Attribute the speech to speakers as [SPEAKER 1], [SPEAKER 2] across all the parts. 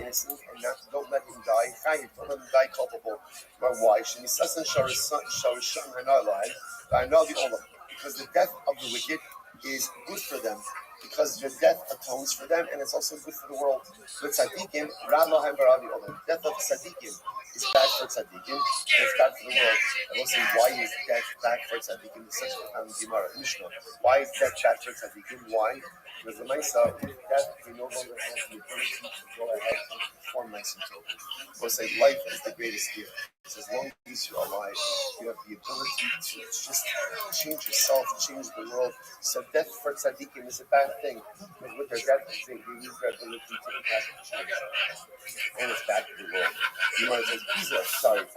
[SPEAKER 1] innocent and don't let him die. Chayiv, don't let him die culpable. But why? Because the death of the wicked is good for them, because their death atones for them, and it's also good for the world. With tzaddikim, death of tzaddikim is bad for tzaddikim, and it's bad for the world. I will say, why is death bad for tzaddikim? It's such a profound Gemara, Mishnah. Why is death bad for tzaddikim? Why? Because the Maisa, with death, they no longer have the ability to go ahead and perform nice and children. I will say, life is the greatest gift. As long as you're alive, you have the ability to just change yourself, change the world. So death for tzaddikim is a bad thing. Because with their death, they lose their ability to impact change. And it's bad for the world. You might say, Pisa, sorry,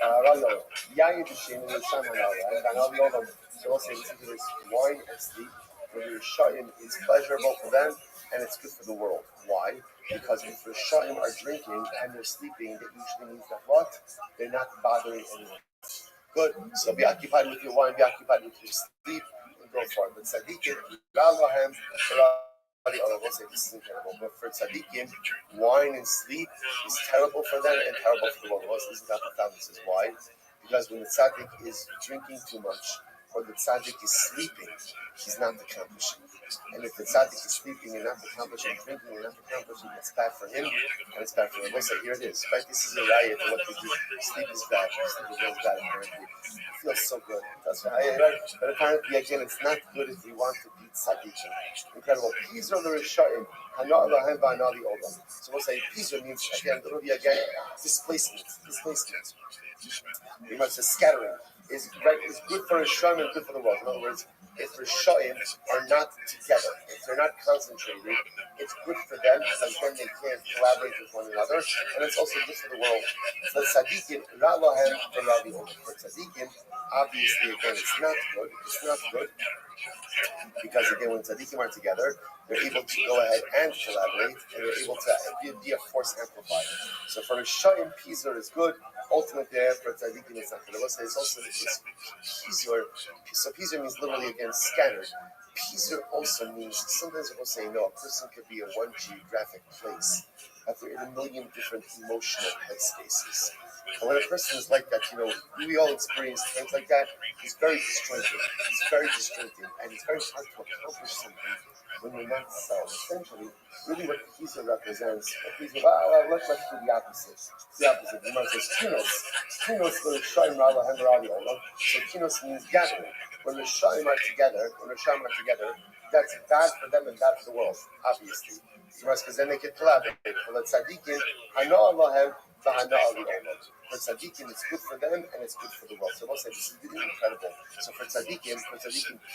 [SPEAKER 1] Yayin B'Shem and Yishan Hanaya, and Ganal. So also listen to this, wine and sleep, when you're shayim, is pleasurable for them, and it's good for the world. Why? Because if the shayim are drinking and they're sleeping, that usually means that what? They're not bothering anyone. Good. So be occupied with your wine, be occupied with your sleep, and go for it. But tzaddikim, I will say this is incredible. But for tzaddikim, wine and sleep is terrible for them and terrible for the world. This is not the time. This is why. Because when the tzaddik is drinking too much, or the tzaddik is sleeping, he's not accomplishing. And if the tzaddik is sleeping and not accomplishing, drinking and not accomplishing, it's bad for him and it's bad for him. We'll say, here it is, right? This is a riot to what we do. Sleep is bad. Sleep is really bad apparently. It feels so good. That's right. But apparently, again, it's not good if we want to be tzaddikim. Incredible. Pizra l'rishayim. So we'll say, pizra means, again, displacement. Displacement. We must say scattering. Is good for Rishayim and good for the world. In other words, if Rishayim are not together, if they're not concentrated, it's good for them because then they can collaborate with one another, and it's also good for the world. For tzaddikim, for tzaddikim, obviously again it's not good. It's not good because again when tzaddikim are together, they're able to go ahead and collaborate, and they're able to be a force amplifier. So for Rishayim, Pizar is good. Ultimately, for tzaddikim, it's not good. I will say it's also Pizar. So Pizar means literally again scattered. Pizar also means sometimes I will say no. A person could be in one geographic place, but they're in a million different emotional headspaces. And when a person is like that, we all experience things like that. It's very disjointed. It's very disjointed, and it's very hard to accomplish something when you're not self. Essentially, really what Pizar represents, let's do the opposite. It's the opposite. You might say kinos. Kinos for Rishayim Rala Henderali Olam. So kinos means gathering. When Rishayim are together, that's bad for them and bad for the world, obviously. Because then they can collaborate. For the tzaddikim, Hana Allahem, V'Hana Ali Olam. For tzaddikim, it's good for them and it's good for the world. So we'll say this is really incredible. So for tzaddikim,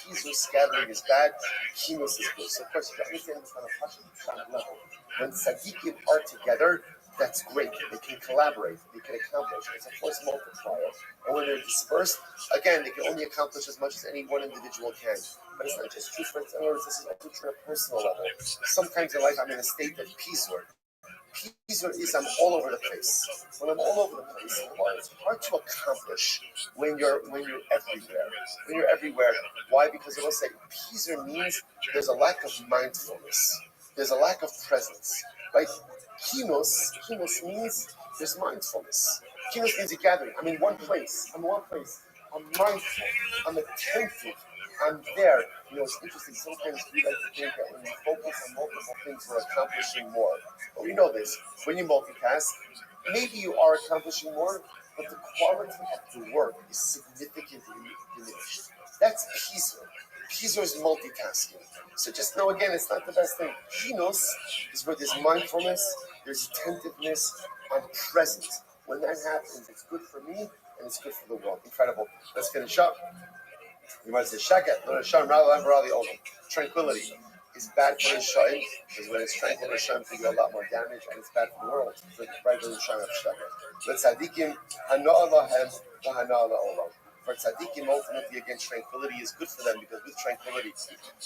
[SPEAKER 1] Pizar scattering is bad, kinos is good. So of course, you understand this on a Pashut level. When tzaddikim are together, that's great. They can collaborate. They can accomplish. It's a force multiplier. And when they're dispersed, again, they can only accomplish as much as any one individual can. But it's not just true for its own. This is also true at a personal level. Sometimes in life, I'm in a state of Pizar. Pizar is I'm all over the place. When I'm all over the place, it's hard to accomplish when you're everywhere. When you're everywhere. Why? Because it will say Pizar means there's a lack of mindfulness. There's a lack of presence. Right? Kinos means there's mindfulness. Kinos means a gathering. I'm in one place. I'm mindful. I'm attentive. I'm there. It's interesting. Sometimes we like to think that when we focus on multiple things, we're accomplishing more. But we know this. When you multitask, maybe you are accomplishing more, but the quality of the work is significantly diminished. That's Pizar. Pizar is multitasking. So just know again, it's not the best thing. Kinos is where there's mindfulness, there's attentiveness, I'm present. When that happens, it's good for me and it's good for the world. Incredible. Let's finish up. You might say, tranquility is bad for Rishayim, because when it's tranquil, Rishayim can do a lot more damage, and it's bad for the world. For the regular Rishayim of Shagat. But tzaddikim, hana Allahem, v'hana Olam. For tzaddikim, ultimately, again, tranquility is good for them, because with tranquility,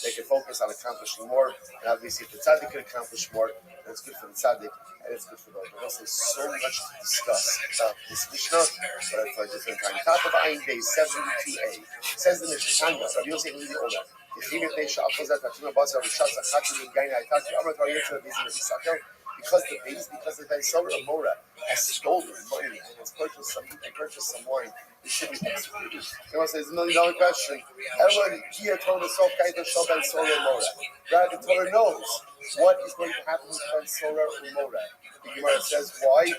[SPEAKER 1] they can focus on accomplishing more. And obviously, if the tzaddik can accomplish more, then it's good for the tzaddik, and it's good for those. There's also so much to discuss about this Mishnah, but for a different time. Top of Ayin Day 72a says the Mishnah, Tanya, Rabbi Yosef Levi Olam. If because the base, because the Ben Solar Mora has stolen money and has purchased some wine. This should be executed. You know, it's $1 million question. Everyone here told us Ben Solar Mora. Rabbi Torah knows what is going to happen with Ben Solar Mora. The Gemara says why?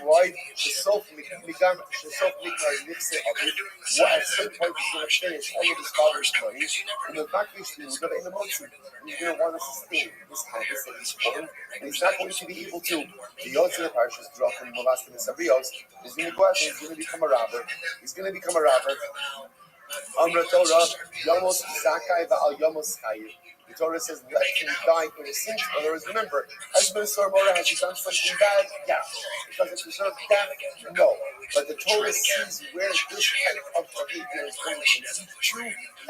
[SPEAKER 1] Why? Shesof Migmar Nifse Aviv. What at some point he's going to finish all of his father's money, and the Bakvish will go in the motion. He's going to want to sustain this compass that he's born, and he's not going to be able to. The Yotze Parshas drop in Molastim and Sabrios. He's going to go out and he's going to become a robber. He's going to become a robber. Amra Torah, Yomos Zakai Va'al Yomos Chayiv. The Torah says, let him die innocent. In other words, remember, has Ben Soramora, has he done something bad? Yeah. Because it deserved death? No. But the Torah sees where this type of behavior is going to lead to,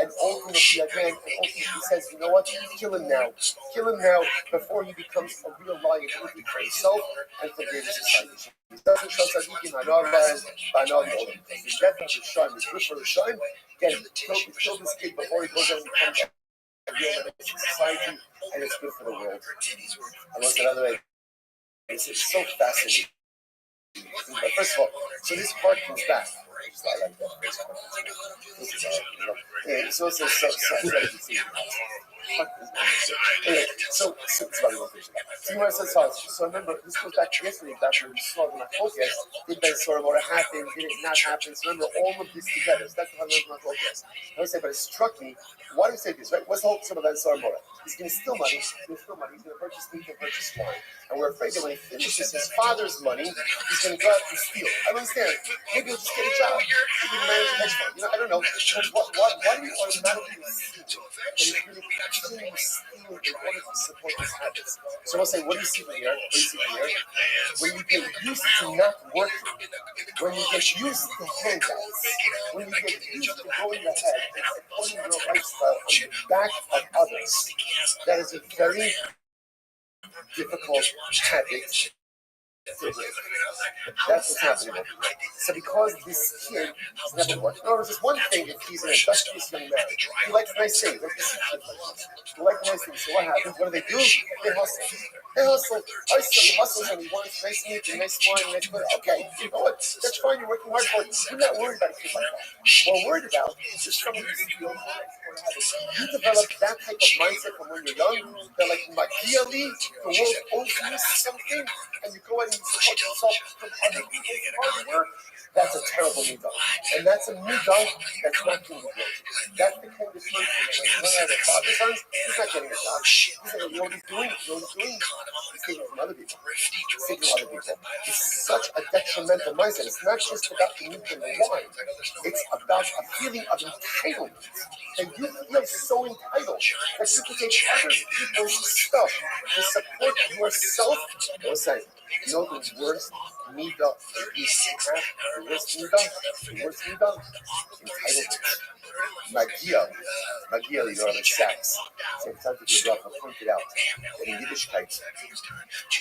[SPEAKER 1] and ultimately, again, he says, you know what? Kill him now. Kill him now before he becomes a real liability for himself and for greater society. He doesn't show tzaddikim ha'nor lahem ba'anor olam. The death of the shine is good for the shine. Again, kill this kid before he goes out and becomes a real society, and it's good for the world. And what's another way? It's so fascinating. But first of all, so this part comes back. I like that. Anyway, so it's so remember, this goes back to yesterday, back when we saw the focus. Did Ben Soramora happen? Did it not happen? So remember all of this together. So that's how my focus. I would say, but it struck me. Why do you say this, right? What's the hope of Ben Soramora? He's going to steal money. He's going to purchase meat and purchase wine. And we're afraid that when he finishes his father's money, he's going to go out and steal. I don't understand. Maybe he'll just get a job. Maybe he'll manage a hedge fund. You know, I don't know. Why do we automatically assume that he's going to continue stealing in order to support his habits? So I'll say, what do you see here? When you get used to not working, when you get used to handouts, when you get used to going ahead and supporting your lifestyle on the back of others, that is a very difficult habit. That's what's happening. So because this kid has never worked, in other words, it's one thing if he's an industrious young man. He likes nice things. He likes nice things. So what happens? What do? They hustle. He hustles and he wants nice meat and nice wine and nice food. Okay, you know what? That's fine. You're working hard for it. You're not worried about a kid like that. What we're worried about is just someone who's skilled. You develop that type of mindset from when you're young. They're like, ideally, the world owes you something, and you go out and you support yourself from other people's hard work. That's a terrible midah. And that's a midah that's not going to be great. That's the kind of person that when you run out of father sons, he's not getting a job. He's like, you know what he's doing? He's taking from other people. It's such a detrimental mindset. It's not just about the meat and the wine. It's about a feeling of entitlement. And you feel so entitled that you can take other people's stuff to support yourself. You know the worst midah that you have? The worst midah? Entitlement. Magia, you know, like sex. So Tante Rabbi pointed out that in Yiddishkeit,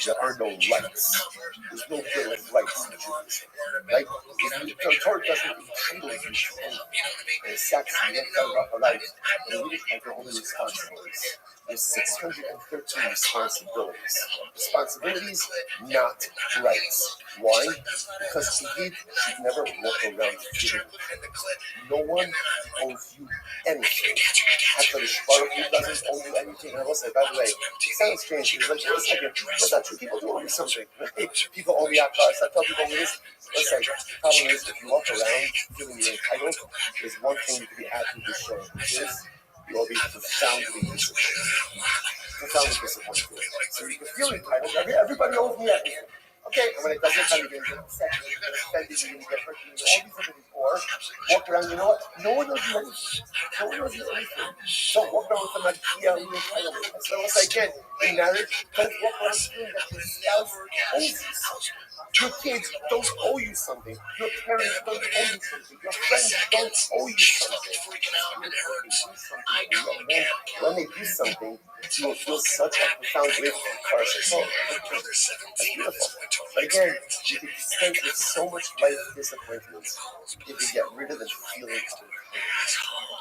[SPEAKER 1] there are no lights. There's no bill of lights in Judaism. Right? The Torah doesn't entitle you to anything. And sex, you don't tell about life. In Yiddishkeit, there are only responsibilities. There's 613 responsibilities. Responsibilities, not rights. Why? Because the Yid should never walk around giving. No one owes you anything. HaKadosh Baruch Hu doesn't owe you anything. And I will say, by the way, it sounds strange. It's like, wait a second, that's not true. People do owe me something. Right? People owe me cars. I tell people owe me this. Listen, the problem is, if you walk around feeling you're entitled, there's one thing you can be actively showing, which is you will be profoundly disappointed. So you can feel entitled. Everybody owes me everything. Okay, and when it doesn't come, you're going to get upset, you're going to offend, you're going to get hurt, you're going to do all these other things. Or walk around, you know what? No one knows you anything. Don't walk around with them like, yeah, we entitlement. That's what I again. In marriage, don't walk around feeling that your spouse owes you something. Your kids don't owe you something. Your parents don't owe you something. Your friends don't owe you something. When they do something, you will feel such a profound relief for yourself. That's beautiful. But again, you can sense with so much life disappointment. If to get rid of the feeling of hunger.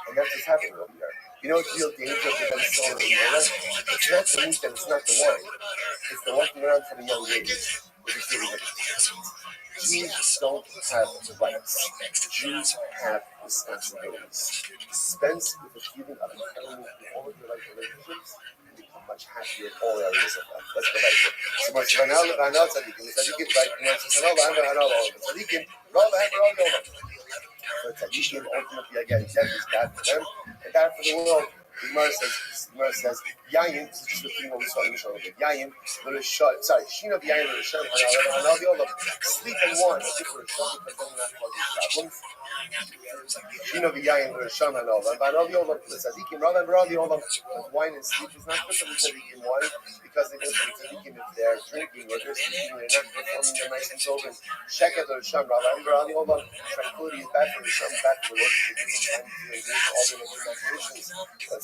[SPEAKER 1] And that's what's happening over here. You know what's the real danger of the Ben Solar in Noah? It's not the meat and it's not the wine. It's the walking around from a young age with the feeling of Jews don't have rights. Jews have responsibilities. Dispense with the feeling of entitlement in all of your life relationships and become much happier in all areas of life. Let's go back to it. So much Vanal Tzadikim, Tzadikim, right? Tzadikim, so Tzadikim, ultimately, again, death is bad for them and bad for the world. The Gemara says, Yayin, this is just the thing what we saw in the show. Yayin, Shino Yayin, sleep and wine, good for a show because then not causing problems. Shino Yayin, Rishon Hanola, Vanaviola, the Tzadikim, rather than Raviola, wine and sleep is not good for the Tzadikim. Why? Because they go to the Tzadikim if they're drinking or they're sleeping, they're not performing their nice and children. Shekat or Sham, rather than Raviola, tranquility is bad for the Sham, bad for the work, all the imaginations.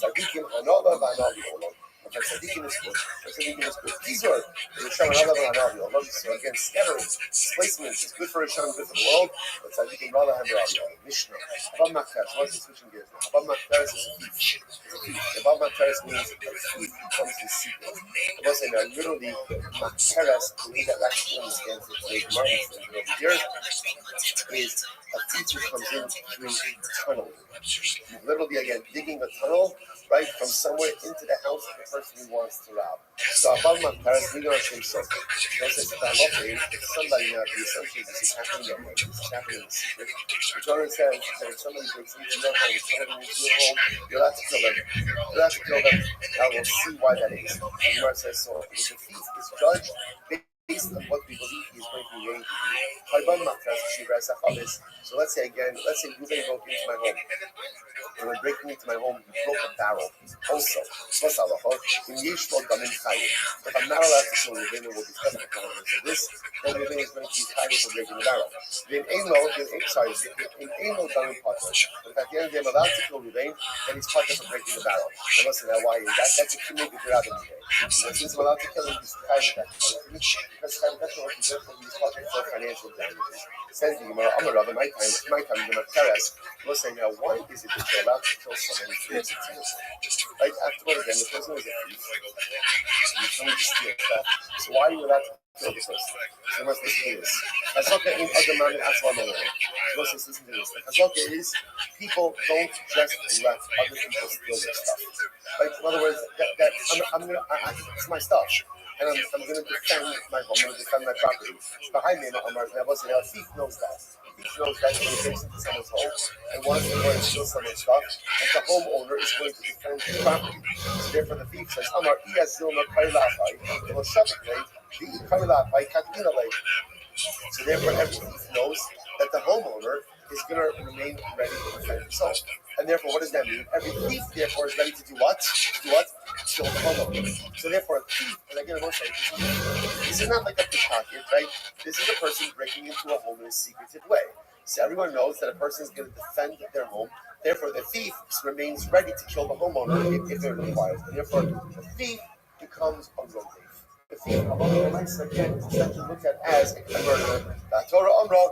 [SPEAKER 1] Tzadikim Hanola Vanaviola. But Tzadikim is good. Tzadikim is good. These are the Rishon Hanola Vanaviola. So again, scattering, displacement is good for Rishon, good for the world. But Tzadikim rather have Raviola. Mishnah. Above Maktaris. What's the switching gears now? Above Maktaris is a thief. Above Maktaris means a thief comes in secret. I was saying that literally Maktaris, the way that actually understands it, the way the Gemara understands it over here, is a thief who comes in through tunneling. Literally, again, digging a tunnel right from somewhere into the house of the person who wants to rob. So above my parents, we're going to say something. Don't say something. If somebody now, the assumption is this is happening in the secret. The Torah says that if somebody breaks into your home, somebody into your home, you're allowed to kill them. You're allowed to kill them. Now we'll see why that is. The Gemara says so. The thief is judged based on what we believe he is going to be willing to do. So let's say Ruben broke into my home. And when breaking into my home, he broke a barrel. Also, if I'm not allowed to kill Ruben, it will be tough for this. Then Ruben is going to be tired for breaking the barrel. In Amo Damin Potter. But if at the end of the day I'm allowed to kill Ruben, then he's Potter for breaking the barrel. And listen, now why is that? That's a commitment to Rabbi. Since I'm allowed to kill him, he's tired of that. Because he's Potter for financial damages. Says the Gemara, I'm a Rabbi, my time, the Maktaras. We'll say now, why is it that you're allowed to kill someone who breaks into your home? Right afterward, again, the person was a thief. So you're coming to steal stuff. So why are you allowed to kill the person? So you must listen to this. Hazaka in other man and Aslam alone. Must listen to this. The Hazaka is people don't just let other people steal their stuff. Like in other words, it's my stuff. And I'm going to defend my home, I'm going to defend my property. Behind me, a thief knows that. A thief knows that when he breaks into someone's home and wants to go and steal someone's stuff, that the homeowner is going to defend his property. So therefore the thief says, Amar Iyazilma Kailafai, it will shut the gate, the Kailafai Katina late. So therefore every thief knows that the homeowner is going to remain ready to defend himself. And therefore, what does that mean? Every thief, therefore, is ready to do what? Kill the homeowner. So therefore, a thief, and again, I won't say this is not like a pickpocket, right? This is a person breaking into a home in a secretive way. So everyone knows that a person is going to defend their home. Therefore, the thief remains ready to kill the homeowner if they're required. And therefore, the thief becomes a real thief. The thief, among the mice, again, is essentially looked at as a murderer. The Torah Amra,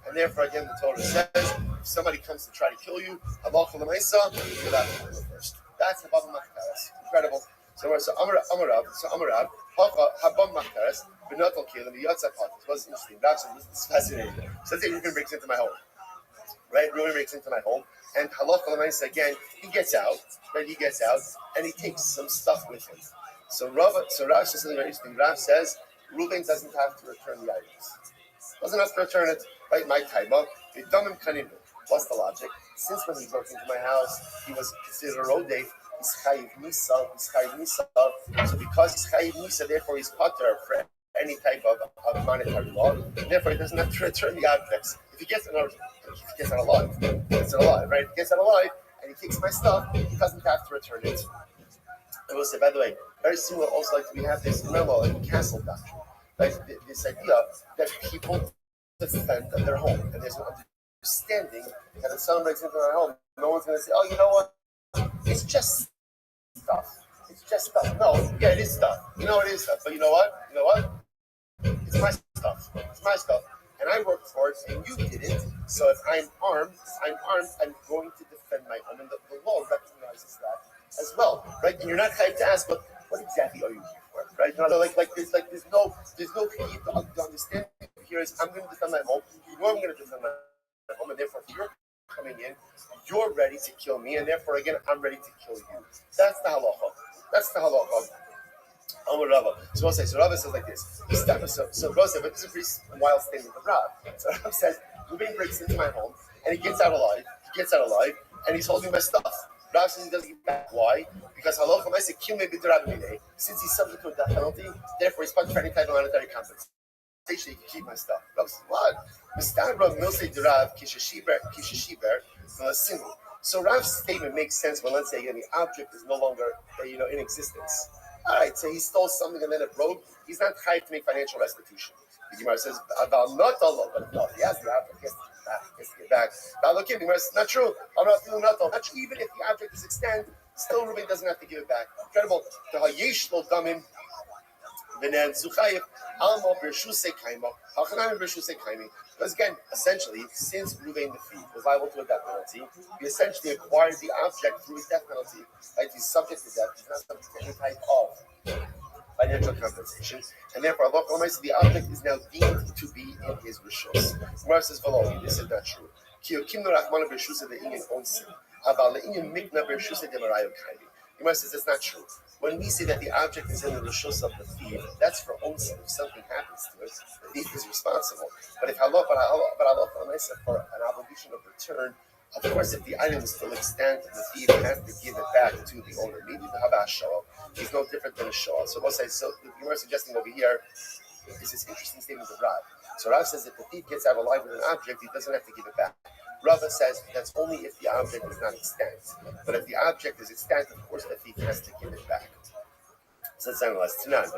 [SPEAKER 1] and therefore, again, the Torah says, if somebody comes to try to kill you, you're allowed to kill them first. That's the Baba Maktaras. Incredible. So Amarav, Habam Maktaras, but not okay. Let me Yatsa Pot. It was interesting. That's fascinating. So let's say Reuben breaks into my home. Right? Reuben breaks into my home. And Halach Lamaisa, again, he gets out, and he takes some stuff with him. So Rav says something very interesting. Rav says, Reuben doesn't have to return the items. Doesn't have to return it. Right? My taima. What's the logic? Since when he broke into my house, he was considered a road date. He's chayiv nisa. So because he's chayiv nisa, therefore he's pater for any type of monetary law. Therefore, he doesn't have to return the objects. If he gets out alive, right? If he gets out alive and he takes my stuff, he doesn't have to return it. I will say, by the way, very similar also like we have this remember like castle doctrine. Like this idea that people defend their home, and there's an understanding that if someone breaks into their home, no one's going to say, "Oh, you know what? It's just stuff. It's just stuff." No, yeah, it is stuff. You know it is stuff, but you know what? It's my stuff. It's my stuff. and I worked for it, and you didn't. So if I'm armed, I'm going to defend my home, and the law recognizes that as well, right? And you're not trying to ask, but what exactly are you here for, right? No, there's no key to understand here is I'm going to defend my home. You know I'm going to defend my home, and therefore if you're coming in, you're ready to kill me, and therefore again I'm ready to kill you. That's the halacha. That's the halacha. Rabbi. So Rabbi says like this. So Rabbi said, but this is a pretty wild statement of Rabbi. So Rabbi says, Ruben breaks into my home and he gets out alive. And he's holding my stuff. Rabbi says he doesn't get back. Why? Because halacha ma'aseh kill me b'derabinei. Since he's subject to a death penalty, therefore he's punished for any type of monetary compensation. He can keep my stuff. Rabbi says, what? Mistabra milsei derav kishishiber single. So Rav's statement makes sense when, let's say, the object is no longer, in existence. All right, so he stole something and then it broke. He's not trying to make financial restitution. The Gemara says, "About not Allah, but no, he has the object. He has to get back. The Gemara says, not true. I'm not feeling not Allah. Not true. Even if the object is extant, still Reuben doesn't have to give it back. Incredible. The Hayesh lo damim v'nen zuchayev almo b'rshusei kaima hachanami b'rshusei kaimi." Because again, essentially, since Reuven the thief was liable to a death penalty, he essentially acquired the object through his death penalty. Right? He's subject to death. He's not subject to any type of financial compensation, and therefore, Allah Almighty, the object is now deemed to be in his rishus. Gemara says, "V'lo, this is not true. Ki yokimnu rachmana b'rshusei de'inyan onsim, aval le'inyan mikna b'rshusei demarayo kaimi." Gemara says that's not true. When we say that the object is in the rishus of the thief, that's for onsim. If something happens to it, the thief is responsible. But if Allah for an obligation of return, of course, if the item is still extant, the thief has to give it back to the owner. Maybe the Haba Shah is no different than a Shah. So we'll say, so the Gemara suggesting over here is this interesting statement of Rav. So Rav says if the thief gets out alive with an object, he doesn't have to give it back. Rava says that's only if the object is not extant. But if the object is extant, of course, the thief has to give it back. So that's analyzed tonight.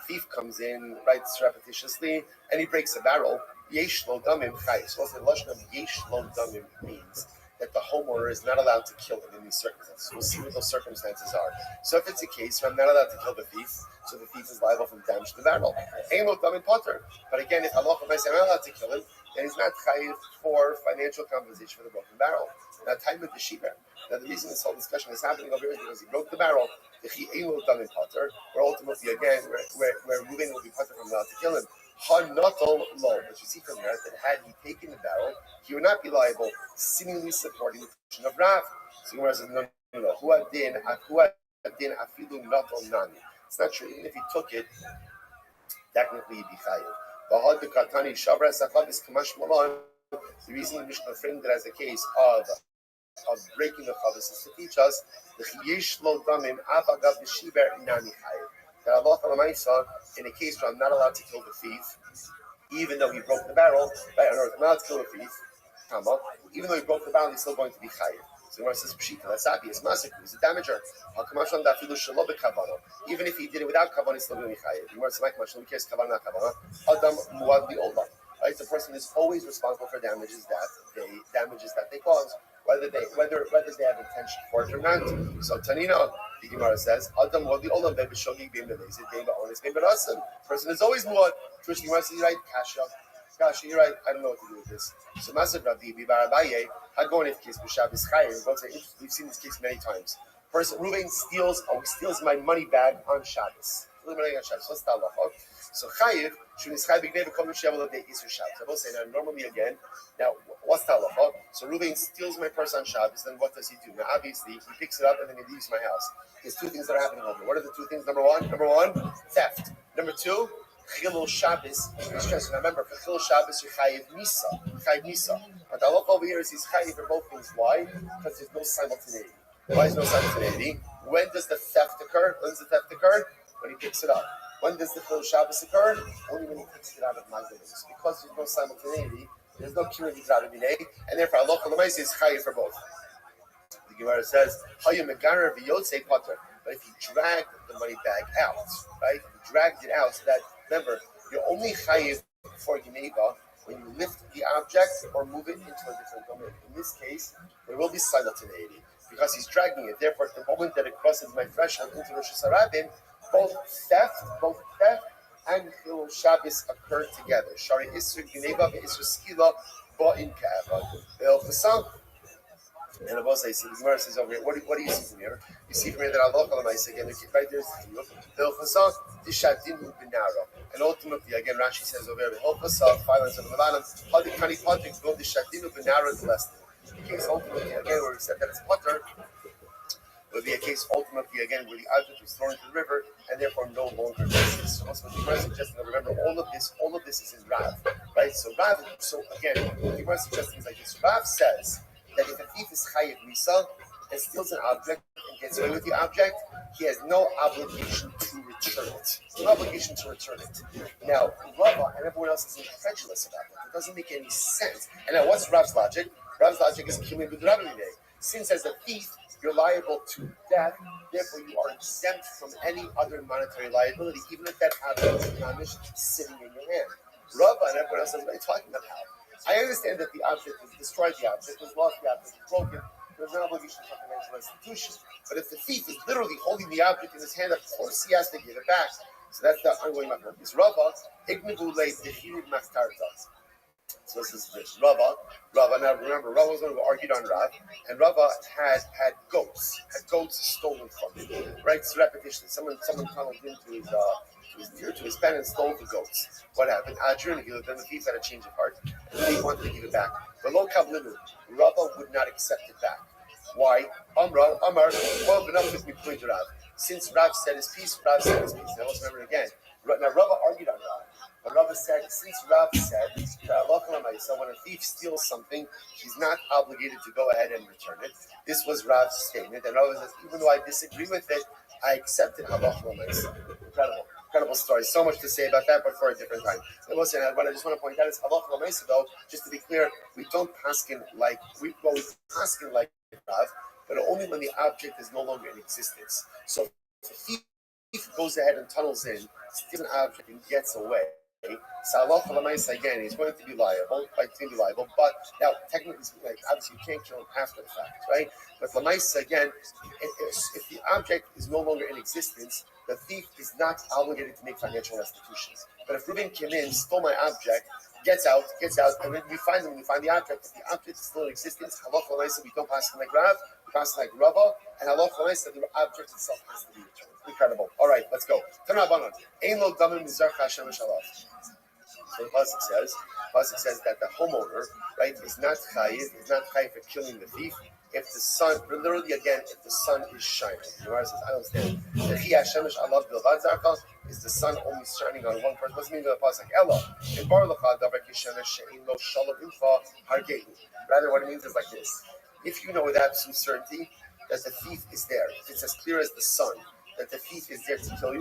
[SPEAKER 1] Thief comes in, writes repetitiously, and he breaks a barrel. Yesh lo damim chayis. So the lashon of yesh lo damim means that the homeowner is not allowed to kill him in these circumstances. We'll see what those circumstances are. So if it's a case where I'm not allowed to kill the thief, so the thief is liable for damage to the barrel. Ein lo damim potter. But again, if Allah says I'm not allowed to kill him, then he's not chayiv for financial compensation for the broken barrel. Now, time with the sheber. Now, the reason this whole discussion is happening over here is because he broke the barrel. If he ain't lo damim potter, where ultimately again, where Reuben will be potter from allowed to kill him. Hanotol lo. But you see from there that had he taken the barrel, he would not be liable, seemingly supporting the position of Rav. So Gemara says, no. Huadin afilu notol nani. It's not true. Even if he took it, technically he'd be chayiv. Bahad the katani shabra safad is kamash malon. The reason the Mishnah framed it as a case of breaking the chavis is to teach us the chiyesh lo damim avagav b'shiber nani chayiv. That Allah in a case where I'm not allowed to kill the thief, even though he broke the barrel, right? I'm not allowed to kill the thief, even though he broke the barrel, he's still going to be chayiv. So Gemara says, Pshita, that's obvious. Massacre, he's a damager. Even if he did it without kavanah, he's still going to be chayiv. Gemara says, Adam muad li'olam. Right? The person is always responsible for damages that they cause, whether they have intention for it or not. So Tanina, the Gemara says, Adam muad li'olam be'b'shogig be'meleizid be'ba'onis be'b'rasim. The person is always muad. First, Gemara says, right, Kasha, you're right. I don't know what to do with this. So Masav Rabbi Barabaye had going if case b'Shabbos Chayim. We've seen this case many times. Person Reuven steals my money bag on Shabbos. So what's the halacha? So Chayiv should is Chayiv b'gnei v'kol mishavel day Yisur Shabbos. I will say now normally again. Now what's the halacha? So Reuven steals my purse on Shabbos. Then what does he do? Now obviously he picks it up and then he leaves my house. There's two things that are happening over here. What are the two things? Number one, theft. Number two, Chilul Shabbos. Remember, for Chilul Shabbos, you're chayiv nisa. But the halacha over here is he's chayiv for both things. Why? Because there's no simultaneity. Why is no simultaneity? When does the theft occur? When he picks it up. When does the Chilul Shabbos occur? Only when he takes it out of my business. Because there's no simultaneity, there's no kirudi zarabinei, and therefore halacha l'maisa is chayiv for both. The Gemara says, "Hayu megarer v'yotzei potter." But if he dragged the money bag out, right? If he dragged it out, so that remember, you're only chayiv for Geneva when you lift the object or move it into a different domain. In this case, there will be simultaneity because he's dragging it. Therefore, at the moment that it crosses my threshold into Rosh Hashanah, both theft and Chilul Shabbos occur together. Shari Isra Gineva Isra Skila Ba'in Ka'ava. And the boss says, the Gemara says over here, what do you see from here? You see from here that Allah Kalamais again, right there's the Shadin Binara. And ultimately, again, Rashi says over here, the Hilchasa, violence of the Lebanon, Hadi Kani Patrick, go the Shadin Binara the less. The case ultimately, again, where we said that it's water, would be a case ultimately again where the object was thrown into the river and therefore no longer exists. So also the Gemara suggesting, remember all of this is in Rav, right? So again, the Gemara suggesting is like this. Rav says that if a thief is chayiv misa and steals an object and gets away with the object, he has no obligation to return it. No obligation to return it. Now, Rabbi and everyone else is incredulous about that. It doesn't make any sense. And now, what's Rav's logic? Rav's logic is killing with Rabbi today. Since as a thief, you're liable to death, therefore you are exempt from any other monetary liability, even if that object is punished sitting in your hand. Rabbi and everyone else says, what are you talking about? I understand that the object was destroyed, the object was lost, the object was broken. There's no obligation for financial restitution. But if the thief is literally holding the object in his hand, of course he has to give it back. So that's the ongoing matter. This Rabbi, ignibu lei dechirid machtarta. So this is this. Rabbi. Now remember, Rabbi was the one who argued on Rav, and Rabbi had goats stolen from him. Right? It's repetition. Someone tunneled into his pen and stole the goats. What happened? Then the thief had a change of heart, and the thief wanted to give it back. But lo kablinu, Rabbi would not accept it back. Why? Since Rav said his piece, Rav said his piece. Now let's remember it again. Now Rabbi argued on Rav. But Rabbi said, since Rav said that when a thief steals something, he's not obligated to go ahead and return it. This was Rav's statement, and Rabbi says, even though I disagree with it, I accept it. Incredible story. So much to say about that, but for a different time. And listen, what I just want to point out is halacha though, just to be clear, we don't paskin like we paskin like Rav, but only when the object is no longer in existence. So if the thief goes ahead and tunnels in, steals an object and gets away. So again, he's going to be liable, but now technically speaking, obviously you can't kill him after the fact, right? But Lamaisa again, if the object is no longer in existence, the thief is not obligated to make financial restitutions. But if Reuben came in, stole my object, gets out, and then we find the object. If the object is still in existence, halach l'maisa, we don't pass like Rav, we pass like Rabba, and halach l'maisa, the object itself has to be returned. Incredible. All right, let's go. Tana Abanon. Ein lo damim mizarcha Hashem shalav. So the pasuk says that the homeowner, right, is not chayiv for killing the thief if the sun, literally again, if the sun is shining. The Gemara says, I don't understand. The Hashem shalav bilvad zarcha is the sun only shining on one person. What's the meaning of the pasuk? Ella in bar lecha davar kishemesh she'ein lo shalom infa hargei. Rather, what it means is like this: if you know with absolute certainty that the thief is there, if it's as clear as the sun that the thief is there to kill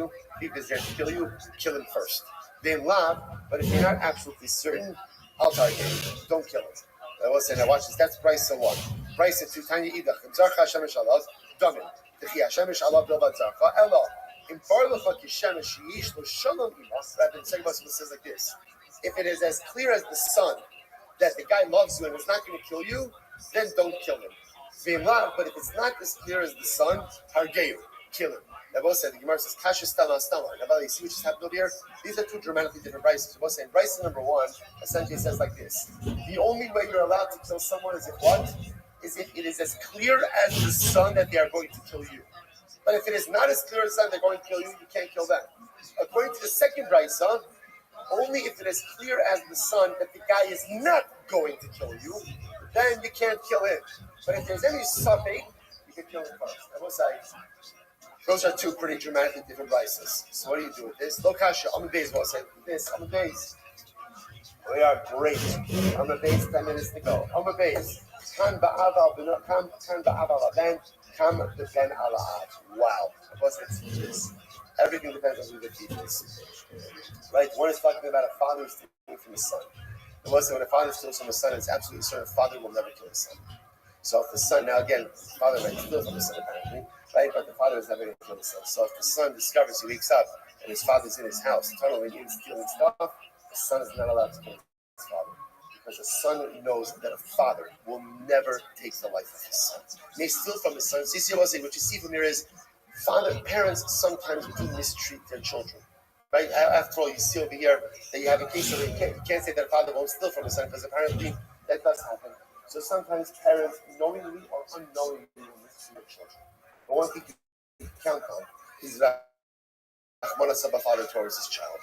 [SPEAKER 1] you, kill him first. Then lav, but if you're not absolutely certain, I'll target you. Don't kill it. I will say, now watch this. That's Bryce 1. Bryce 2, Tanya Idach. Zarcha Shemesh Alav, Damin. Techi Shemesh Alav Bilvad Zarcha, Ella. In Barlacha Kishemesh Yish Lo Shalom Imas. Rabbi Segmas says like this: if it is as clear as the sun that the guy loves you and is not going to kill you, then don't kill him. But if it's not as clear as the sun, Hargeyu, kill him. Rabbi said, the Gemara says, Kasha Stala Stala. Rabbi, you see what just happened over here? These are two dramatically different Bryces. Rabbi saying, Bryce number 1 essentially says like this: the only way you're allowed to kill someone is if what? Is if it is as clear as the sun that they are going to kill you. But if it is not as clear as the sun they're going to kill you, you can't kill them. According to the second Bryce, only if it is clear as the sun that the guy is not going to kill you, then you can't kill him. But if there's any suffix, you can kill him first. I will say, those are two pretty dramatically different Bryces. So what do you do with this? Lokasha, I'm a base. Well, I said this, I'm a base. We are great. I'm a base, 10 minutes to go. I'm a base. Kan ba'aval ben, kam the ben ala'at. Wow. What's the teaches? Everything depends on who the teaches. Right? One is talking about a father who's stealing from his son. And when a father steals from his son, it's absolutely certain a father will never kill his son. So if the son, now again, the father might steal from his son apparently, right? But the father is never going to kill his son. So if the son discovers, he wakes up, and his father's in his house, tunneling in, stealing stuff, the son is not allowed to kill his father. Because the son knows that a father will never take the life of his son. He may steal from his son. So what you see from here is, parents sometimes do mistreat their children. Right? After all, you see over here that you have a case of it. You can't say that a father won't steal from his son because apparently that does happen. So sometimes parents, knowingly or unknowingly, will mislead their children. But one thing you count on is that a father towards his child.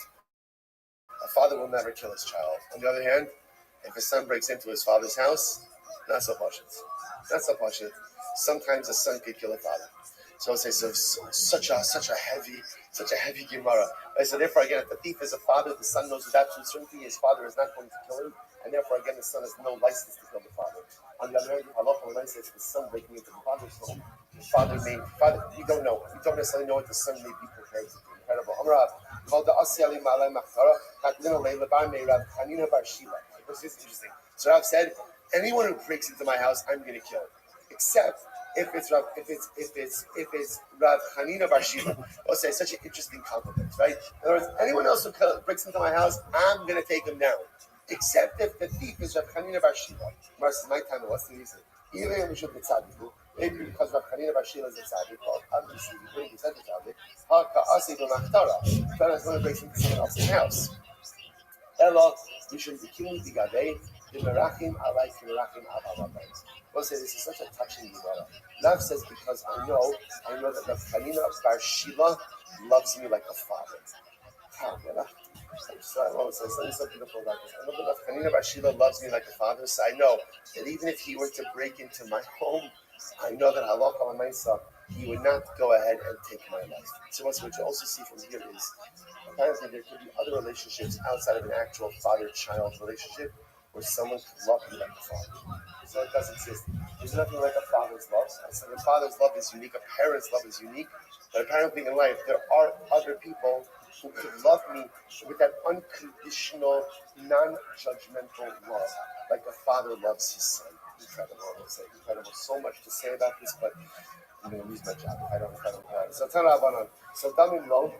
[SPEAKER 1] A father will never kill his child. On the other hand, if his son breaks into his father's house, not so pashut. Not so pashut. Sometimes a son could kill a father. So I say such a heavy Gemara. So therefore again, if the thief is a father, the son knows with absolute certainty his father is not going to kill him, and therefore again the son has no license to kill the father. On the other hand, halacha when I say it's the son breaking into the father's home, the father we don't know. We don't necessarily know what the son may be prepared to do. Incredible. Called the Asyali Malay Machtara, Katlina Leila Bar Meirav, Hanina Bar Shila. This is interesting. So Rav said, anyone who breaks into my house, I'm going to kill, except if it's Rav Hanina Bar Shila. I'll say such an interesting compliment, right? In other words, anyone else who breaks into my house, I'm going to take him down, except if the thief is Rav Hanina Bar Shila. Mars, my time. What's the reason? Even we should be tzaddik. Maybe because Rav Hanina Bar Shila is a tzaddik, obviously we bring his other tzaddik. Ha'ka'asi b'machtara. Someone breaks into someone else's house. Ella, we should be killing the gadei. The merachim alai merachim avabayis. We'll say this is such a touching Gemara. Rav says because I know that Rav Hanina Bar Shila loves me like a father. So beautiful about this. I know that Rav Hanina Bar Shila loves me like a father, so I know that even if he were to break into my home, I know that halacha l'maisa, he would not go ahead and take my life. So what you also see from here is apparently there could be other relationships outside of an actual father-child relationship where someone could love you like a father. So it does exist. There's nothing like a father's love. So a father's love is unique, a parent's love is unique, but apparently in life there are other people who could love me with that unconditional, non-judgmental love, like a father loves his son. Incredible, I will say. Incredible. So much to say about this, but I'm going to lose my job if I don't So tell Rabbanon. So Damim Lo,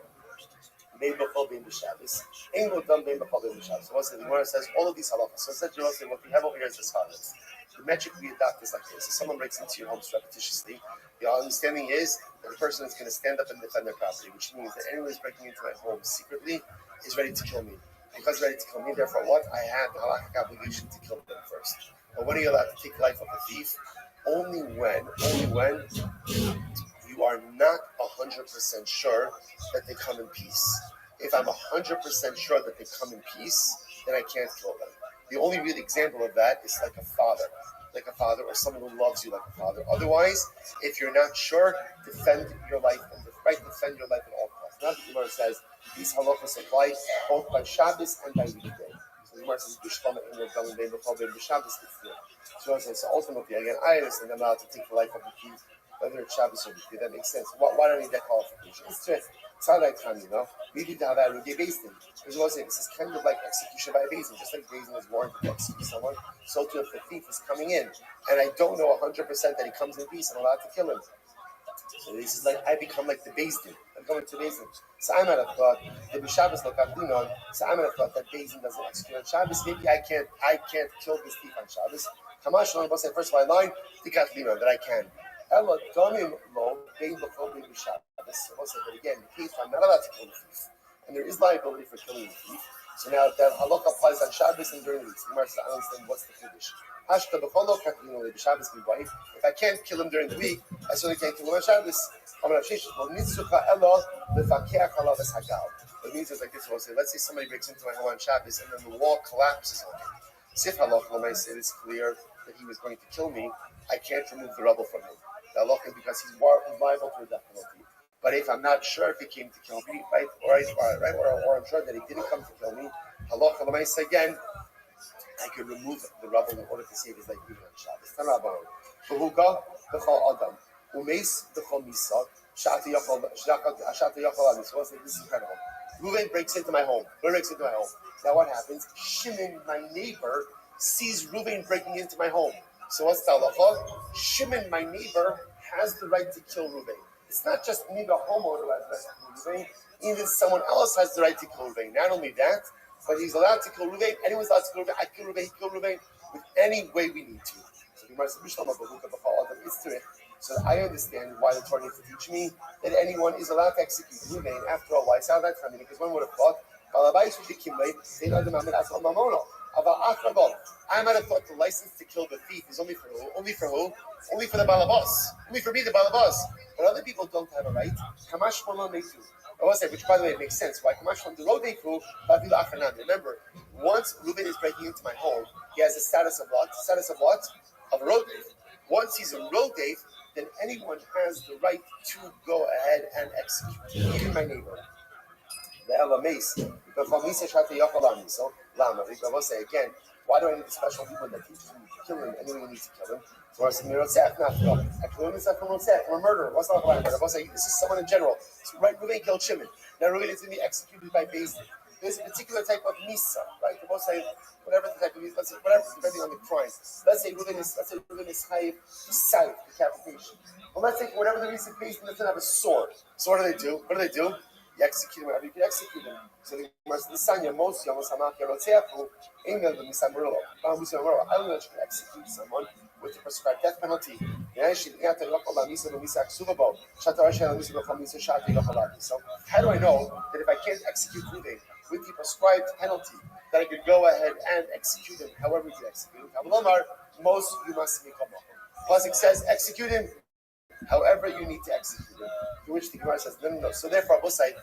[SPEAKER 1] Bein B'chol Bein B'Shabbos. Ein Lo Dam Bein B'chol Bein B'Shabbos. So the Gemara says all of these halachas. So instead you say what we have over here is as follows. The metric we adopt is like this. If someone breaks into your home repetitiously, the understanding is that the person is going to stand up and defend their property, which means that anyone who's breaking into my home secretly is ready to kill me. Because ready to kill me, therefore what? I have the halachic obligation to kill them first. But when are you allowed to take the life of a thief? Only when you are not 100% sure that they come in peace. If I'm 100% sure that they come in peace, then I can't kill them. The only real example of that is like a father or someone who loves you like a father. Otherwise, if you're not sure, defend your life defend your life at all costs. Now the Gemara says these halachas apply both by Shabbos and by weekday. So the Gemara says so ultimately, again, I understand I'm allowed to take the life of the thief, whether it's Shabbos or weekday. That makes sense. Why don't I need that qualification? It's just it's not like time, we need to have that everyday basin. There's also this is kind of like execution by basin, just like basin is warranted to execute someone. So too, if the thief is coming in, and I don't know 100% that he comes in peace, I'm allowed to kill him. So this is like I become like the basin. I'm going to basin. So I might have thought the Shabbos lokatinon. So I might have thought that basin doesn't execute on Shabbos. Maybe I can't kill this thief on Shabbos. Kamash on say first my line tikatlinon that I can. Ella domim lo bein b'chol bein b'Shabbos. But again, the case I'm not allowed to kill the thief, and there is liability for killing the thief. So now that halakha applies on Shabbos and during the week. I don't understand what's the condition. If I can't kill him during the week, I certainly can't kill him on Shabbos. It means it's like this. We'll say, let's say somebody breaks into my home on Shabbos and then the wall collapses on him. Sif halacha, it's clear that he was going to kill me. I can't remove the rubble from him. The halacha because he's liable to a death penalty. But if I'm not sure if he came to kill me, right, or I'm sure that he didn't come to kill me, halacha again, I could remove the rubble in order to save his life even on Shabbos. Tanabon. Behuga b'chol adam. Umeis b'chol misa. Shata yachol amitzvah. This is incredible. Reuven breaks into my home. Now what happens? Shimon, my neighbor, sees Reuven breaking into my home. So what's the halacha? Shimon, my neighbor, has the right to kill Reuven. It's not just me, the homeowner, who has the right to kill Reuven. Even someone else has the right to kill Reuven. Not only that, but he's allowed to kill Reuven. Anyone's allowed to kill Reuven. I kill Reuven. He kill Reuven with any way we need to. So So I understand why the Torah needs to teach me that anyone is allowed to execute Ruvain after all. Why? It's not that funny because one would have thought, I might have thought the license to kill the thief is only for who? Only for who? Only for the balabas. Only for me, the balabas. But other people don't have a right. Kamash Malon Meitu. I will say, which by the way it makes sense. Why? Kamash from the Rodeku, Babilu Achanan. Remember, once Reuben is breaking into my home, he has a status of what? Status of what? Of a road date. Once he's a road date, then anyone has the right to go ahead and execute, even my neighbor. The Elames, the Famisa Shati Yokalami. So, Lama, I will say again, why do I need the special people that teach me to kill him? Anyone needs to kill him. So I said, from a murderer. What's not about murder? I will say, this is someone in general. So, right, Reuben killed Shimon. Now Reuben is going to be executed by Beis Din. There's a particular type of misa, right? I will say, whatever the type of misa, let's say, whatever, depending on the crime. Let's say Reuben is chayiv side decapitation. Well, let's say whatever the reason Beis Din doesn't have a sword. So what do? What do? You execute him whenever you can execute him. So the Masanya, most young Samaki Roteaku, Engel the Misamurlo. I don't know that you can execute someone with the prescribed death penalty. So how do I know that if I can't execute Ruvain with the prescribed penalty, that I could go ahead and execute him however you can execute him? Most you must become. Plus it says execute him however you need to execute him. To which the Gemara says, no. So therefore, I will say,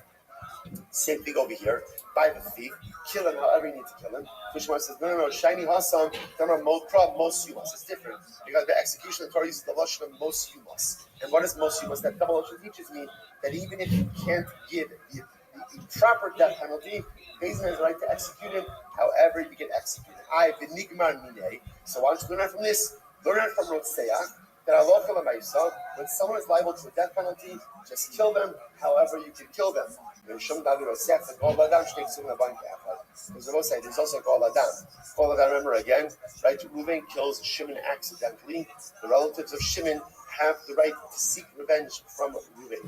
[SPEAKER 1] same thing over here. Buy the thief, kill him however you need to kill him. Which one says, no. Shiny Hassam, most you must. It's different because the execution of the Torah uses the lashon of most you must. And what is most you must? That double lashon teaches me that even if you can't give the proper death penalty, Beis Din has the right to execute him however you can execute him. I benigmar mine. So why don't you learn from this? Learn it from Rotzeach. That when someone is liable to a death penalty, just kill them however you can kill them. There's also Gol Adam. Remember again, right? Reuven kills Shimon accidentally. The relatives of Shimon have the right to seek revenge from Reuven.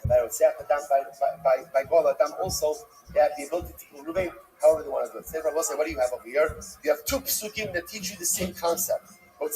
[SPEAKER 1] By Gol Adam also, they have the ability to kill Reuven however they want to do it. Say, what do you have over here? You have two psukim that teach you the same concept. What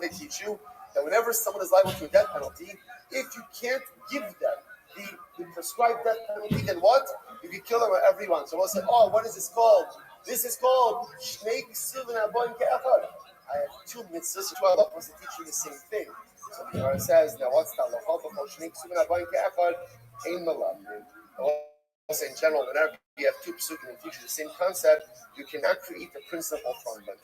[SPEAKER 1] do they teach you? That whenever someone is liable to a death penalty, if you can't give them the prescribed death penalty, then what? You can kill them wherever you want. So we'll say, what is this called? This is called Shnei Ksuvin Abon Ke'echad. I have two mitzvahs, two halachos that teach you the same thing. So the Gemara says, now what's the halacha for Shnei Ksuvin Abon Ke'echad? Ein Malamdim. Also in general, whenever you have two psukim that teach you the same concept, you cannot create the principle from them.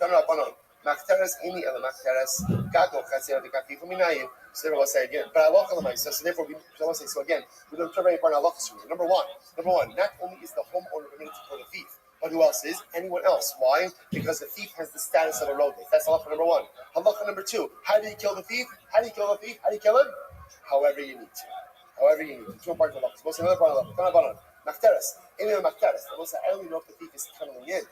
[SPEAKER 1] Machteres ini ela machteres gago chatzera v'kafi fuminayin. So therefore, we'll say again. But halacha l'maisa. So therefore, we will say. So again, we don't turn very important halachas from here. Number one. Not only is the homeowner permitted to kill the thief, but who else is? Anyone else. Why? Because the thief has the status of a road. That's halacha number one. Halacha number two. How do you kill the thief? How do you kill him? However you need to. Two important halachas. We'll say another part of halacha. Machteres ini ela machteres. We'll say I only know if the thief is tunneling in.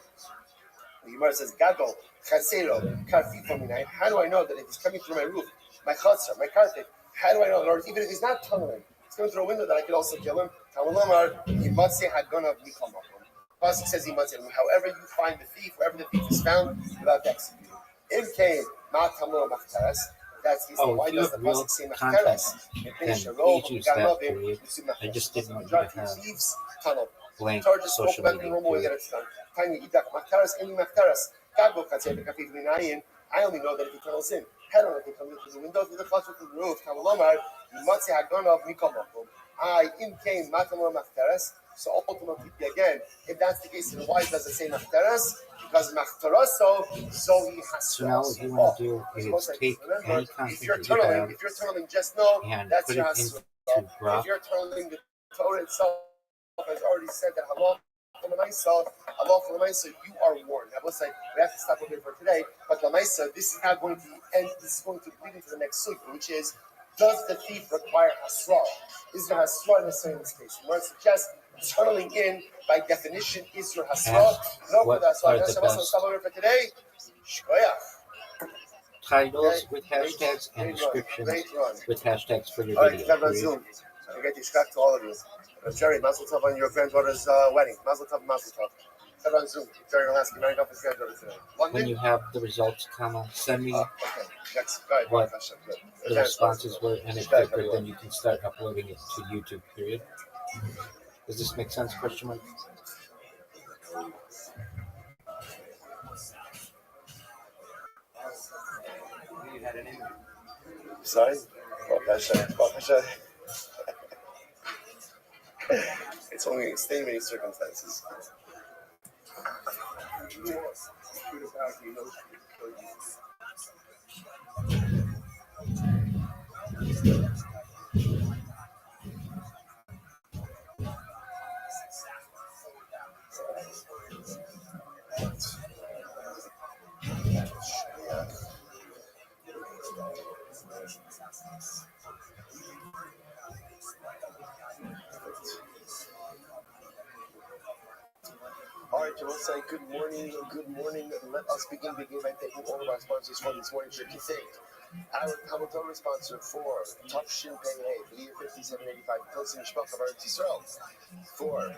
[SPEAKER 1] The Gemara says, Gadol, Chasero, Karfi Fominai. How do I know that if he's coming through my roof, my chatzar, my carpet, how do I know? In other words, even if he's not tunneling, he's coming through a window that I could also kill him. Tawalomar, Yimatse Hagonav Mikamakum. Pasuk says Yimatse. However you find the thief, wherever the thief is found, without executing. Im came, Matamlo Machteres. That's easy. Why does the pasuk say Machteres?
[SPEAKER 2] I just didn't want you to have
[SPEAKER 1] tunnel.
[SPEAKER 2] blank
[SPEAKER 1] Just
[SPEAKER 2] social
[SPEAKER 1] back the
[SPEAKER 2] media.
[SPEAKER 1] normal way that it's done. Tanya Idak Machteres, any Machteres. I only know that if he tunnels in, head on if he comes into the window, through the clutch of the roof, Kavalomar, you must say Hagonov Mikomakum. I in came Matamor Machteres. So ultimately, again, if that's the case, then why does it say Machteres? Because Machtereso, so he has.
[SPEAKER 2] So now what you want to do is take any
[SPEAKER 1] if you're
[SPEAKER 2] content that you have
[SPEAKER 1] if you're tunneling, just know
[SPEAKER 2] and
[SPEAKER 1] that's
[SPEAKER 2] put
[SPEAKER 1] your
[SPEAKER 2] it
[SPEAKER 1] hasra.
[SPEAKER 2] into graph.
[SPEAKER 1] If you're tunneling, the Torah itself has already said that halach for Lamaisa, you are warned. Now, let's say we have to stop over here for today, but Lamaisa, this is not going to end. This is going to lead into the next sugya, which is: does the thief require hasra? Is there hasra necessary in this case? Where it suggests tunneling in, by definition, is your hasra? No, for that. So let's stop over here for today. Shkoyach.
[SPEAKER 2] Titles with hashtags and descriptions with hashtags for your
[SPEAKER 1] All right,
[SPEAKER 2] video.
[SPEAKER 1] on Zoom. I get to all of you. Jerry, mazel tov on your granddaughter's wedding. Mazel tov, mazel tov. on Zoom. Sorry, I'll ask you. I got the schedule today.
[SPEAKER 2] When you have the results, send me
[SPEAKER 1] Okay. Next. Go ahead.
[SPEAKER 2] what
[SPEAKER 1] Good.
[SPEAKER 2] the responses were, and if they're good, then you can start uploading it to YouTube. Period. Does this make sense? Question mark.
[SPEAKER 1] Sorry. It's only extenuating circumstances. All right, Joel, say good morning. Good morning. Let us begin by thanking all of our sponsors for this morning. Should you think? Our Hamilton sponsor for Tough Shin Pei Hey, for the year 5785, Tosin Shpach of Eretz Yisrael. For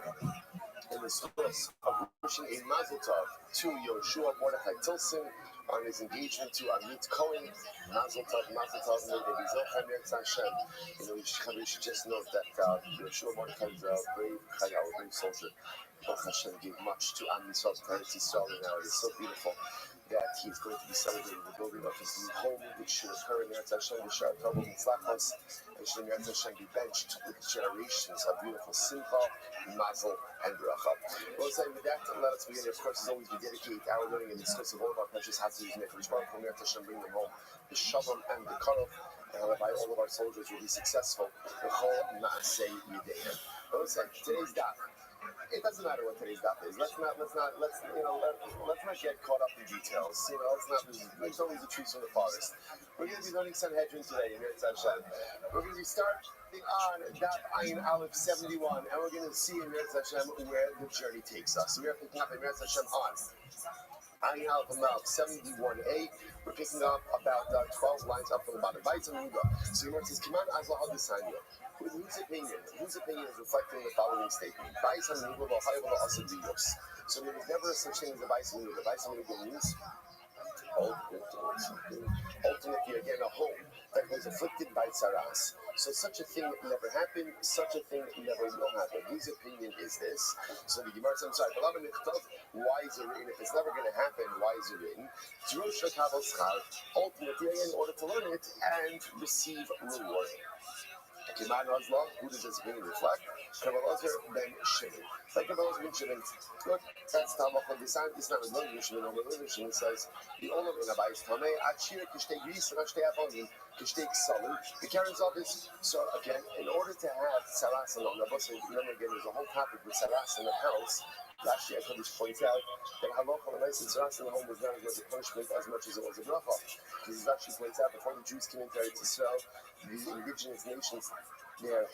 [SPEAKER 1] in the source of wishing a mazel tov to Yoshua Mordechai Tilson on his engagement to Amit Cohen. Mazel tov, may they be Zochar Neretz Hashem. We should just note that Yoshua Mordechai is a brave Chayal, a brave soldier. Baruch Hashem gave much to Am Yisrael, to Eretz Yisrael, and now it is so beautiful that he is going to be celebrating the building of his new home, which should occur in Eretz Hashem, the Shar Tov Mitzlachos, and should in Eretz Hashem be benched with generations of beautiful Simcha, Mazel, and Bracha. Well, with that, let us begin. Of course, as always, we dedicate our learning and discuss of all of our precious Hatzis, and for Baruch Hu, Eretz Hashem, bring them home, the Shalom and the Karov, and Rabbi, all of our soldiers will be successful. B'chol Ma'aseh Yideihem. Well, today's daf. It doesn't matter what today's daf is. Let's not get caught up in details. There's always the trees from the forest. We're going to be learning Sanhedrin today in Eretz Hashem. We're going to be starting on daf Ayin Aleph 71, and we're going to see in Eretz Hashem where the journey takes us. So we are picking up in Eretz Hashem on Ayin Aleph 71a. We're picking up about 12 lines up from the bottom. So the Gemara says, "Kiman azal hadisanya." Whose opinion is reflecting the following statement? So there is never such thing as a Bais Hanuga. Bais Hanuga means ultimately again a home that was afflicted by tzaras. So such a thing never happened, such a thing never will happen. Whose opinion is this? So the Gemara says, why is it written? If it's never going to happen, why is it written? Ultimately, in order to learn it and receive reward. Who does this opinion reflect? Ben Shimon. Like Ben Shimon. Look, that's Talmud on this side. It's not a non Shimon. Ben Shimon says, the Olam in Abai is Tamei, Achir, Kishtei Gris, and Ashtei Avon, Kishtei Salim. The Karen's office. So again, in order to have Saras and Olam, remember again, there's a whole topic with Saras in the house. Last year, Kodesh points out that Halacha and Saras in the home was not as much a punishment as much as it was a bracha. Because it actually points out before the Jews came into Eretz Yisrael, the indigenous nations there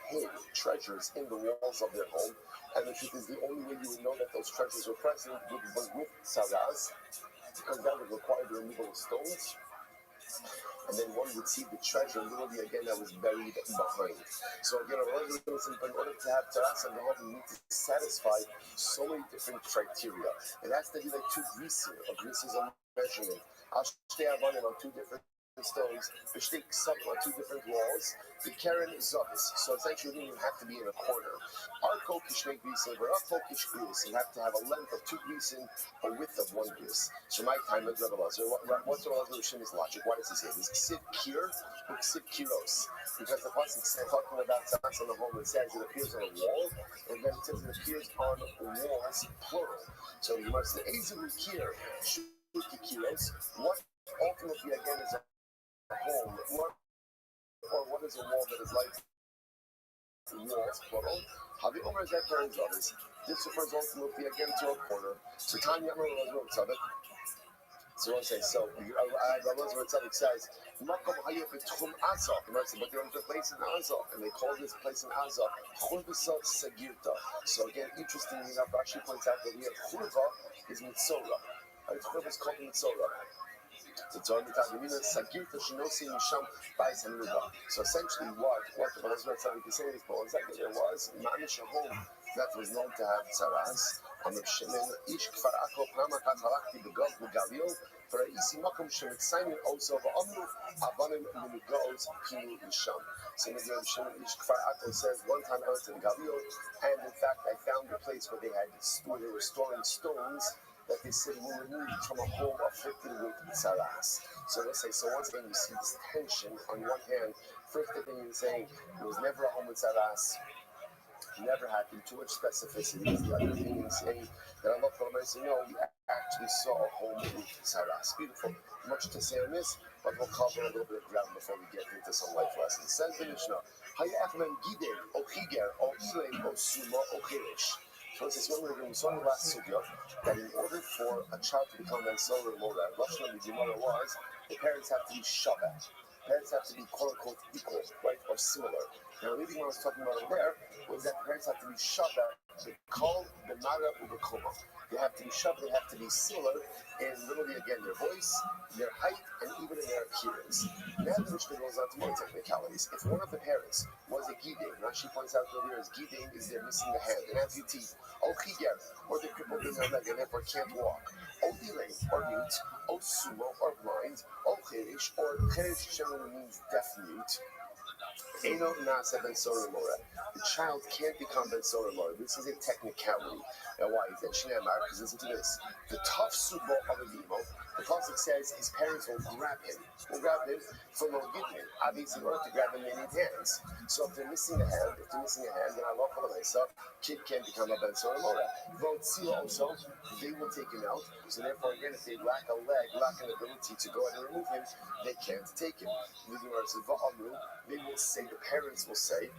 [SPEAKER 1] hid treasures in the walls of their home, and the truth is the only way you would know that those treasures were present was with saras, because that would require the removal of stones, and then one would see the treasure literally again that was buried behind. So again, in order to have saras in the home, you need to satisfy so many different criteria. It has to be like two greases. A grease is a measurement. Ashtei Avanim on two different stones, the Shtei Ksavim on two different walls, the Karen Zavis. So essentially you have to be in a corner. Arko Kishnei Grisin, Verafo Kishgris, you have to have a length of 2 grisin, a width of 1 gris. So my time is Rabbi. So what's Rabbi Shim's logic? Why does he say this? Ksiv Kir or Ksiv Kiros? Because the pasuk is talking about Saras on the home, it says it appears on a wall, and then it says it appears on walls, plural. So you must say, Ezivu Kir, Shuki Kiros, what ultimately again is a home, what is a wall that is like walls, plural? Havi Omer Zekar and Zavis. This refers ultimately again to a corner. So Tanya Amar Tzaddik. So we'll say, so Rabbi Tzaddik says, Makom Hayef Betchum Azah. But they're in the place in Azah, and they call this place in Azah Chulvasa Sagirta. So again, interestingly enough, Rashi points out that here Chulva is Mitzora. Chulva is called Mitzora. So essentially what the Rabbi Tzaddik is saying is, there was Mamish a home that was known to have tzaras, Amr Shimon, Ish Kfar Akko Prama Katalakti Begov Begalil, for Isi Makom Shemit Simon also Amru, Abanim Lumigos, Kinu Isham. So maybe Shimon Ish Kfar Akko says, one time I went to the Galil, and in fact I found a place where they were storing stones that they said were removed from a home afflicted with tzaras. So let's say, so once again you see this tension. On one hand, first thing you're saying, there was never a home with tzaras, never happened, too much specificity. The other thing is saying that Allah said, no, we actually saw a home with tzaras. Beautiful. Much to say on this, but we'll cover a little bit of ground before we get into some life lessons. Says the Mishnah, Hayachman Gidin, O Higer, O Ilain, O Suma, O Chirish. So it says, we saw in the last sugya that in order for a child to become an Solar Mora, Lashon of the Gemara was, the parents have to be Shabbat. Parents have to be quote unquote equal, right, or similar. Now, the only thing I was talking about over there was that parents have to be Shabbat, they call the Mara Ubakoma. They have to be Shabbat, they have to be similar in literally, again, their voice, their height, and even in their appearance. Now the Mishnah goes on to more technicalities. If one of the parents was a Gidin, Rashi points out earlier as Gidin is they're missing a hand, an amputee, or Chiger, or they're crippled in their leg and therefore can't walk, or delay, or mute, or sumo, or blind, or cherish, or cherish generally means deaf mute. Eno nasa ben soramora. The child can't become ben soramora. This is a technicality. Now, why is that? Shneimar, because listen to this. The tough subo of a vimo, the pasuk says his parents will grab him. For no giving. Obviously, in order to grab him, they need hands. So if they're missing a hand, then Allah myself, kid can't become a ben soramora. ROTHSCHILD also, they will take him out. So therefore, again, if they lack a leg, lack an ability to go ahead and remove him, they can't take him. They will say, the parents will say,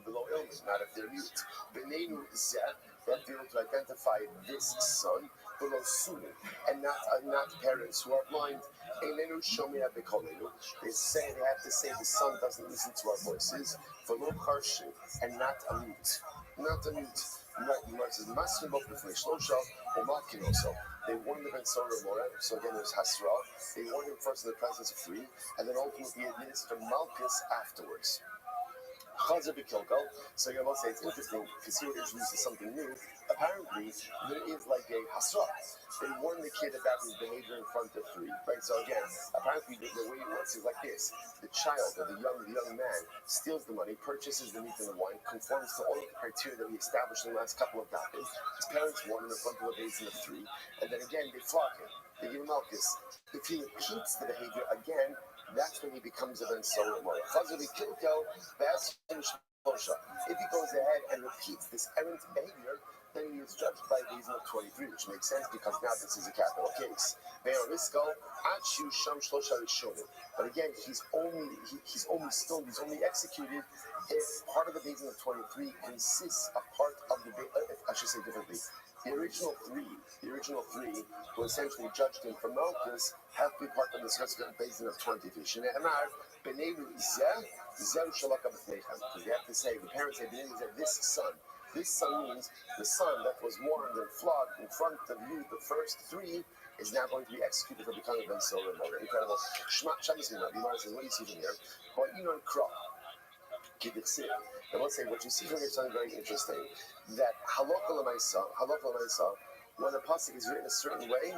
[SPEAKER 1] below illness, not if they're mute. Benenu zeh, that they will to identify this son, below sunu, and not parents who are blind. Enenu shomia bekolenu. They have to say the son doesn't listen to our voices, below harshu, and not a mute. Not a mute. They warn the Ben Sora Mora, so again there's Hasra. They warn him first in the presence of three, and then ultimately administer Malchus afterwards. So you will say it's interesting because here introduces something new. Apparently, there is like a hasra. They warn the kid about his behavior in front of three, right? So again, apparently the way it works is like this: the child or the young man steals the money, purchases the meat and the wine, conforms to all of the criteria that we established in the last couple of days. His parents warn him in front of a basin of three, and then again they flog him. They give him Malchus. If he repeats the behavior again, that's when he becomes a Ben Solomon. If he goes ahead and repeats this errant behavior, then he is judged by reason of 23, which makes sense because now this is a capital case. But again, he's only executed if part of the reason of 23 consists of part of the. I should say differently. The original three who essentially judged him for Malchus have to be part of the subsequent basin of 20. Because they have to say, the parents say, this son means the son that was warned and flogged in front of you, the first three, is now going to be executed for becoming Ben Solomon. Incredible. Shema Shamsina, the Gemara says, what do you see from here? But you know, and let's say what you see from here is something very interesting. That halakha l'maisa, when a pasuk is written a certain way,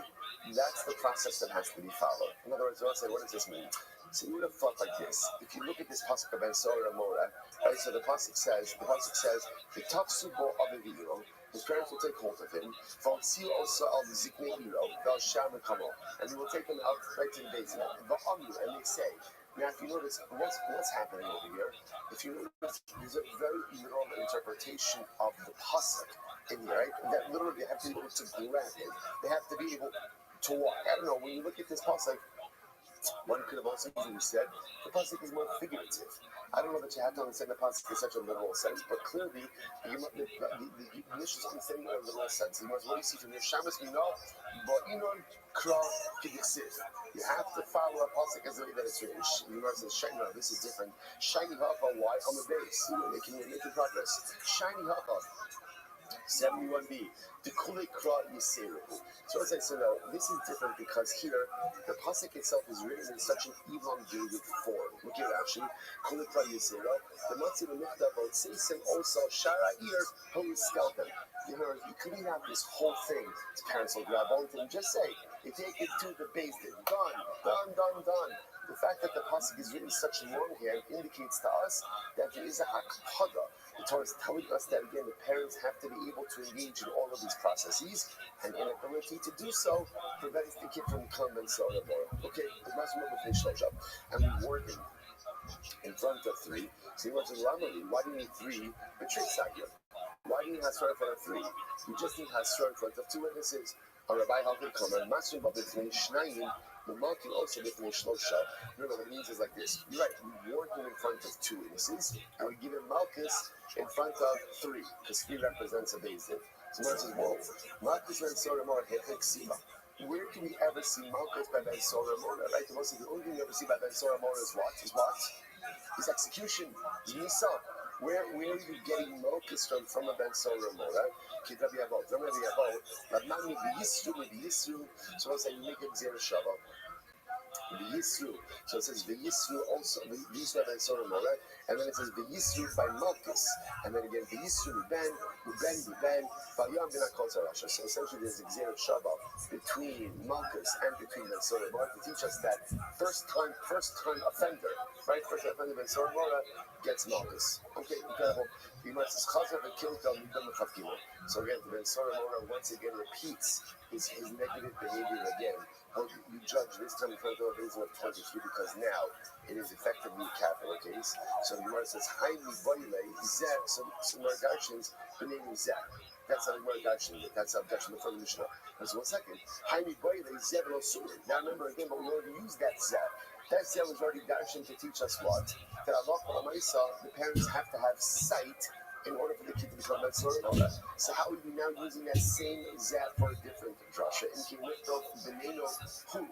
[SPEAKER 1] that's the process that has to be followed. In other words, let's say, what does this mean? So you would have thought like this. If you look at this pasuk of Ben Sora Mora, right? So the pasuk says, the tafsubo aviviro, his parents will take hold of him. V'altziu also al ziknei iro, thou sham kamo, and they will take him out right to the basin. And they say. Now, if you notice, what's happening over here, if you notice, there's a very literal interpretation of the pasuk in here, right? That literally they have to be able to grab it. They have to be able to walk. I don't know, when you look at this pasuk, one could have also easily said the pasuk is more figurative. I don't know that you have to understand the pasuk in such a literal sense, but clearly the initial understanding in a literal sense. What do you see from your Shabbos? We know, but you have to follow a pasuk as the way that it's written. No, this is different. Shiny hapa, why on the base? Making progress. Shiny hapa. 71b. The Kulikra Yisiru. So I say, so now, this is different because here, the pasuk itself is written in such an elongated form. Look at Rashi. Kulikra Yisiru. The Matzi L'Michta about Sisem also Sharair Holiskeltem. You know, you couldn't have this whole thing. His parents will grab onto and just say, you take it to the Beis Din. Done. The fact that the pasuk is written such longhand indicates to us that there is a hakpada. The Torah is telling us that again, the parents have to be able to engage in all of these processes, and inability to do so prevents the kid from becoming so more. Okay, the Muslim will finish up, and we warn him in front of three. So he wants to Ramali, why do you need three? But Sagya. Why do you have Hasra in front of three? You just need Hasra in front of two witnesses. A Rabbi Halkin Kaman, Masrim Babithin Shnayim, the Malkin also Bithin Shlosha. Remember, what it means is like this. You're right, we warn him in front of two witnesses, and we give him Malchus in front of three, because three represents a basin. So Mar says, whoa, Malchus Ben Soramor Hechek Siva. Where can we ever see Malchus by Ben Soramor? Right? The only thing we ever see by Ben Soramor is what? His execution, his Nisa. Where are you getting Malchus from a Ben Soramor? Right? Kid Rabbi Avot, but not with the Yisru. So I say you make it Zera Shabbat. The Yisru. So it says the Yisru also, the Yisru Ben Soramor, right? And then it says the Yisru by Malchus. And then again, the Yisru Ben, Vayam Ben HaKol Tzarasha. So essentially there's a Zera Shabbat between Malchus and between Ben Soramor to teach us that first time offender, right? First time offender Ben Soramor gets Malchus. Okay, incredible. He must have Chazav and killed them. So again, the Ben Soramor once again repeats his negative behavior again. You judge this time in front of a reason of 23 because now it is effectively a capital case. So the Gemara says, Haimi Boile, Zeh, some Margashins, B'nei Zeh. That's how the Gemara Gashin, that's how Gashin before the Mishnah. So 1 second. Haimi Boile, Zeh, V'lo Surim. Now remember again, but we already used that Zeh. That Zeh was already Gashin to teach us what? That Allah, the parents have to have sight in order for the kid to become that sort of. So how are you now using that same Zeh for a different drasha? And he lift off Beneno Hu.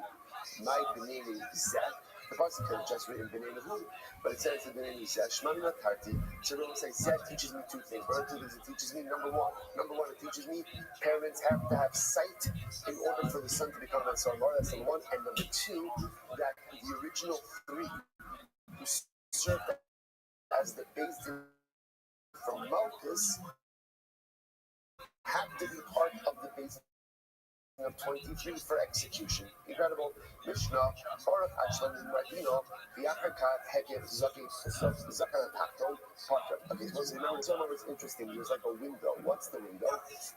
[SPEAKER 1] My Beneno Zeh. The pasuk could have just written Beneno Hu, but it says the Beneno Zeh. Shmami Latarti. So everyone say Zeh teaches me two things. What are two things it teaches me? Number one, it teaches me parents have to have sight in order for the son to become that sort of. That's number one. And number two, that the original three who served as the base from Malchus have to be part of the base of 23 for execution. Incredible. Mishnah, Baruch Ashlan in Radino, the Afrikat Heket Zaki Zakan Takto Potter. Okay, so now it's almost interesting. There's like a window. What's the window?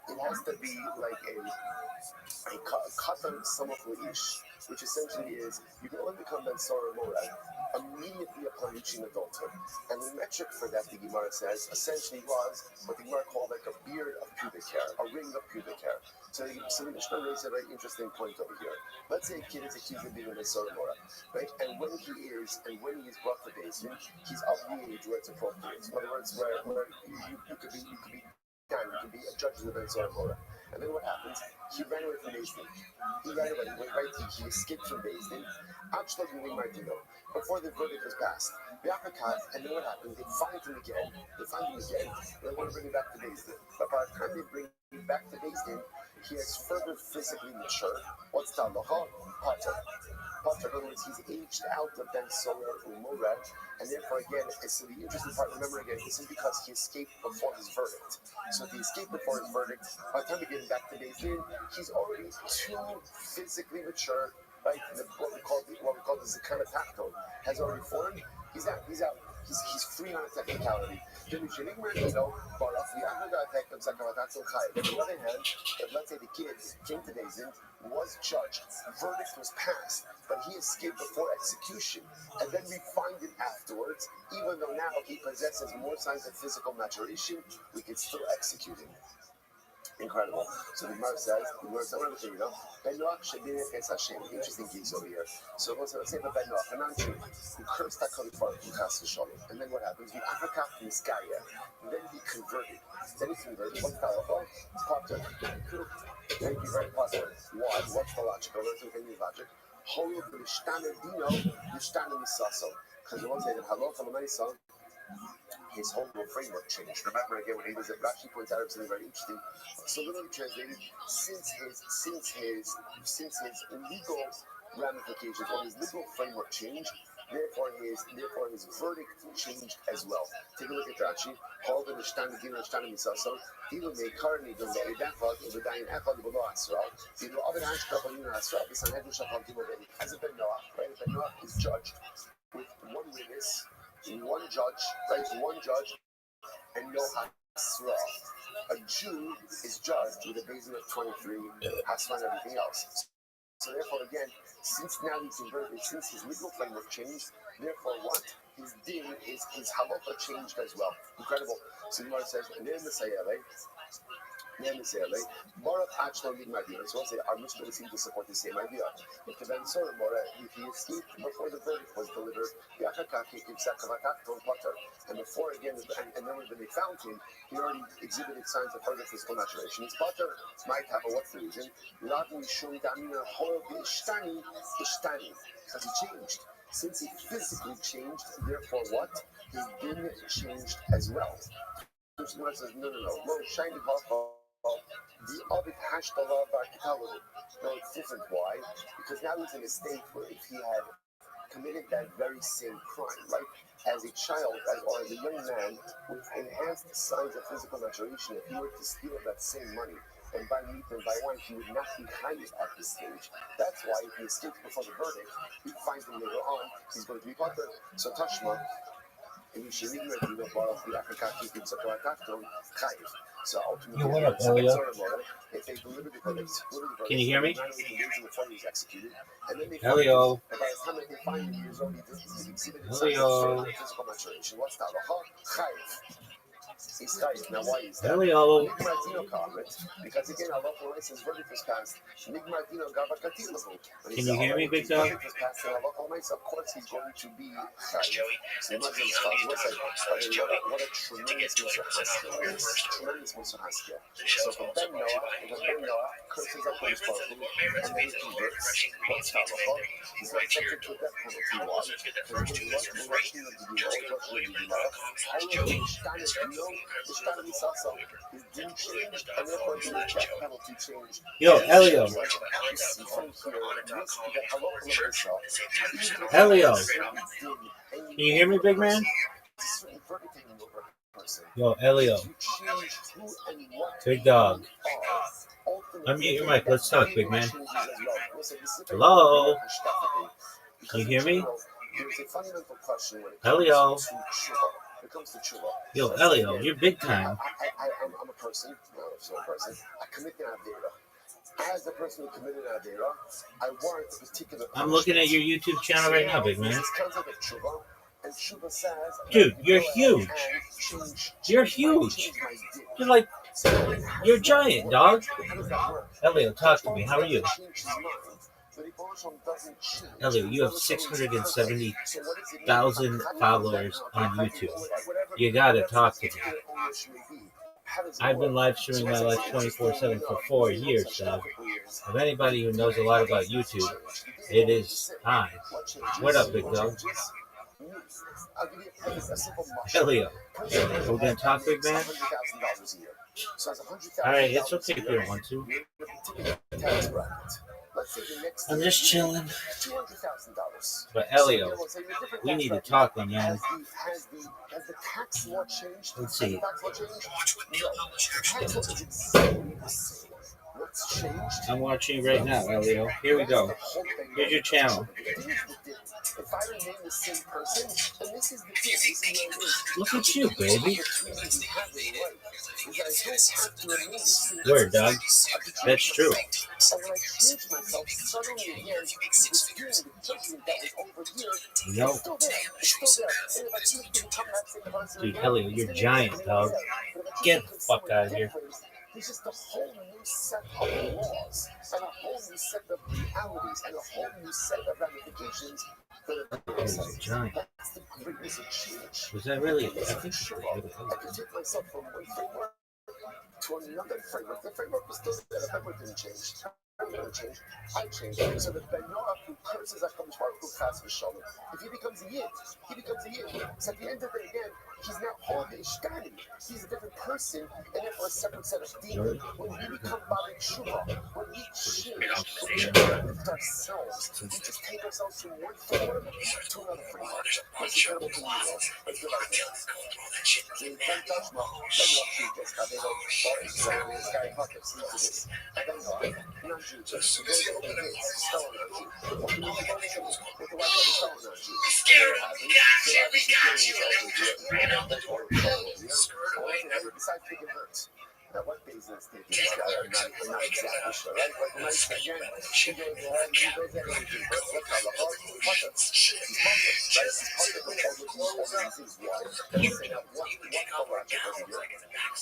[SPEAKER 1] It has to be like a katan samach, which essentially is you can only become Ben Soramora immediately upon reaching adulthood. And the metric for that, the Gemara says, essentially was what the Gemara called like a beard of pubic hair, a ring of pubic hair. So the Mishnah raised a very interesting point over here. Let's say a kid is accused of being a Ben Soramora, right? And when he is brought to Beis Din, he's of the age where it's appropriate. In other words, where you could be a judge of the Ben Soramora. And then what happens? He ran away from Beis Din. He escaped from Beis Din. Before the verdict was passed. And then what happens? They find him again. They want to bring him back to Beis Din. But by the time they bring him back to Beis Din, he has further physically matured. What's the halacha? Potter. In other words, he's aged out of Ben Solar Umurad, and therefore again, so the interesting part, remember again, this is because he escaped before his verdict. So if he escaped before his verdict, by the time we get him back to Beis Din, he's already too physically mature, right? What we call the Zakana Takto has already formed. He's out. He's free on a technicality. But on the other hand, if let's say the kid came to Beis Din, was judged, verdict was passed, but he escaped before execution, and then we find him afterwards, even though now he possesses more signs of physical maturation, we can still execute him. Incredible. So the Gemara says, Ben-Noach Shebir Ches Hashem. Interesting case over here. So let's say the Ben-Noach, a non-Jew, who cursed HaKadosh Baruch Hu, Chas v'Shalom. And then what happens? The Afrikat Miskaya. Then he converted. What's the halacha? Potter. Thank you, very positive. Why? What's the logic? Let's look at the logic. Holo B'Nishtana Dino, Nishtana Misaso. Because you want to say that halacha l'maisa, his whole framework changed. Remember again when he was at Rashi points out something very interesting. So literally translated, since his legal ramifications or his legal framework changed, therefore his verdict changed as well. Take a look at Rashi. Hold the stand given stand misaso. Even may currently do the idafot of the dying echad below Asral. You know other hashkaf on Asral. This on Hedru Shachal Timothy. As a Ben Noach, right? Ben Noach is judged with one witness, one judge, right? One judge, and no hasra. A Jew is judged with a basin of 23 hasra and everything else. So therefore, again, since now he's converted, since his legal framework changed, therefore what? His din is his halacha changed as well. Incredible. So the Gemara says, "Ne'er Messiah, Baruch Achlo Nigmadina." So once our Mishnah seem to support the same idea. If the Ben Sor Mora, if he escaped before the verdict was delivered, and before again, and then when they found him, he already exhibited signs of further physical maturation. His butter might have a what's the reason? Because he changed. Since he physically changed, therefore what? His din changed as well. So Shmuel says, no. The Ovid Hashtala Barkitalu. No, it's different. Why? Because now he's in a state where if he had committed that very same crime, right? As a child, or as a young man with enhanced signs of physical maturation, if he were to steal that same money and buy meat and buy wine, he would not be chayiv at this stage. That's why if he escapes before the verdict, he finds him later on, he's going to be potter. So Tashma, so ultimately,
[SPEAKER 2] Yo, what up, Elio?
[SPEAKER 1] if they deliver the verdict,
[SPEAKER 2] Can you hear me?
[SPEAKER 1] he's executed, and then they
[SPEAKER 2] Elio.
[SPEAKER 1] and by the time that they find him, he was already exhibited
[SPEAKER 2] Elio.
[SPEAKER 1] physical maturation. What's that? He's chayiv. Now, why is that?
[SPEAKER 2] Elio.
[SPEAKER 1] Because again, Allah says verdict was passed.
[SPEAKER 2] Can you hear me, big dog?
[SPEAKER 1] Of course, he's going to be chayiv. So what a tremendous Musa Haskell. So from Ben Noah curses up on his father, and then he convicts. What's halacha? He's not subject to a death penalty. Why? Because he was rushing of the his din changed, and therefore his death penalty changed.
[SPEAKER 2] Yo, Elio. Elio. Can you hear me, big man? Yo, Elio. Big dog. Unmute your mic. Let's talk, big man. Hello? Can you hear me? Elio. Yo, Elio, you're big time.
[SPEAKER 1] I'm a person. I commit an avera. As the person who committed an avera, I warrant a particular.
[SPEAKER 2] I'm looking at your YouTube channel right now, big man.
[SPEAKER 1] This concept of tshuva, and tshuva says,
[SPEAKER 2] dude, you're huge. You're huge. You're like, you're giant, dog. Elio, talk to me. How are you? Elio, you have 670,000 followers on YouTube. You gotta talk to me. I've been live streaming my life 24/7 for 4 years, dog. If anybody who knows a lot about YouTube, it is I. What up, big dog? Elio, are we gonna talk, big man? Alright, it's okay if you don't want to. I'm just chilling. But Elio, we need to talk, my man. Let's see. I'm watching right now, Elio. Here we go. Here's your channel. Look at you, baby. Word, dog. That's true. No. Dude, Elio, you're giant, dog. Get the fuck out of here.
[SPEAKER 1] It's just a whole new set of laws and a whole new set of realities and a whole new set of ramifications.
[SPEAKER 2] Giant.
[SPEAKER 1] That's the greatness of change.
[SPEAKER 2] Was that really? I think
[SPEAKER 1] I could take myself from one framework to another framework. The framework was still there. The framework didn't change. I changed. So the Ben Noah who curses HaKadosh Baruch Hu chas v'shalom. If he becomes a yid, he becomes a yid. So at the end of the day, again, He's not Hode Ishtani. He's a different person, and therefore a separate set of demons. When we become Bali Tshuva, when we change, when we lift ourselves, we just take ourselves from one form to another form. That's a terrible thing to do. Let's go back to this. You can't touch me. Then you actually just have a little body. So this guy pockets into this. And then not you. So go to the gates. Stone on you. What can you do? What the white guy stone on you? Scary. We got you. Besides taking hurts. Now, what things is taking? I'm not exactly sure, right? But nice again, she goes ahead, he goes ahead and he goes, what's called a hard putter. He's putter, right? He's putter with all the disease. Why? Let's say that what logic was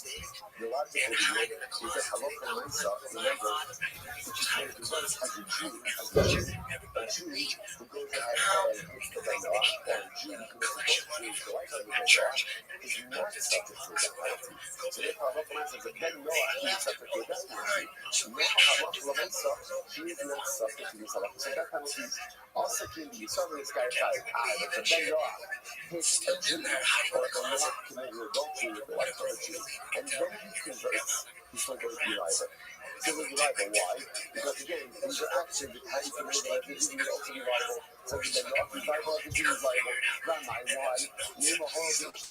[SPEAKER 1] it? The logic was it? He said, hello from myself, remember, which is what it was as a Jew, a Jew who goes ahead and hits the Benoah, or a Jew who goes to Jews, the white side of the Benoah, is not subject to the penalty. So therefore, hello from myself, Ben Noah, he is subject to that penalty. Now, hello from myself, he is not subject to this halacha. So that penalty is also can be so this guy says, if the Ben Noah hits a Jew, or if a Noah committed adultery with the wife of a Jew, and then he converts, he's still going to be liable. Still going to be liable. Why? Because again, these are actions that how you committed the life, he's also be liable. So the Ben Noah is liable, the Jew is liable. Rabbi, why? Name a whole thing. Why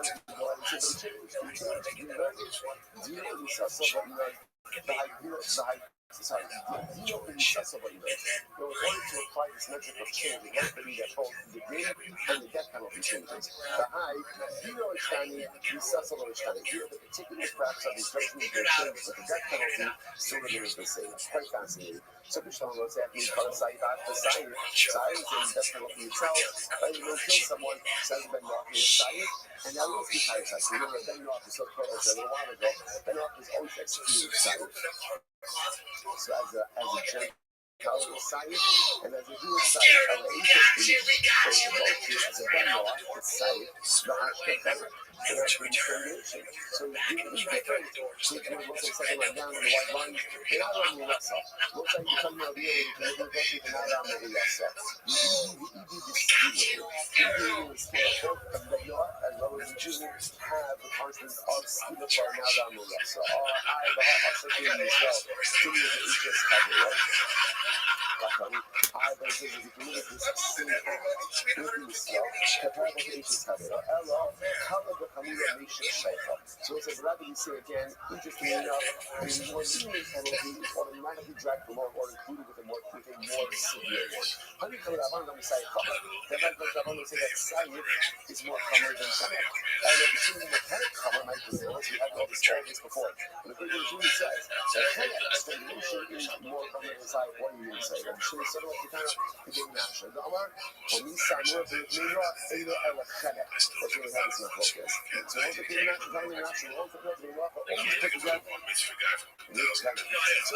[SPEAKER 1] would you go ahead and say the change? Do you know the success of what you know? Sorry, do you know the success of what you know? In order to apply this metric of change, it has to be that both the din and the death penalty changes. The high, you know it's shiny, the success of it's shiny. Here, the particular cracks of these judgment they change, but the death penalty still remains the same. It's quite fascinating. So Krishna was asking for a side after side, and death penalty itself. Right? You don't kill someone, says Ben Noach is side, and now let's be high side. Remember, Ben Noach is so close a little while ago. Ben Noach is always executed side. So as a Gentile side, and as a Jewish side, as a as a Ben Noach side, the Hashkef. So that's retaliation. So you different. So you look at something like down in the white line. They're not on the left side. Looks like you're coming out the other because you're going to not on the left side. You dispute both of the York as well as the Jews have the punishment of stealing for not on the left side. Or I, the also doing yourself, doing the interest cover, right? I, but if you look at this sin act with yourself, comparable to interest cover. Ella, cover the so it's a Rabbi say again, interestingly enough, the more lenient penalty is automatically dragged below or included with a more severe one. How do you come to that one? Let me say cover. The fact that Rabbi say that Sayyid is more common than Sayyid. And the thing that can cover might be there. We had all these charges before. But the thing that Julie says that strangulation is more common than Sayyid. What do you mean to say? Rabbi Shimon said, well, he didn't answer. The Amar, Homi Samur, B'Mira, Eila, Ela, Chene. What's really how this not focus? So once the king matches on the national, once the president walk, always pick it up. So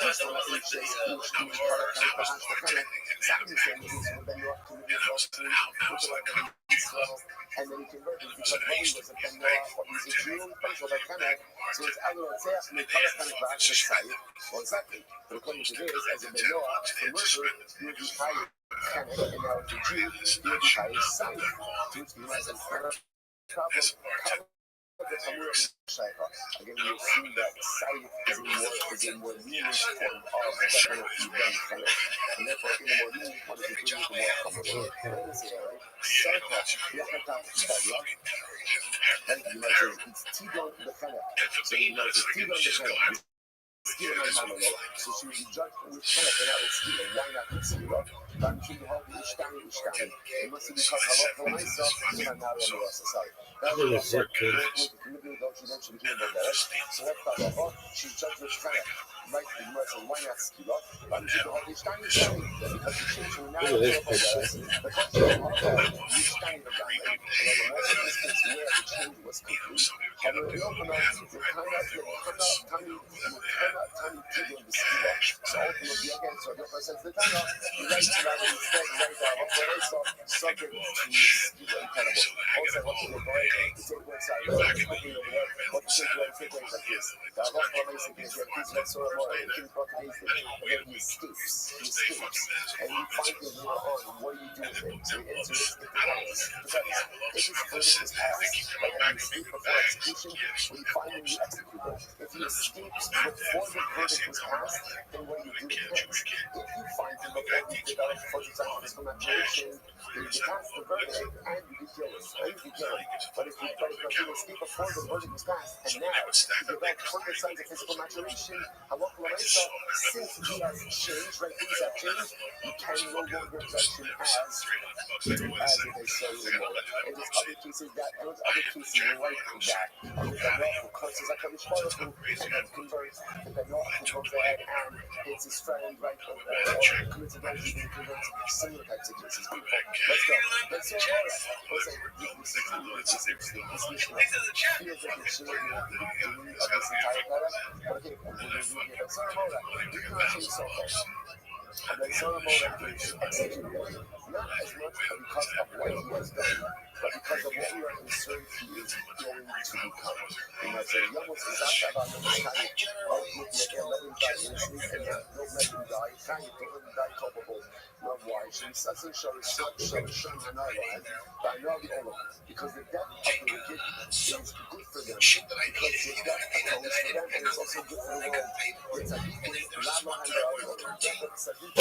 [SPEAKER 1] that's the last each day, each part of the hash the kind of Saturday saying is when Ben Noach committed adultery, which like level, and then he converted because when he was a Ben Noach, or he's a Jew, first of all, that kind of, so it's either a Tzeach, and the color kind of back to Sayyid, well, exactly. But according to this, as a Ben Noach, for murder, he would be higher. And now as a Jew, he would be higher Sayyid. Which means as a again, we assume that Sayyid is a more lenient form of death penalty than Khaled. And therefore, in the more lenient one is included the more common. What is it, right? Sarka, Yakata, Tabla. And you might say it's Tidon the Khaled. So you might say Tidon the Khaled. Steal my time alone. So she would be judged with Khaled and I would steal it. Why not with steal it? But she would hold Ishtani. It must be because I love for myself, and I'm not on the rest of society. That was a sick kid. So that's how she's judged with Khaled. Right, the mercy, why not steal it? But she would hold Ishtani. Because she changed from now to the question of Ishtani the guy. And the most instance where the change was complete. And when we open up, you cannot Tidon the steal. So ultimately, again, so the person says the Tana, you write to that instead, write that up for myself, subject to incredible. Also, what you do, boy, you take one side, what you take away, what you take away, this. The Allah basically said, please let Surah more, and he brought today's day. And then he escapes. And you find him later on, what do you do with him? So the answer is, it depends. If his verdict is passed, like when you escape before execution, when you find him, you execute him. If he escapes before the verdict was passed, then what do you do? Depends. If you find him before he develops for the time of physical maturation, then you pass the verdict and you can kill him. But if you escape before the verdict was passed, and now he develops further signs of physical maturation, since he has changed, right? Things have changed, you can no longer judge him as if they say anymore. And there's other cases like that. Under the law who curses HaKadosh Baruch Hu and then converts, and the law who goes ahead and hits his friend, right? Or commits adultery and converts. Similar types of cases. Let's go. Let's say this interesting. This mission feels like it should be the beginning of this entire paragraph. But okay, we're going to read it. So you can actually so far. And then Solomon is executed, not as much because of what he has done, but because of what we are concerned he is going to become. And that's a Yomos is after about the Messiah, let him die innocently, and don't let him die. Don't let him die culpable. Not why. Because the death of the wicked is good for them. Because the death atones for them, and it's also good for the world. It's a death of tzaddikim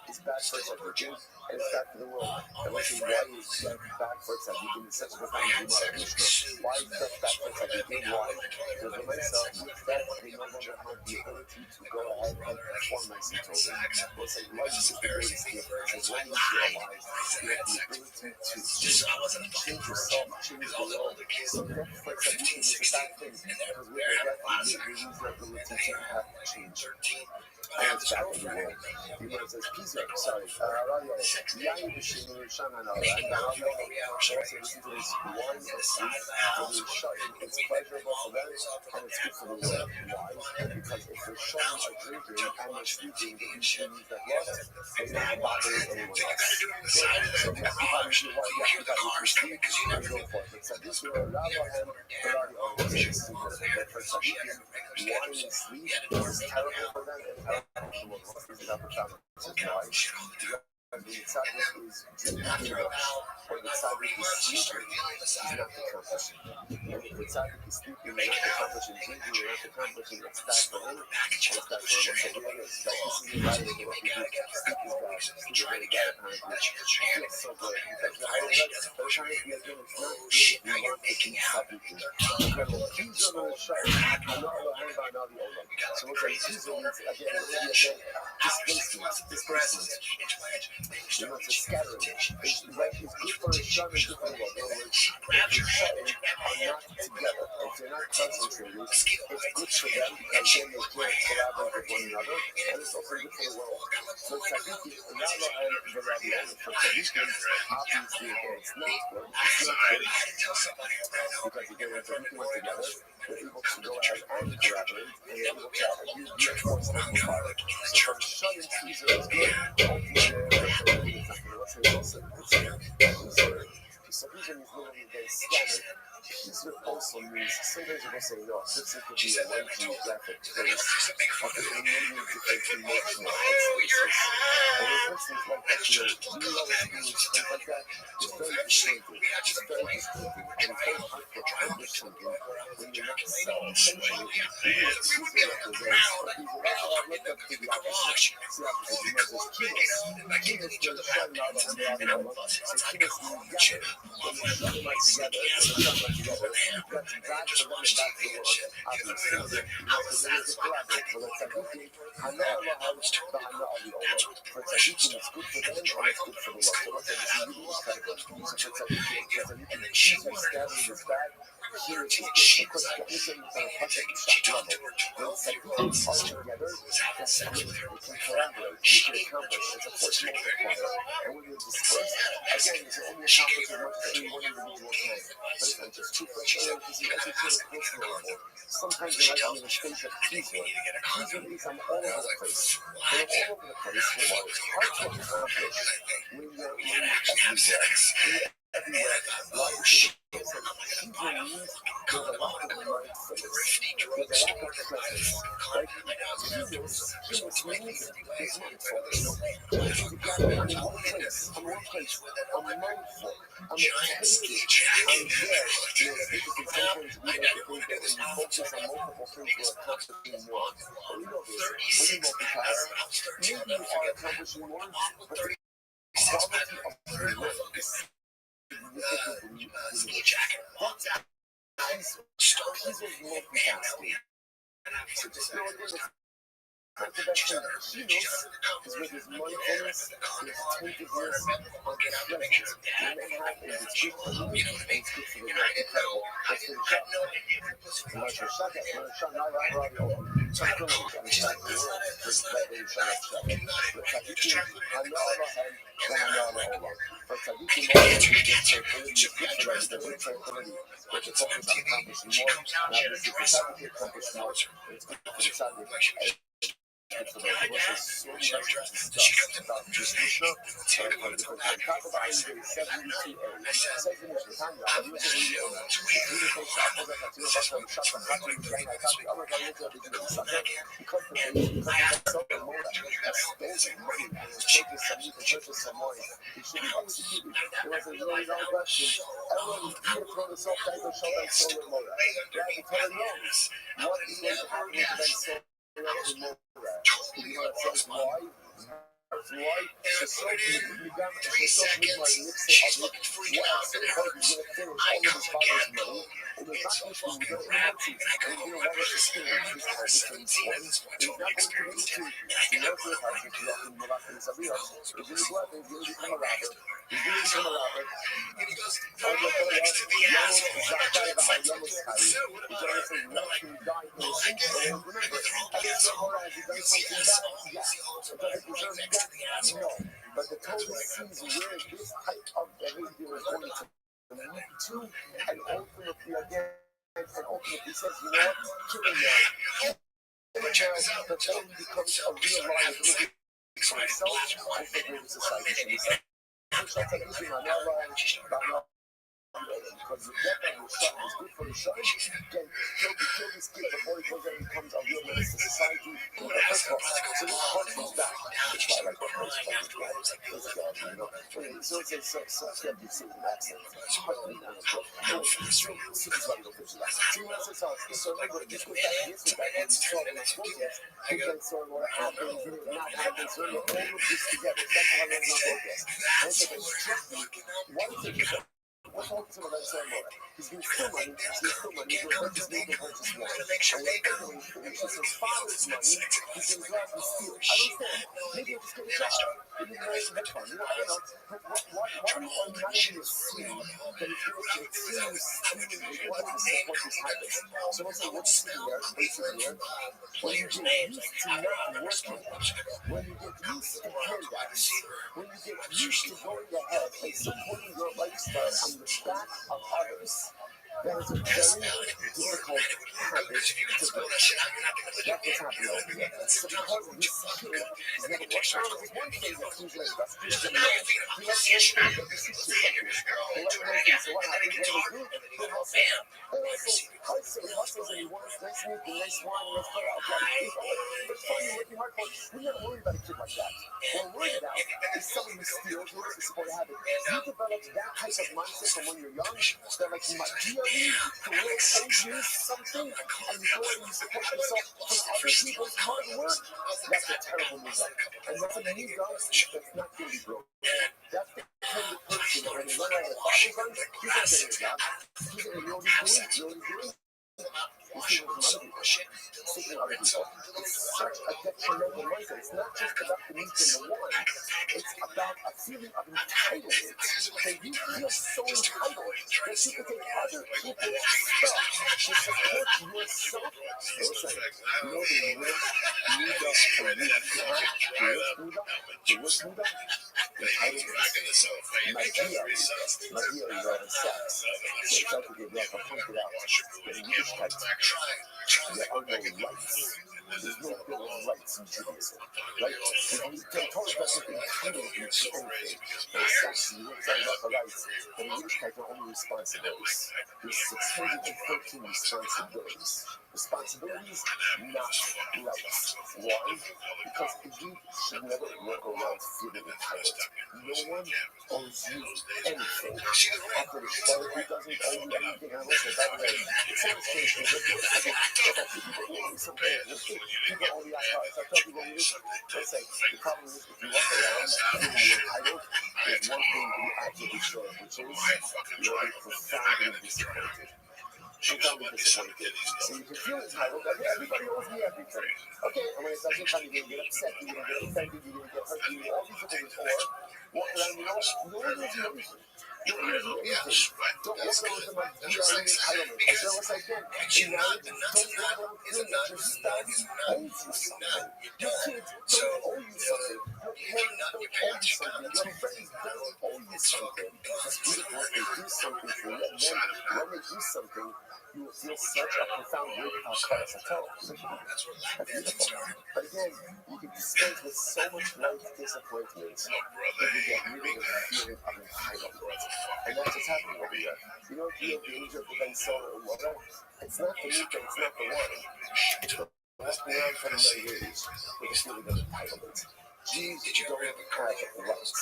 [SPEAKER 1] is bad for tzaddikim, and it's bad for the world. And let's see why is death bad for tzaddikim in such a profound Mishnah. Why is death bad for tzaddikim? Why? Because the myself, with death, they no longer have the ability to go ahead and perform nice and total. We'll say life is the greatest gift. As long as you're alive, you have the ability to change yourself, change the world. So death for tzaddikim is a bad thing, because with the death, you lose the ability to have change. And it's bad for the world. Because says, Pizza, sorry, Radio, Yain Bishinu, Shanana, and Radio, also listen to this wine of sleep, when you're shutting, it's pleasurable for them, and it's good for the world. Why? Because if they're shutting or drinking and they're sleeping, the issues that lost, they're not bothering anyone else. So you have to find why you have to get with your sleep, and go for it. But Sadis, you're a Rabohem, Radio, also listen to this, but for Sadis, wine and sleep is terrible for them, and terrible. Is not profound. The tzaddik is drinking too much, or the tzaddik is sleeping, is not accomplishing. And if the tzaddik is sleeping, you're not accomplishing drinking, you're not accomplishing, it's bad for him, and it's bad for him. So here it is. This is the right of what we do. Sleep is bad. Sleep is very bad, apparently. It feels so good. Because by the time we are doing it's not good if we want to keep tzaddikim. Because the keys are going to show, so what's like keys means, again, displacement. You know, it's a scattering. It's good for a shot and good for the world. In other words, if you're shutting are not together, if they're not concentrated, it's good for them because then they can't collaborate with one another, and it's also good for the world. So tzaddikim, Rabbi and the Rabbi. For tzaddikim, obviously, again, it's not good. It's not good because again, when tzaddikim are together, they're able to go out and collaborate, and they're able to reinforce them with fire. So for shutting Caesar is good. So vision is literally very scattered. Caesar also means, sometimes people say, no, Caesar could be a one geographic place, but there are many different emotional experiences. And when a person is like that, do you know experience things like that? It's very distinctive. And it's very hard to accomplish something when you're not self-essentially. Even if Caesar represents, but he's looked up to the opposite. It's the opposite. You know, there's kilos. Kilos, there's shut out and I'm so kilos means gather. When you shut them out together, together, that's bad for them and bad for the world. Obviously, because there is a collaboration. For the tzaddikim, hana Allaham, v'hana Allaham. For tzaddikim, it's good for them and it's good for the world. So let's say this is really incredible. So for tzaddikim, Caesar scattering is bad. Here it is good. Because listen, project shot level. When tzaddikim are together, that's good. They can collaborate. They can accomplish. It's a force multiplier. And when you're dispersed, again, you can only accomplish as much as any one individual can. But it's not just two friends. Because you also feel a personal level. Sometimes you're like I'm in a space of Caesar. Caesar means I'm all over the place. When I'm all over the place, it's hard to accomplish when you're everywhere. Everywhere. Why? Because Caesar means there's a lot of right place. there's a lack of presence, right? Guinness means there's mindfulness. Guinness means exactly, I'm in one place, I'm mindful, I'm attentive, I'm there. It's interesting, sometimes we like to think that when you focus on multiple things, we're accomplishing more. But we know this, when you multitask, maybe you are accomplishing more, but the quality of your work is significantly diminished. He's multitasking. So just know again, that's the best thing that he knows is with his mindfulness, his attentiveness, on presence. When that happens, it's good for you, and it's good for the world. Incredible. Let's finish up. No, but the Torah sees where this type of behavior is going to lead to, and ultimately again, says, you know what, killing now. The Torah becomes a real liability for myself and for greater society. Because the death of your son is good for the son, can kill this kid before he goes and becomes a real menace to society. First of all, so this part comes back. It's like the first part is back. So it's a subjective civil accent. It's hard to know. So remember, this was that yesterday, and so when I spoke yet, and so what happens, not happens, so all of this together. That's how I learned my focus. And so they struck me, why is it what's all this about ceremony? He's going to steal money, he's going to purchase me, he's going to purchase one. And when he finishes his father's money, he's going to go out and steal. I understand. Maybe he'll just get a job. Maybe he'll marry some hedge fund. I don't know. But why are you automatically assuming that if you're stealing what is to support these habits? So let's say what's sitting there, when you get used to not working, when you get used to handouts, when you get used to going ahead and supporting your lifestyle on the back of others, that is a very difficult habit to break. That's what's happening over here. So because this kid is never worked out, there's one thing that's usually that's pretty good. He lets me know that this is shit like this. He lets me know, so what happens when they do? They hustle. He hustles and he wants nice meat and nice wine and nice food. It's fun, you're working hard for it. We're not worried about a kid like that. What we're worried about is someone who steals, who wants to support a habit. You develop that type of mindset from when you're young, that like you might be to really expose you something, and you go and you support yourself from other people's hard work, that's a terrible move. And that's a new guy that's not going to be broken. That's the kind of person that when they run out of father's guns, he's not getting a job. He's going to know what he's doing. Speaking of other people, it's such a detrimental mindset. It's not just about the meat and the wine. It's about a feeling of entitlement. That you feel so entitled that you can take other people's stuff to support yourself. Listen, you know the word Muda or the word Muda? Entitlement. Magia is all in sex. So try to get love and point it out. There are no rights. There's no bill of rights in Judaism, right? The Torah doesn't entitle you to anything. There's sex, you don't say about the rights, but in Yiddishkeit there are only responsibilities. There's 613 responsibilities. Responsibilities, not rights. Why? Because you should never walk around feeling entitled. No one owes you anything. After the Shtar, who doesn't owe you anything? And listen, by the way, it sounds crazy, but people owe you something. People owe you cars. I tell people, let's say, the problem is if you walk around feeling entitled, there's one thing to be absolutely sure of, which is you'll be profoundly disappointed. Profoundly disappointed. So you can feel entitled, like, yeah, everybody owes me everything. Okay, and when it doesn't come, you're going to get upset, you're going to get offended, you're going to get hurt, you're going to all these different things. Or walk around, you know what? No one owes you anything. No one owes you anything. Don't walk around with them like you are an entitlement. I said what I said, in marriage, don't walk around feeling that your spouse owes you something. Your kids don't owe you something. Your parents don't owe you something. Your friends don't owe you something. It's beautiful if they do something for you, and then when they do something, you will feel such a profound weight of That's beautiful. But again, you can dispense with so much life disappointment if you get rid of the feeling of entitlement. And that's what's happening over here. You know, the danger of the Ben Soda or water? It's not the meat, it's not the water. It's the walking around from the young age with a feeling of entitlement. Jews don't have rights.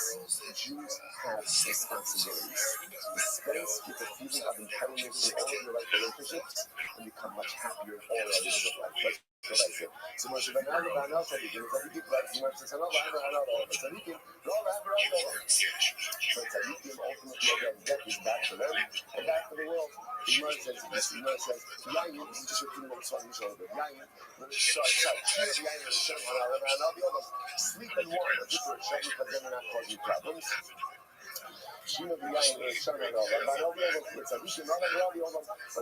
[SPEAKER 1] Jews have responsibilities. Dispense with the feeling of entitlement in all of your life relationships and become much happier in all areas of life. Let's realize it. So much of an hour, tzadikim, ultimately again, death is bad for them and bad for the world. The Gemara says, Yayin is just repeating what Yisrael Yisrael did. Yayin, sleep and wine are different because then they're not causing problems. But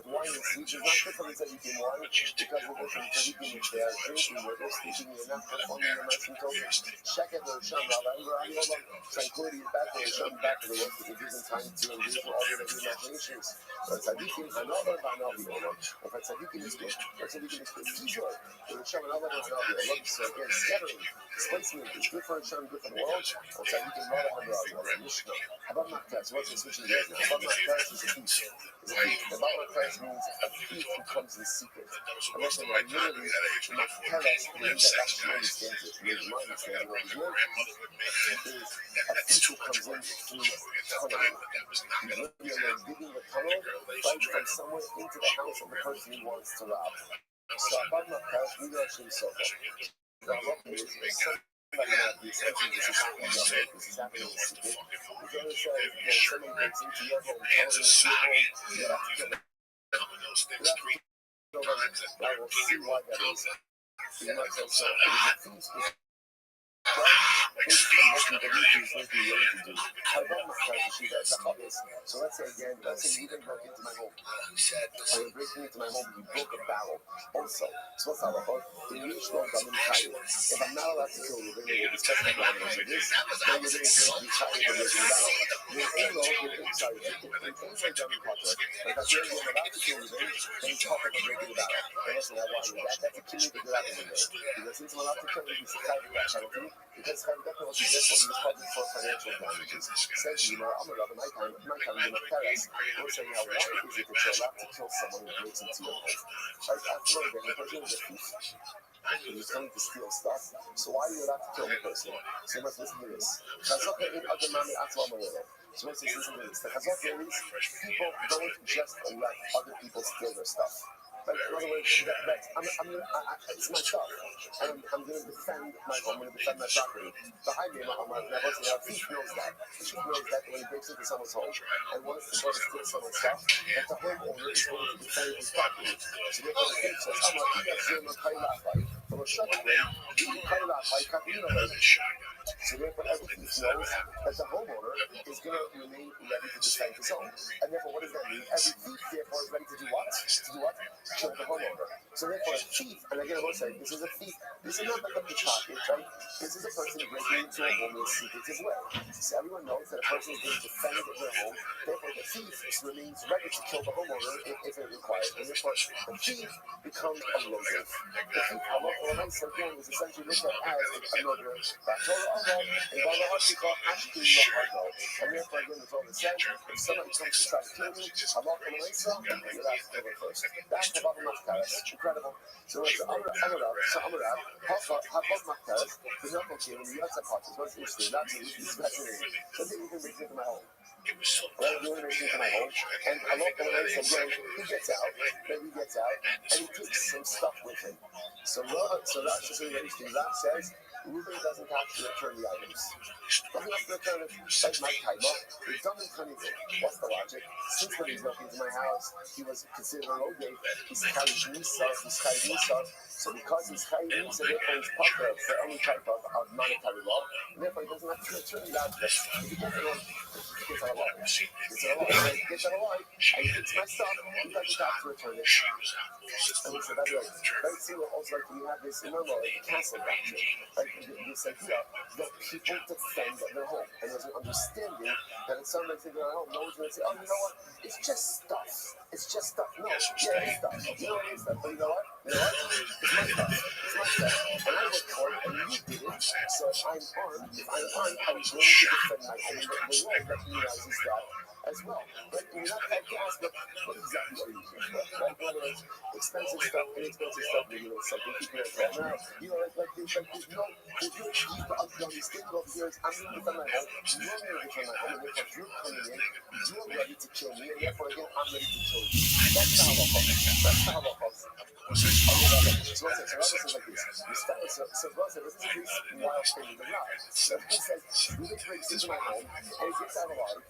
[SPEAKER 1] wine and sleep is not good for the tzadikim. Why? Because the tzadikim, if they are drinking or they're sleeping, they're not performing the Ma'asim Tovim. Tranquility is back to the Hashem, back to the world, because it gives them time to engage with all their imaginations. But tzadikim, if a tzadikim is good, a tzadikim is good. Tizor, the Hashem, so again, scattering, displacement is good for Hashem, good for the world. And tzadikim, Mishnah. About Maktas, what's the switching gears now? About Maktas is a thief. About Maktas means a thief who comes in secret. And that's why literally, Maktas means that actually understands it. Means my understanding over here is a thief who comes in through tunneling. You're digging the tunnel right from somewhere into the house of the person he wants to rob. So about Maktas, we are actually so somebody might be thinking this is happening in secret. If you ever say that someone breaks into your home, telling you it's your home, you have to kill them. I will see why that is. You might say so. It is a thief. So let's say again, let's say you didn't break into my home. So you're breaking into my home, you broke a barrel. Also, so what's that about? If I'm not allowed to kill you, then you're discussing the language of this, then you're going to be tired of breaking a barrel. But if you're allowed to kill you, then you talk about breaking the barrel. And listen, that's a key to get out of here. Because since I'm allowed to kill you, he's tired of that kind of thing. Because definitely what he did was he was probably for financial damages. Says, I'm a rabbi, my time, in my parents, we're saying how wrong is it that you're allowed to kill someone who breaks into your home? Like, after all, the person is a thief. He was coming to steal stuff. So why are you allowed to kill the person? So you must listen to this. So what's this? The chazaka is people don't just let other people steal their stuff. Like, in other words, it's my stuff, and I'm going to defend my home, I'm going to defend my property. Behind me, my thief knows that. The thief knows that when he breaks into someone's home and wants to go to steal someone's stuff, that the homeowner is going to defend his property. So therefore the thief says, from a shut way, So therefore, every thief knows that the homeowner is going to remain ready to defend his home. And therefore, what does that mean? Every thief, therefore, is ready to do what? To do what? Kill the homeowner. So therefore, a thief, and again, I will say, this is a thief. This is not like a pickpocket, right? This is a person breaking into a home in a secretive way. So everyone knows that a person is going to defend their home. Therefore, the thief remains ready to kill the homeowner if it requires. And therefore, the thief becomes a losing. The thief, Allah again, is essentially looked at as another and therefore, again, the Torah said, if somebody comes to try to kill you, Allah you're allowed to kill him first. That's the Baba Machtaras. Incredible. So it's Amarav, Habab Machtaras, the Knuckle King, and the Yatsa Party. What's interesting? That's fascinating. Something you can bring into my home. Well, you want to into my home, and Allah again, he gets out, and he takes some stuff with him. So that's just really interesting. Rav says, Reuben doesn't have to return the items. Doesn't have to return it. Like my kaima. He's done in Kanizim. What's the logic? Since when he's walking to my house, he was considered a road gate. He's Chayiv Nisa. So because he's Chayiv Nisa, therefore he's pucker for any type of monetary law. And therefore he doesn't have to return the items. If he gets it on, he gets out alive. And he gets my stuff, he doesn't have to return it. And he said, by the way, very similar also like we have this, remember, like the castle doctrine. Like this idea that people defend their home. And there's an understanding that it's something like their home, no one's going to say, oh, you know what? It's just stuff. No, it's stuff. You know what it is? But you know what? It's my stuff. And I worked for it, and you did it. So if I'm armed, I'm going to defend my home. The law recognizes that as well. But you're not that gas, but what exactly are you using? Like, whether it's expensive stuff, inexpensive stuff, maybe it's something people are saying, no, there's no, if you're deep understanding over here is, I'm going to defend my home, you're going to defend my home, and therefore you're coming in, you're ready to kill me, and therefore again, I'm ready to kill you. That's the halacha. So Rabbi says like this. So Rabbi says, this is a very wild thing in the Rabbi. So he says, Reuben breaks into my home, and he gets out alive,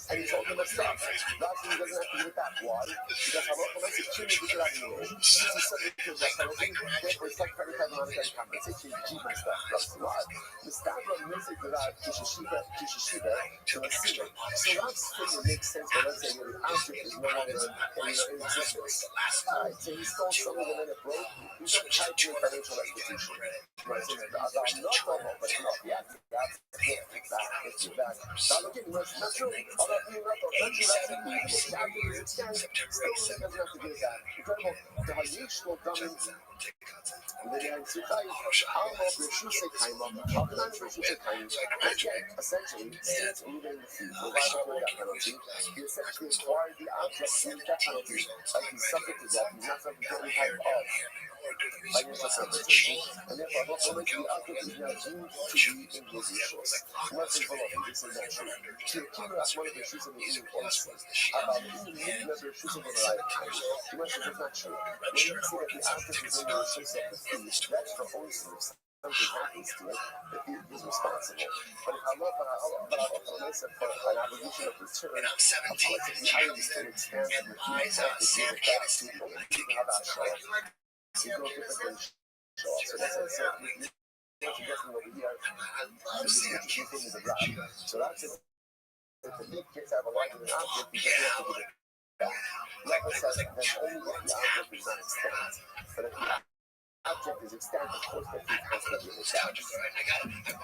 [SPEAKER 1] and he's holding my stuff. Rashi doesn't have to give it back. Why? Because halacha makes it chimney to get out of the way. This is subject to restoration, therefore it's like very kind of monetary compensation to keep my stuff. That's why. The Stavra music without Kishishiba, to a singer. So Rab's thing makes sense, but let's say the object is no longer in existence. Alright, so he stole something and then it broke. He's not tied to a financial restitution. Right, so I'm not talking about, but not yet. That's it. Back. Now look at me. Not true. Although you not true. That's even if the object is extended, still doesn't have to give that. Incredible. The Hayish will come in. Essentially, since Reuben refused to provide that penalty, he essentially acquired the object with that penalty. Like he's subject to death, he's not subject to any type of financial compensation, and therefore, the object is now deemed to be in his issues. Nothing below him, this is not true. To accumulate one of the issues of the Indian also, about the Indian member issues of the lifetime. The question is not true. When you see that the object is in the issues of the feast, that's for oysters. Something happens to it, the thief is responsible. But if Allah makes it for an obligation of return, of course, if the item still expands and the thief has to give it back to people, and people have that show off. There's no different than show off. So that's it. So you're getting over here, this thing is a grab. So that's it. If the thief gets out of a light of an object, he doesn't have to give it back. Like I said, then only if the object is not extant. But if the object is extant, of course, the thief has to give it back. So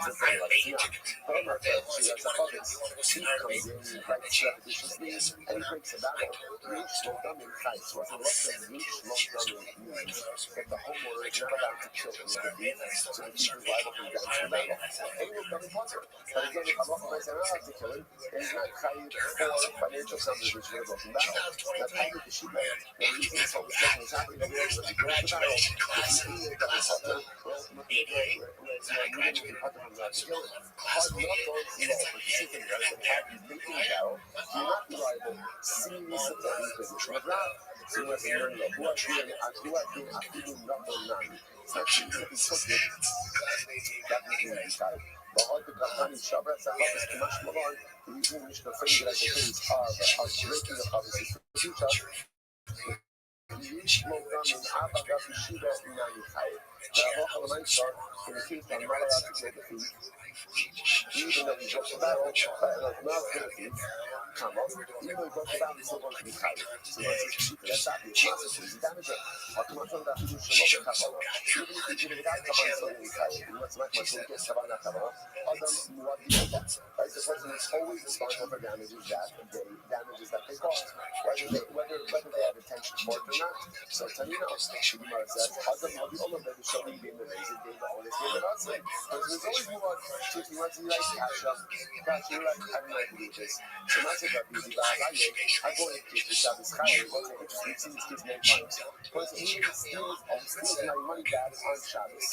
[SPEAKER 1] it's very like, it's not. But I'm not sure. She has a bucket. She comes in, he breaks repetitiously, and he breaks a battle. Reach low dummy fights. So the lesson reach low dummy means that the homeowner is not allowed to kill the thief, so the thief is liable for damage to battle. And he will dummy puncher. But again, if Allah says I'm not allowed to kill him, then he's not chayiv for financial sums which would have broken battle. That's how the Shiba, when he thinks so, it's something is happening, the world is going to break the battle. In the case I'm not allowed to kill the thief, even though he broke the barrel, not kill the thief, even though he broke the barrel, he's still going to be chayiv. So that's obvious. He's damaging. Even if you did it without kavanah, it's still going to be chayiv. What's like much when he gets kavanah, Adam muad yivot. Right, the person is always responsible for damages that they cause, whether they have intention for it or not. So Tanina, the Gemara says, Adam muad yivot, the shali being the reason, being the honest, being the nonsense. Because there's always muad. So if you want to be like Kasha, you're like, I don't know how to do this. So not to Rabbi, I go and kiss the Shabbos Chayim, but we've seen this kids many times. Because he steals my money back on Shabbos.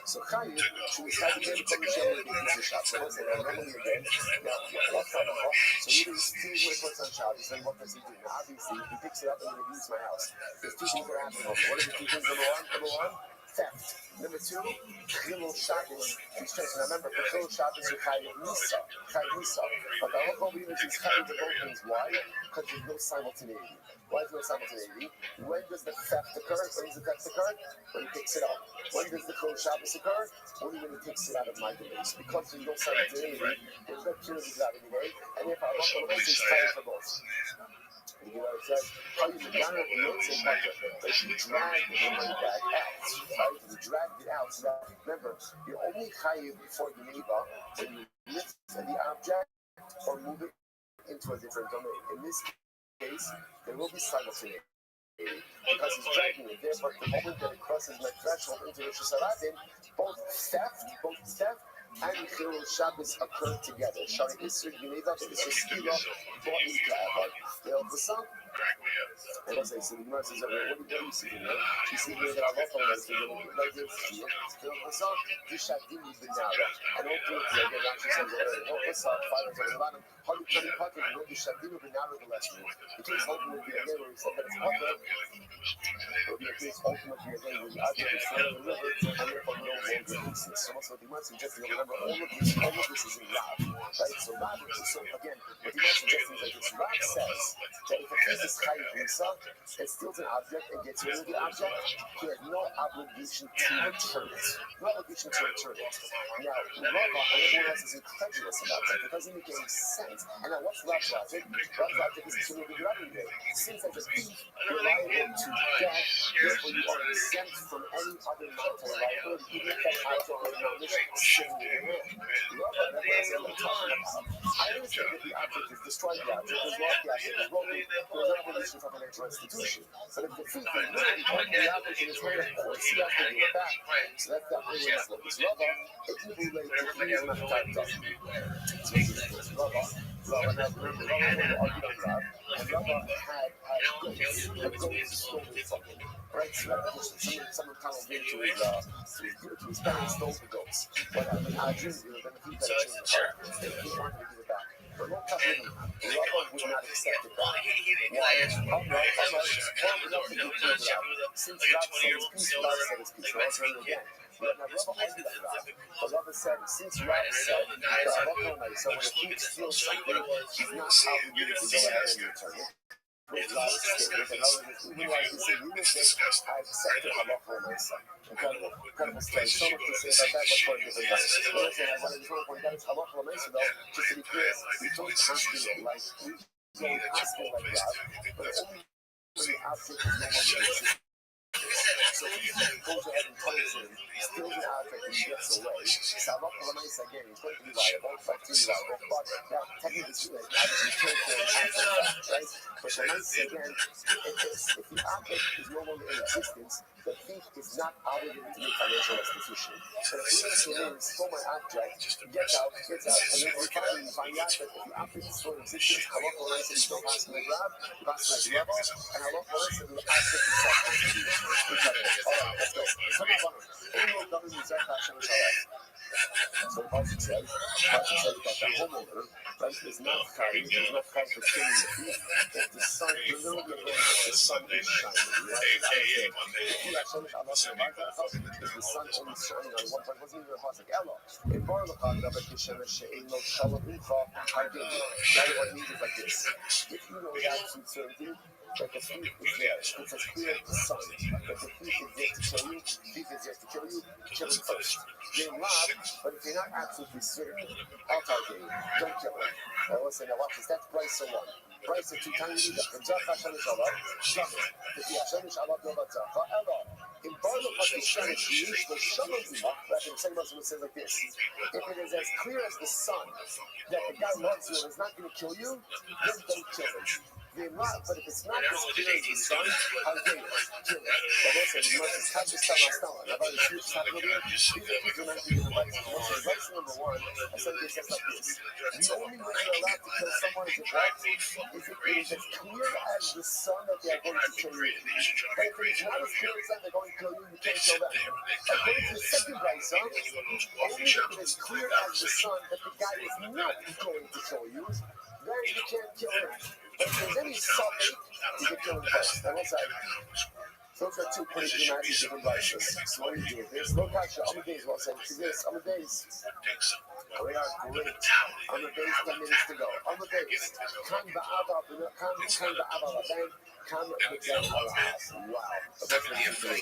[SPEAKER 1] So Chayim, she was having to come to Shem and get the Shabbos. So once they were normally again, so he steals my clothes on Shabbos, then what does he do? Now obviously, he picks it up and he leaves my house. There's two things that happen. What are the two things? Number one, theft. Number two, Chilul Shabbos. He's trying to remember, for Chilul Shabbos, you're Chayiv Nisa. But the whole belief is he's Chayiv the both things. Why? Because there's no simultaneity. Why is there no simultaneity? When does the theft occur? When does the theft occur? When he picks it up. When does the Chilul Shabbos occur? Only when he takes it out of my beliefs. Because there's no simultaneity, there's no Chilul out of the way, and if I look at he's Chayiv for both. The Gemara says, how you began it, but she dragged the money back out. Right? You dragged it out. So that, remember, you're only chayiv before the neighbor when you lift the object or move it into a different domain. In this case, there will be simultaneity. Because he's dragging it. Therefore, the moment that it crosses my threshold into the Shusharadin, both theft and Chilul Shabbos occur together. Shari Isra Gneva, Isra Skila, Bo'im Ka'avad. They'll the sun. And as I said, the Gemara says, what do you see here? You see here that Allah is like this here. They'll the sun. Dishadim Binara. And all things like that, Rashi says, help us out, fighters on the bottom. How do you tell me Pater, you know, Dishadim Binara the lesson. The case ultimately would be a day where he said that it's Pater. It would be a case ultimately a day where the object is thrown in the river, and therefore no longer exists. So what's what the Gemara suggesting? Remember, all of this is in Rav, right? So Rav, so again, what the Gemara suggesting is like this. Rav says that if a case is Chayiv Nisa, it steals an object and gets rid of the object, he has no obligation to return it. No obligation to return it. Now, Rava and everyone else is incredulous about that. It doesn't make any sense. And now, what's Rav's logic? Rav's logic is to be Rabbi. Since as a thief, you're liable to death, therefore you are exempt from any other monetary liability, even if that object was not sitting in your hand. Rava and everyone else are talking about. I understand that the object is destroyed, the object is lost, the object is broken, there's no obligation from an actual institution. But if the thief is literally holding the object in his hand, of course, he has to give it back. So that's definitely what it's like. It's Rava, it can relate to his mathematical document. So it's Rava. Rava now, remember, Rava argued on Rav, and Rava had goats. The goats stole it from him. Right? So someone kind of went to his parents, stole the goats. But then the thief had a change of heart. He wanted to give it back. But no company, Rabbi would not accept it back. Why? How much? Enough to do it. Since Rabbi said his piece, Rabbi said his piece. So let's read it again. Now, Rabbi argued on Rabbi. But Rabbi said, since Rabbi said, so when a thief steals something, he's not obligated to go ahead and return it. With Rabbi's statement, and even like he said, you will say, I accepted halacha l'maisa. Incredible story. So much to say about that, but for a different time. But listen, I wanted to point out it's halacha l'maisa, though, just to be clear, we don't constantly like that, but only when the object is no longer existing. So if he goes ahead and touches him, steals an object and gets away, so halacha l'maisa again, he's going to be liable, but now technically speaking, obviously can't kill an object, right? But the l'maisa again, if the object is no longer in existence, the thief is not obligated to make financial restitution. So if he came in and stole my object, gets out, and then we find out that if the object is still in existence, halacha l'maisa is still passing like Rav, passing like Rabbi, and halacha l'maisa the object itself has to be incredible. All right, let's go. So the Pasuk says that the homeowner, right, is not chayiv for killing the thief if the sun, the little bit of the sun is shining, right? If the sun only shining on one part, wasn't even a Pasuk. Ella, in Barlachad, Rabbi Kishemesh She'ein Lo Shalom Ucha Hagim. Now what it means is like this. If you know the absolute certainty that the thief is there. It's as clear as the sun that the thief is there to kill you. The thief is there to kill you. Kill him first. They rob, but if you're not absolutely certain, I'll target you. Don't kill him. I will say, now watch this. That's Bryce 1. Bryce 2 times the Tzach Hashem is Allah. The Hashem is Allah no Tzach. Ella. In Barlo Pakistan, the Shalom Zimach, like in the second Muslim, it says like this: if it is as clear as the sun that the guy loves you and is not going to kill you, then don't kill him. They're not, but if it's not as clear as the sun, how dare you kill him? But also, you must touch the sun on stone. I've already seen this happen over here. These are people not giving advice. Advice number 1, I said this like this: the only way you're allowed to kill someone is if it is as clear as the sun that they are going to kill you. But if it is not as clear as that they're going to kill you, you can't kill them. According to the second advice, only if it is clear as the sun that the guy is not going to kill you, then you can't kill him. But if there's any suffix, you can kill him first. Then what's that? Those are 2 pretty dramatic different vices. So what do you do with this? Look at you. I'm a days. Well, say to this. I'm a days. We are great. I'm a days. 10 minutes to go. I'm a days. Come ba'ava. Come ba'ava. Then come ba'ava. Wow. But that's what you do.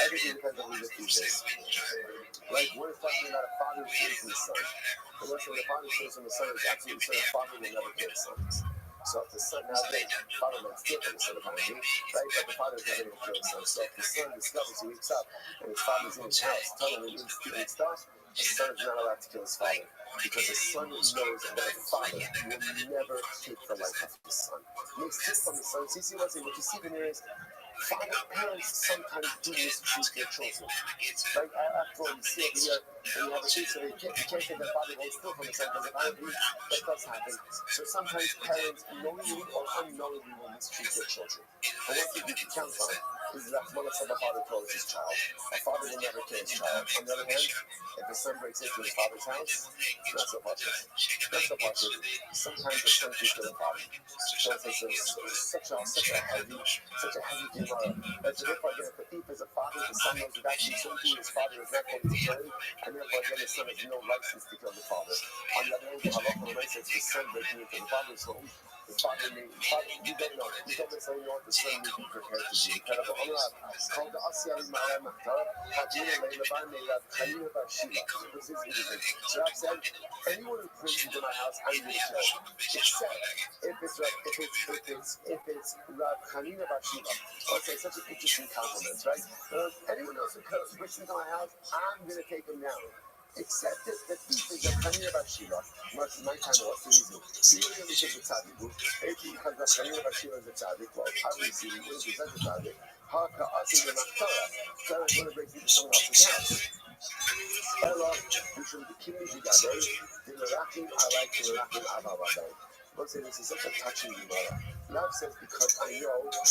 [SPEAKER 1] Everything depends on who you do this. Like, we're talking about a father who kills his son. And when the father kills his son, it's absolutely certain the father will never kill his sons. So if the son, now the father might steal from the son of the right? But the father is never going to kill his son. So if the son discovers, he wakes up, and his father's in his house, telling him he's stealing stuff, the son is not allowed to kill his father. Because the son knows that a father will never take the life of his son. He makes this from his son. So you see what you see in here is, parents sometimes do mistreat their children. Like, after all, you see over here, when you have a kid, so you can't say that father won't steal from his son, because apparently that does happen. So sometimes parents, knowingly or unknowingly, will mistreat their children. And one thing you can count on is that one of the father kills his child. A father will never kill his child. On the other hand, if the son breaks into his father's house, not so partial. Not so partial. Sometimes the son can kill the father. So it's such a heavy thing. That's therefore again, if the thief is a father, the son knows that actually something his father is not going to kill him, and therefore again, the son has no license to kill the father. On the other hand, the halacha says the son breaking into the father's home, the father may, you don't know, you don't necessarily know what the son may be prepared to do. Incredible. Called the Asiyari Ma'ala Mahtar, Hajina Leila Meila Khalina Bashila. This is interesting. So I've said, anyone who brings into my house, I'm going to kill. Except if it's Rab Khalina Bashila. Okay, such an interesting compliment, right? Anyone else who brings into my house, I'm going to take him down. Except that the thief is a Khalina Bashila. My time was too easy. You really take the tzaddik. If you have the Khalina Bashila as a tzaddik, well, obviously, you will be such a tzaddik. Haka Asi the Maktara. So I'm going to break into someone else's house. Ella, you should be killing the Gadei. The Merakim, I like the Merakim Abavadai. But say this is such a touching Gemara. Love says, because I know that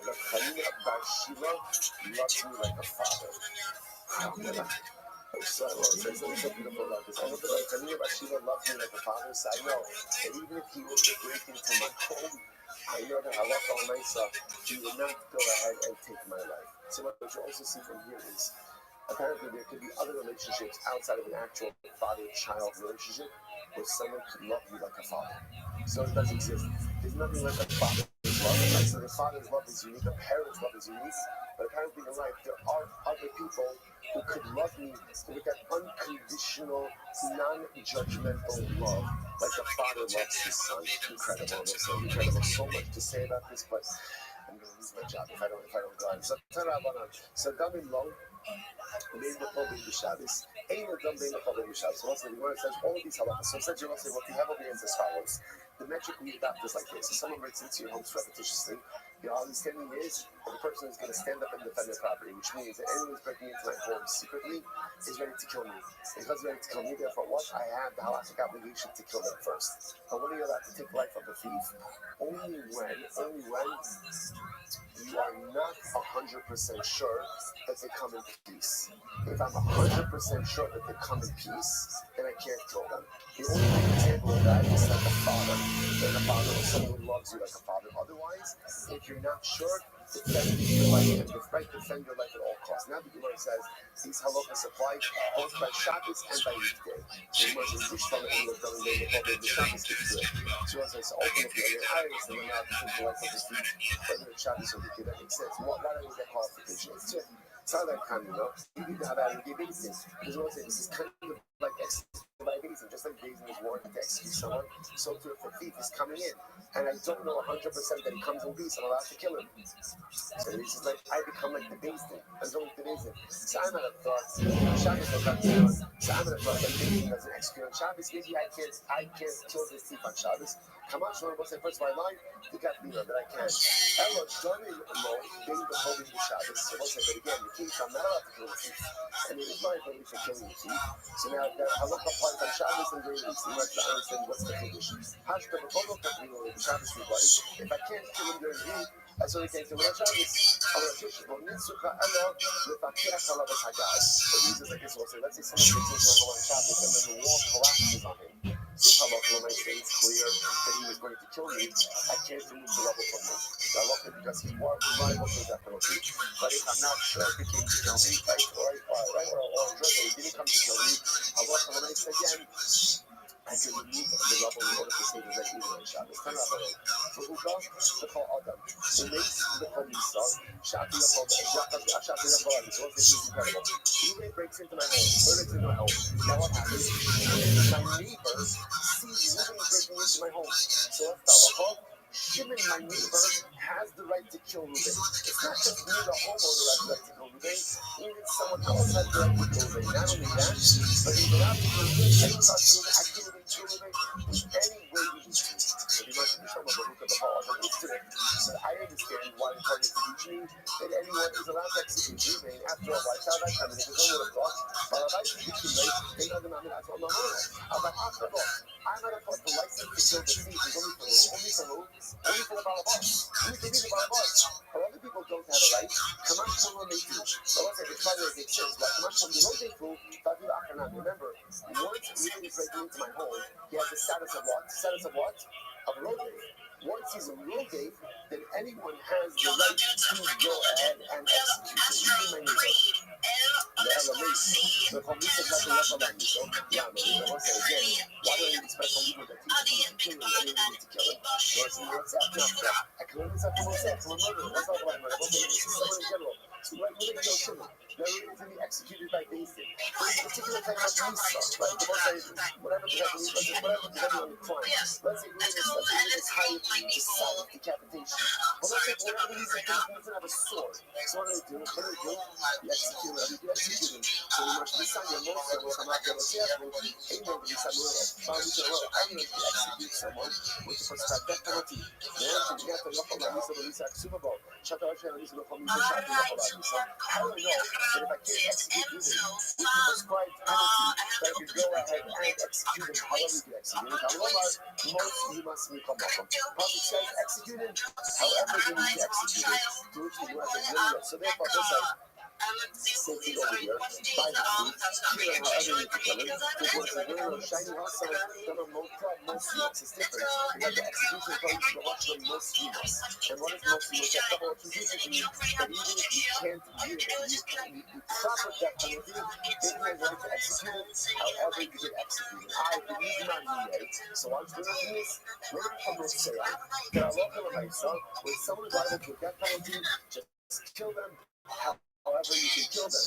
[SPEAKER 1] the Khalina Bashila loves me like a father. So there's so beautiful about this. I know that Khalina Bashila loves me like a father, so I know that even if he was to break into my home, I know that Allah myself, he would not go ahead and take my life. So what you also see from here is, apparently there could be other relationships outside of an actual father-child relationship where someone could love you like a father. So it does exist. There's nothing like a father's love. Like, so the father's love is unique, the parent's love is unique, but apparently in life there are other people who could love me with that unconditional, non-judgmental love, like a father loves his son. Incredible. So incredible. So much to say about this, but I'm going to lose my job if I don't go on. So Damin Long, so once the Gemara says all of these halachas, so said you say what we have over here is as follows. The metric we adopt is like this. If someone breaks into your homes repetitiously, the understanding is that the person is going to stand up and defend their property, which means that anyone who's breaking into my home secretly is ready to kill me. Because ready to kill me, therefore what? I have the halachic obligation to kill them first. But when are you allowed to take life of the thief? Only when you are not 100% sure that they come in peace. If I'm 100% sure that they come in peace, then I can't kill them. The only example of that is like a father. like a father, or someone who loves you like a father. Otherwise, if you're not sure, defend your life and defend your life at all costs. Now the Gemara says these halachas apply both by Shabbos and by weekday. So the Gemara says Ishtal in the building day before the Shabbos gets good. So it says open if you're in Iris and then out to the life of the feet, whether it's Shabbos or weekday. That makes sense. Why do we get qualification? It's not that kind of, you need to have that in basin. Because what I'm saying, this is kind of like executing by basin, just like basin is warranted to execute someone. So too, if a thief is coming in, and I don't know 100% that he comes in peace, I'm allowed to kill him. So he's just like, I become like the basin. I'm going to basin. So I'm at a thought, Shabbos will come down. So I'm at a thought that basin doesn't execute on Shabbos. Maybe I can't kill this thief on Shabbos. Come on, Shlomo, say first my line, you got me that I can. Ella, join in alone, being the holy Shabbos. So we'll say, but again, the king shall not allowed to kill the thief. And it is my ability for killing the thief. So now I look up on Shabbos and during the week, so you have to understand what's the condition. Hashka, the photo company will the Shabbos be right. If I can't kill him during the week, I certainly can't kill him on Shabbos. I'm going to teach you. Well, Nitsuka, Ella, with a kirach alav hagas. But these is like this, we'll say, let's say someone gets into a home on Shabbos and then the wall collapses on him. So when I say it's clear that he was going to kill me, I can't remove the rubble from him. I love it because he was liable for that penalty. But if I'm not sure if he came to kill me, or he didn't come to kill me, I love it when I say again, I can remove the rubble in order to save the right even on Shabbos. Turn out for Uga, the call Adam. The mace, the call Misa, Shati Yachol, so it's incredible. Ruben breaks into my home. Now what happens? My neighbor sees Ruben breaking into my home. So let's tell the Shimon, my neighbor, has the right to kill Ruben. It's not just me, the homeowner, has the right to kill Ruben. Even someone else has the right to kill Ruben. Not only that, but even after Ruben, I can't even kill Ruben any way we need to. So we must be talking about the whole other history. So I understand why the party is teaching that anyone is allowed to execute Ruben after a while. Child, I come in, if it's only a thought, but if I speak too late, they know the Mamin, I told them, I'm like, after all, I'm not a part of the license to kill the thief. It's only for who? Only for the Balabas. Only for me, the Balabas. But other people don't have a right. Kamash Shalom Meitu. So let's say the father makes sense. But Kamash Shalom Meitu, Fadil Akanan. Remember, once Ruben is breaking into my home, he has the status of what? Status of what? Of a road gate. Once he's a road gate, then anyone has the right to go ahead and execute him. Even my neighbor. The police have nothing left about me. So, yeah, but I want to say again, why do I need to expect from people that teach me to kill him? I need to kill him. What's that? I can only say from murder. What's not about murder? What's someone in general? So, like, we're going to kill children. They're going to be executed by basic. There's a particular type of Misa, right? The most whatever the crime. Let's say it's high to solve decapitation. But let's say for whatever reason, he doesn't have a sword. So what do? You execute him. You execute him. So you must decide your most of come out there. I'm going to execute someone with the prescribed death penalty. Then you have to look on the Super Bowl. Shut up, and listen to the so how do I know that if I can't execute Ruben with the prescribed penalty, that I can go ahead and execute him however you can execute him? Most you must become welcome. Prophet says execute him however you need to execute him. To which the Lord says, so therefore, this same thing over here. By the feet, here however you need to kill him. This was a little shiny outside, done on most units. It's different. We have the execution codes, but watch the most units. And what is most units? That's double execution means that even if you can't give the proper death penalty, then you are going to execute it however you can execute it. I believe not me, so I'm doing this. Learn from Mosea that I love the Raisa. When someone is liable to a death penalty, just kill them. However, you can kill them.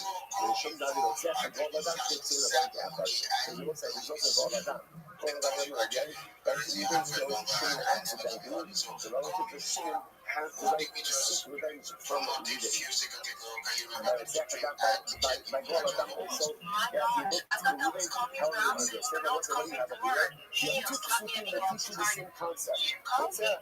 [SPEAKER 1] Shum David Otzech and all of that takes in the bank after. So you will say results of all of that. All of that again. That's the even still Shimon accidentally. The relative of Shimon has the right to seek revenge from Ruben. And by Otzech got by all of them also. Yeah, he looked to Ruben. How do you understand what you have over here? You took something that teach you the same concept. Otzech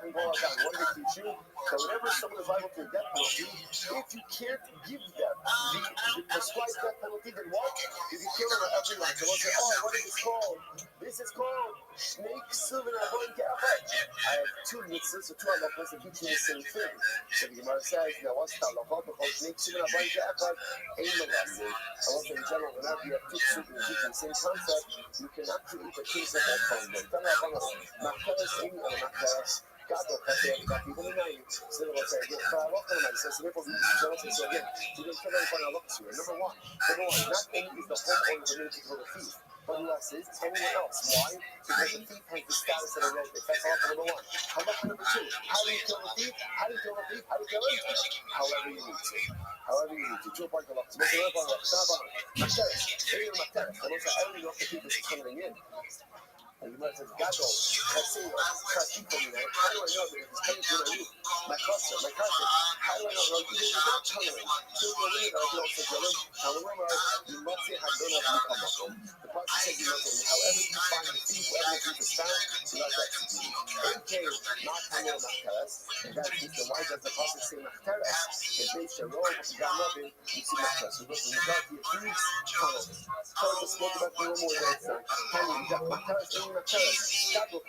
[SPEAKER 1] and all of them. What do they teach you? So whenever someone is liable to a death penalty, if you can't give them The prescribed death penalty, then what? If you kill him every night, so we'll say, oh, what is this called? This is called Shnei Ksuvin Abon Ge'achad. I have two mitzvahs, so two halachas that teach me the same thing. So the Gemara says, now what's the halacha? Because Shnei Ksuvin Abon Ge'achad ain't the lesson. I want to say in general, whenever you have two ksuvin that teach the same concept, you cannot create a case of all from them. Tell me about Macheres Amy or Macheres. God don't have to have got people in mind. So they'll say, yeah, but I love them. So therefore, we need to say again, you didn't kill everybody I look to. Number one, not only is the homeowner permitted to kill the thief, but who else is? Anyone else. Why? Because the thief has the status of a relative. That's all number one. Halacha number two, how do you kill the thief? How do you kill the thief? How do you kill him? However you need to. However you need to. Two point halacha. Most of the halacha. Macheres. Maybe the macheres. I don't know if the thief is tunneling in. And you might say, Gadol, Chassid, Chassid, how do I know that if it's coming to my cousin, how do I know? Like, he's not tunneling. So you believe that I can also kill him. However, you must say, Hadon of Mukamako. The prophet said, you must say, however you find the thief, wherever the thief is found, you must execute him. Okay, not Tamil Macheres. And that is the why does the prophet say Macheres? It makes a roll of Galavin, you see Macheres. So the majority of thieves, tunneling. So I just spoke about the room where it's not. You got Macheres, I don't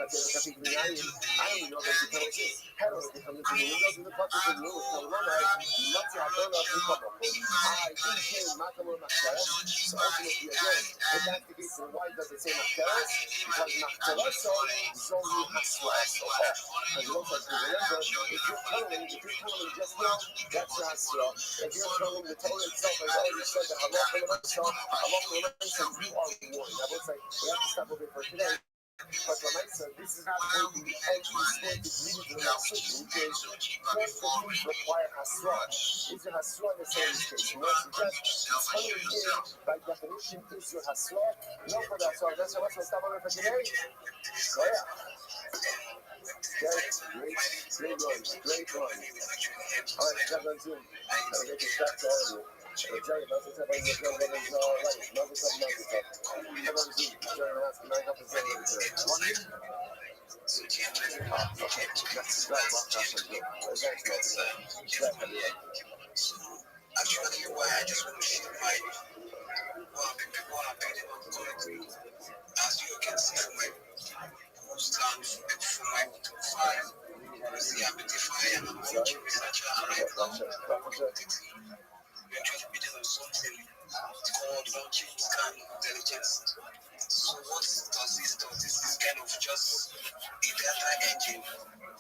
[SPEAKER 1] know that the penalty is. How do they come into the windows of the bucket of the room? So one night, you must have done up the couple. I think Makamur Macheres. So ultimately, again, if that's the case, then why does it say Macheres? Because Macheres is only Hasra. And you also have to remember, if you're tunneling just now, that's your Hasra. If you're tunneling the tunnel itself, as already said, that Allah will myself, you are warned. That looks like we have to stop over for today. But this is not going to be end. It's going to lead to the Nasuki, which is first the things require Hasra. Is your Hasra the same case? You want to suggest tunneling in, by definition, is your Hasra? No for the Hasra. That's why we'll stop over for today. So yeah. Great run. All right, step on Zoom. I'll make it stop to all of you. I'll tell you, most of the time I'm going to go right. Most of the time. Come on Zoom. Jerry has 9% today. Okay. That's right. Actually, why I just want to share my as you can see from my stand from my profile, the identifier and I'm a researcher and we're just building on something called blockchain scan intelligence. So what does this do? This is kind of just a data engine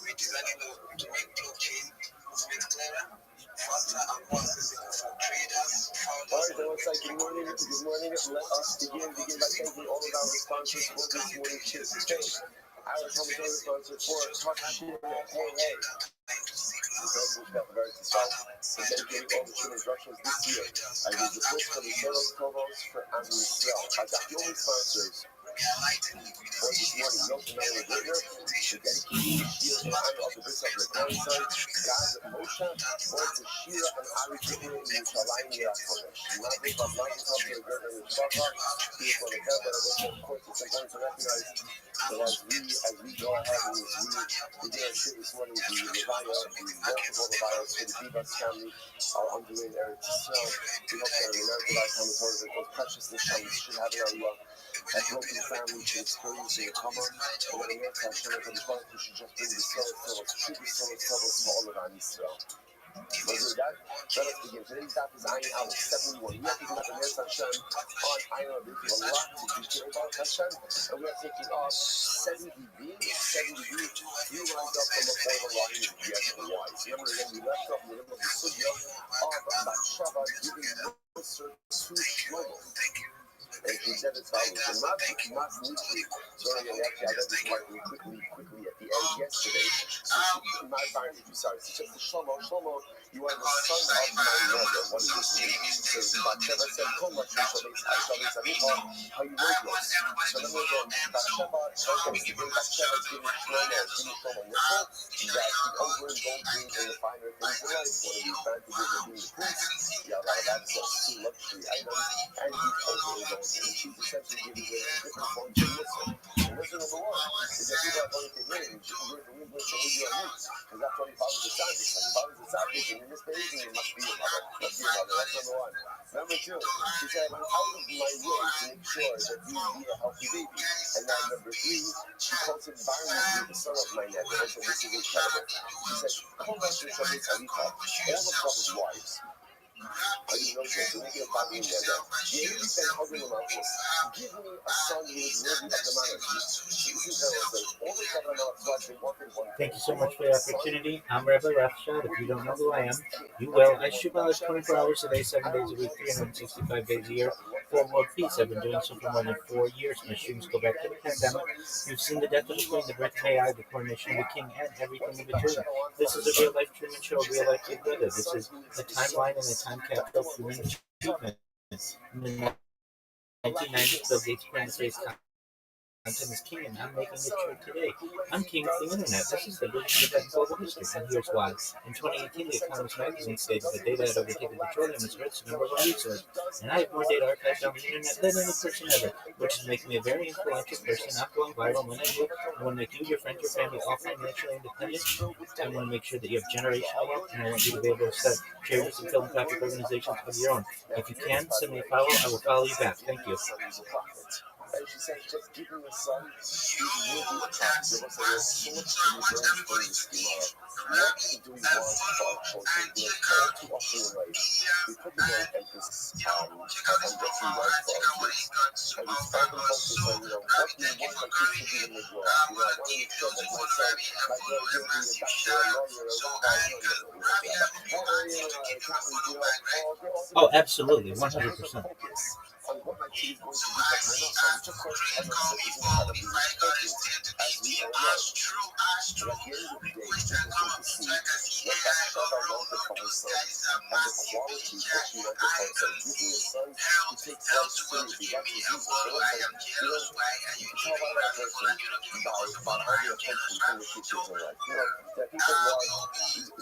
[SPEAKER 1] we're designing to make blockchain movement clearer, faster and more accessible for traders, founders. Alright, then let's say good morning. Let us begin by thanking all of our sponsors for this morning's Cheers to Change. Our commentary sponsor for Touchshare, hey. We got the very start and dedicating all the children's Russians this year. I use the books for the Soros Kovos for Ami Yisrael. I got the only sponsors for this morning. Milton Melanie Gardner, the dedicated Shira in honor of the books of their grandson, Gaz Moshe, both the Shira and Ari Gardner in Yerushalayim Yerakodesh. Mazel Tov to the Gardner in Shvacha. Here for the Gardner, of course, it's important to recognize that as we go ahead and we begin our shir this morning, the multiple Levios for the Bivas family are underway in Eretz Yisrael. We hope that in America lifetime the Torah that those precious neshamas should have an aliyah. That broken family should experience the Yekama. And that America Hashem and the Father should just bring the Soros, true Soros for all of Am Yisrael. We'll do that. Let us begin. Today's daf is Ayin Aleph 71. We are taking up Eretz Hashem on Ayin Aleph. We have a lot to do today about Hashem, and we are taking off 70B. 70B, 3 lines up from before the line of yes and wise. Remember again, we left off in the middle of the sugya of Batsheva giving answer to Shlomo. And he said as follows, the Mas Nitri, sorry, actually I read this marking quickly at the end yesterday. So my finding, sorry, it's just the Shlomo, you are the son of my mother. What does this mean? So Batsheva said, Kol Mashri Shabbat Savicha, how you wrote this. So let me again, Batsheva is giving Shlomo nickel, that the over-indulging in the finer things in life, one of these advantages of being the priest, yeah, like that's two luxury items, and he's over-indulging. And she's essentially giving it a different form to listen. And listen number one is that people are going to hear him, we're going to hear you, because that's what he follows the tzaddik. Like he follows the tzaddik, and in this page, he must be a mother. That's number one. still, she said, I'm out of my way to make sure that you be a healthy baby. And now number three, she calls him Barney, the son of my neck. Also, this is incredible. She said, call back to Shabbat Alifa, all of God's wives. I didn't know this, so make it a bad name there. Yehi ben Hazel Malchus, give me a son who is worthy of the monarchy. She isn't there, all the God's wives, they wanted one thing.
[SPEAKER 2] Thank you so much for the opportunity. I'm Rabbi Rothschild. If you don't know who I am, you will. I shoot my life 24 hours a day, 7 days a week, 365 days a year for world peace. I've been doing so for more than 4 years. My shootings go back to the pandemic. You've seen the death of the queen, the birth of AI, the coronation of the king, and everything in between. This is a real-life Truman Show, a real-life Big Brother. This is a timeline and a time capsule of human achievement. In the 1990s, Bill Gates coined the phrase content is king, and I'm making it true today. I'm king of the internet. This is the biggest event in global history, and here's why. In 2018, The Economist magazine stated that data had overtaken petroleum as Earth's number one resource, and I have more data archived on the internet than any person ever, which is making me a very influential person, not going viral. When I want to make you, your friends, your family all financially independent. I want to make sure that you have generational wealth, and I want you to be able to start charities and philanthropic organizations of your own. If you can, send me a follow. I will follow you back. Thank you.
[SPEAKER 1] And she said, just give me a son, he will be attractive. So there's so much to be learned from this tomorrow. What do we want for our children? We are all too often in life. We put the wrong emphasis on getting right for our kids. And we often focus on, what we want our kids to be when they grow up. I want to make sure that my son, my girl, will be a doctor, a lawyer, a rabbi,
[SPEAKER 2] Oh, absolutely, 100%.
[SPEAKER 1] on what my kid is going to be for Hannah, which of course Hannah is incredibly important, as we all know. But at the end of the day, it's interesting to see what Bathsheba wanted for her son, and the qualities that she wanted for her son. Giving a son who takes life seriously, that's the Jesus. So it's like, you can tell by that person by how they approach the relationships in life. That people are,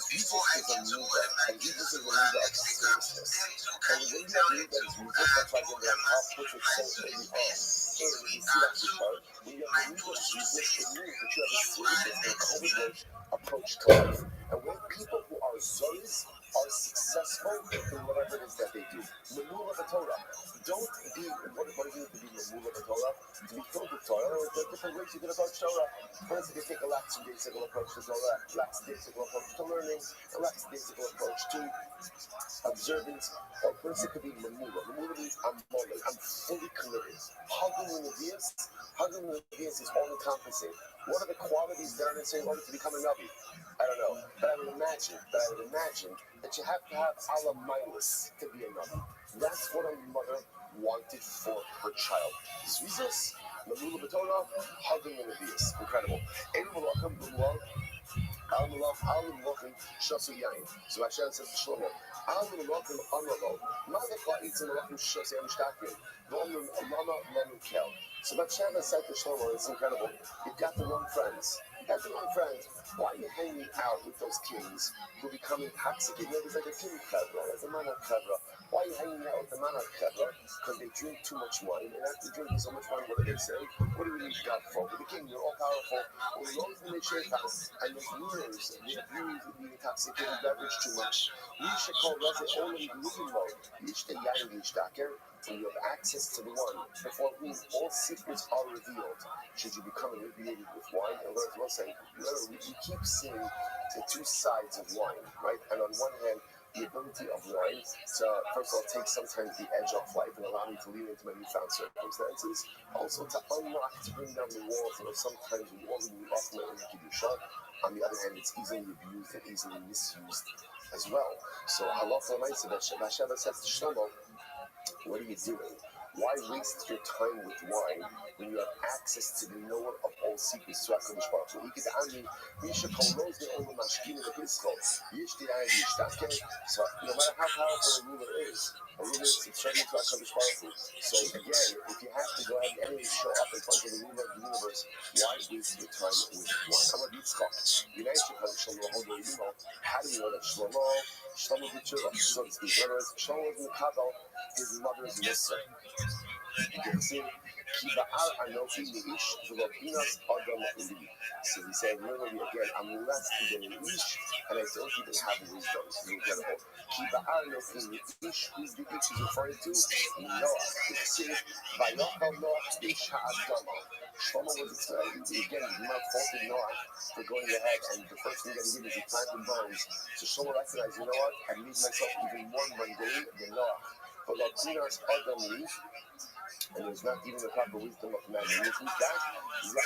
[SPEAKER 1] Jesus is a leader, and Jesus is a leader of seriousness. And when you have a leader that is Jesus, that's why when how puts it so early on. And you see that before, when you have the leader of Jesus, it means that you have a seriousness and courageous approach to life. And when people who are zois are successful in whatever it is that they do. Mamula Torah. Don't be, what does it mean to be Mamula Torah? To be filled with Torah, there are different ways you can approach Torah. First, you can take a lackadaisical approach to Torah, lackadaisical approach to learning, a lackadaisical approach to observance, or first it could be Mamula. Mamula means I'm mulling, I'm fully committed. Hugging the Nevi'us is all-encompassing. What are the qualities that are necessary in order to become a Navi? I don't know, but I would imagine that you have to have Alamitis to be a Navi. That's what a mother wanted for her child. Jesus, Mamula B'Torah, hugging the Nevi'us. Incredible. Al-Malachim Shasu Yain. So Hashem says to Shlomo, Al-Malachim Amravo, Malachim Eats Malachim Shasu Yain Shtakim, Lama Lama Kel. So Bathsheba said to Shlomo, it's incredible, you've got the wrong friends. Why are you hanging out with those kings who become intoxicated? There's like a king chevra, there's a monarch chevra. Why are you hanging out with the monarch chevra? Because they drink too much wine, and after drinking so much wine, what do they say? What do we need God for? With the king, you're all powerful. Well, as long as they shake us, and those rulers, they abuse the intoxicated beverage too much. We should call Raza only Limo, Yishta Yain Yishtaker. When you have access to the one before whom all secrets are revealed, should you become inebriated with wine? And Lord will say, we keep seeing the two sides of wine, right? And on one hand, the ability of wine to, first of all, take sometimes the edge off life and allow me to lean into my newfound circumstances. Also to unlock, to bring down the walls that are sometimes walling me off my inner kedusha. On the other hand, it's easily abused and easily misused as well. So Allah Bathsheba says to Shlomo, what are you doing? Why waste your time with wine when you have access to the knower of all secrets to HaKadosh Baruch Hu? So no matter how powerful a ruler is subservient to HaKadosh Baruch Hu. So again, if you have to go ahead and enemies show up in front of the ruler of the universe, why waste your time with wine? I'm a Yitzchak. How do you know that Shlomo did tshuva, so to speak? In other words, Shlomo was Mekabel his mother's Musar. So he said, literally again, I'm less than an ish, and I don't even have wisdom. It's incredible. Who's the ish he's referring to? Noah. Vayochel Noah ish ha'adama. Shlomo was explaining, again, do not faulted Noah for going ahead, and the first thing that he did is he planted bones. So Shlomo recognized, you know what? I made myself even more mundane than Noah. But Latinas Adam and there's not even the proper wisdom of man. And who's that?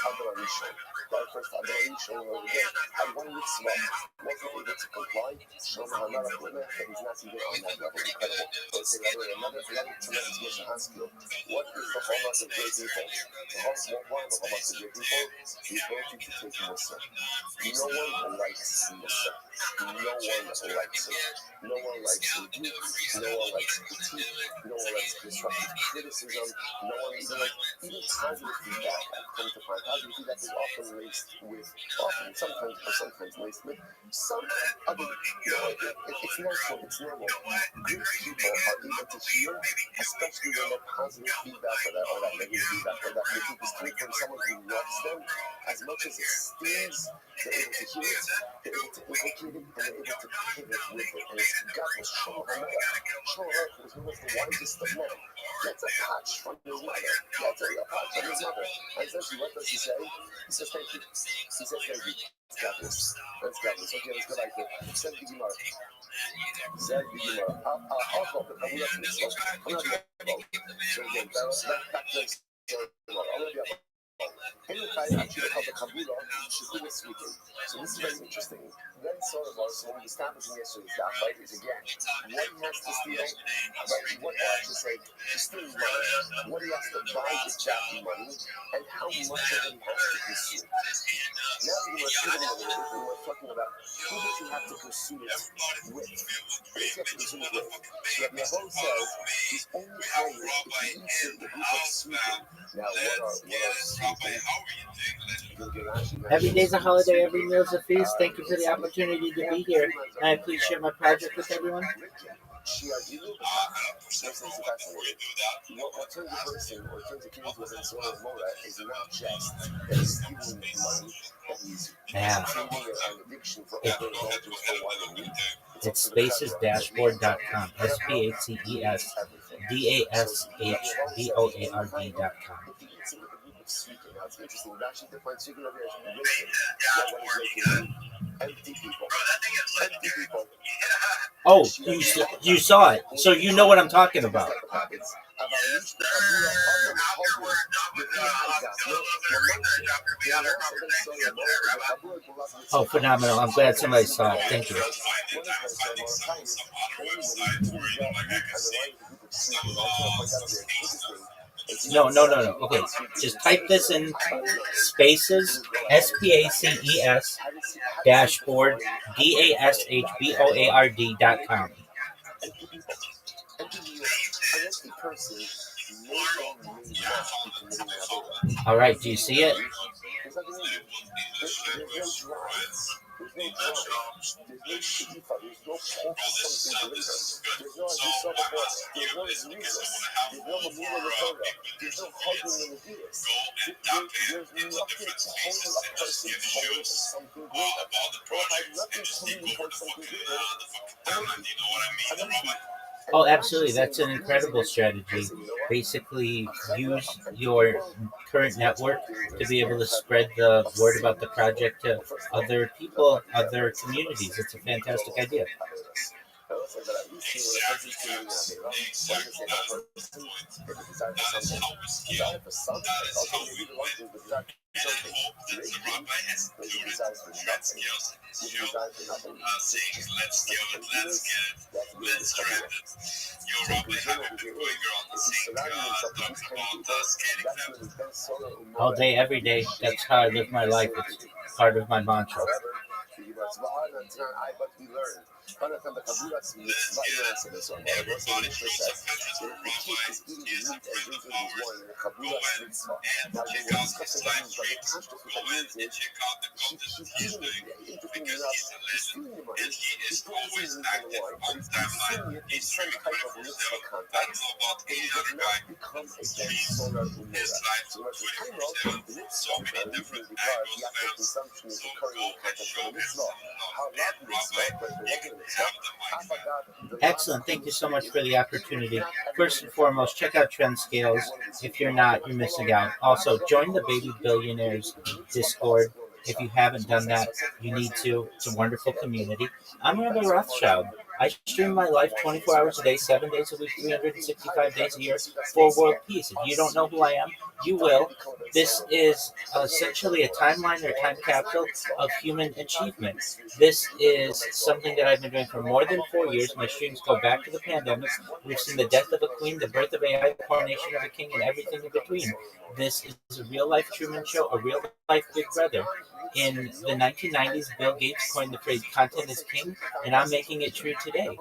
[SPEAKER 1] Adam Arishon. God first Adam Arishon again had one mitzvah, wasn't able to comply. Shlomo HaMelech that he's not even on that level. Incredible. So say another tremendous question to ask you. What is the hallmark of great people? One of the hallmarks of great people is the ability to take Mussar. No one likes Mussar. No one likes it. No one likes rebuke. No one likes critique. No one likes constructive criticism. No one even positive feedback. I've come to find positive feedback is often laced with, sometimes laced with some other, it's natural, it's normal. Good people are able to hear, especially when that positive feedback or that negative feedback or that critique is coming from someone who loves them, as much as it stings, they're able to hear it, they're able to implicate it, and they're able to pivot with it. And it's God was Shlomo was one of the wisest of men. Gets a touch from his mother. Gets a touch from his mother. And essentially, what does he say? He says, thank you. He says, thank you. Let's get this. Okay, let's go back there. Said the Gemara. I'll call it. I'm not going to so again, back to I'm going to be up. Actually, called the Kabula, Shekuda speaking. So this is very interesting. Then sort of also, what we established in yesterday's daf, right, is again, what he has to steal, right, what I should say, to steal money, what he has to buy with Jackie money, and how much of it he has to consume. Now we're pivoting a little bit, and we're talking about who does he have to consume it with? Who does he have to consume it with? So Rabbi says he's only hungry if he eats it with people sleeping. Now, what are sleeping?
[SPEAKER 2] Every day's a holiday, every meal's a feast. Thank you for the opportunity to be here. May I please share my project with everyone?
[SPEAKER 1] What turns a person or turns a king into a Venezuelan Mora is not just that he's stealing money, that he's treating an addiction for overindulgence for wine and meat.
[SPEAKER 2] It's spacesdashboard.com. spacesdashboard.com.
[SPEAKER 1] Now it's interesting. It actually defines speaking over here as racing. Empty people. Empty people.
[SPEAKER 2] Oh, you saw it, so you know what I'm talking about. Oh, phenomenal. I'm glad somebody saw it. Thank you. No. Okay, just type this in spaces, SPACES, dashboard, DASHBOARD.com. All right, do you see it? Oh, absolutely. That's an incredible strategy. Basically, use your current network to be able to spread the word about the project to other people, other communities. It's a fantastic idea. All day, every day. That's how I live my life. It's part of my mantra.
[SPEAKER 1] So the Mishnah says that the kid is eating his meat and drinking his wine in a chaburas mitzvah. Now, they were discussing what means, but the pashtus what that means is she's eating it. Interestingly enough, she's feeling the money, she's putting his meat in the wine, but he's consuming it in some type of mitzvah context, and it does not become against solar umera. So what the time of the mitzvah, usually because the actual consumption is occurring in the context of the mitzvah. How not mitzvah, but the regular mitzvah.
[SPEAKER 2] Excellent. Thank you so much for the opportunity. First and foremost, check out Trend Scales. If you're not, you're missing out. Also, join the Baby Billionaires Discord. If you haven't done that, you need to. It's a wonderful community. I'm Rabbi Rothschild. I stream my life 24 hours a day, 7 days a week, 365 days a year for world peace. If you don't know who I am, you will. This is essentially a timeline or time capsule of human achievement. This is something that I've been doing for more than 4 years. My streams go back to the pandemic. We've seen the death of a queen, the birth of AI, the coronation of a king, and everything in between. This is a real-life Truman Show, a real-life Big Brother. In the 1990s, Bill Gates coined the phrase "content is king," and I'm making it true today.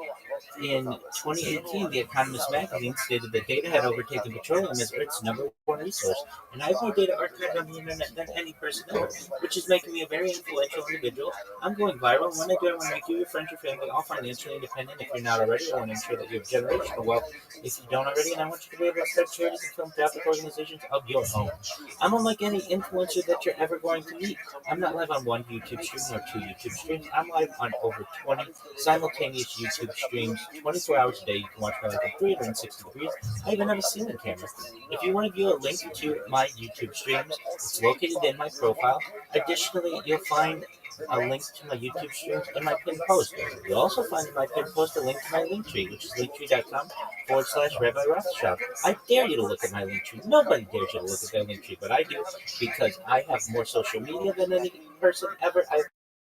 [SPEAKER 2] In 2018, The Economist magazine stated that data had overtaken petroleum as Earth's number one resource, and I have more data archived on the internet than any person ever, which is making me a very influential individual. I'm going viral, and when I do, I want to make you, your friends, your family all financially independent. If you're not already, I want to ensure that you have generational wealth. If you don't already, and I want you to be able to start charities and philanthropic organizations of your own. I'm unlike any influencer that you're ever going to meet. I'm not live on one YouTube stream or two YouTube streams. I'm live on over 20 simultaneous YouTube streams, 24 hours a day. You can watch my live in 360 degrees. I even have a ceiling camera. If you want to view a link to my YouTube streams, it's located in my profile. Additionally, you'll find a link to my YouTube streams in my pinned post. You'll also find in my pinned post a link to my Linktree, which is linktree.com/Rabbi Rothschild. I dare you to look at my Linktree. Nobody dares you to look at their Linktree, but I do because I have more social media than any person ever. I have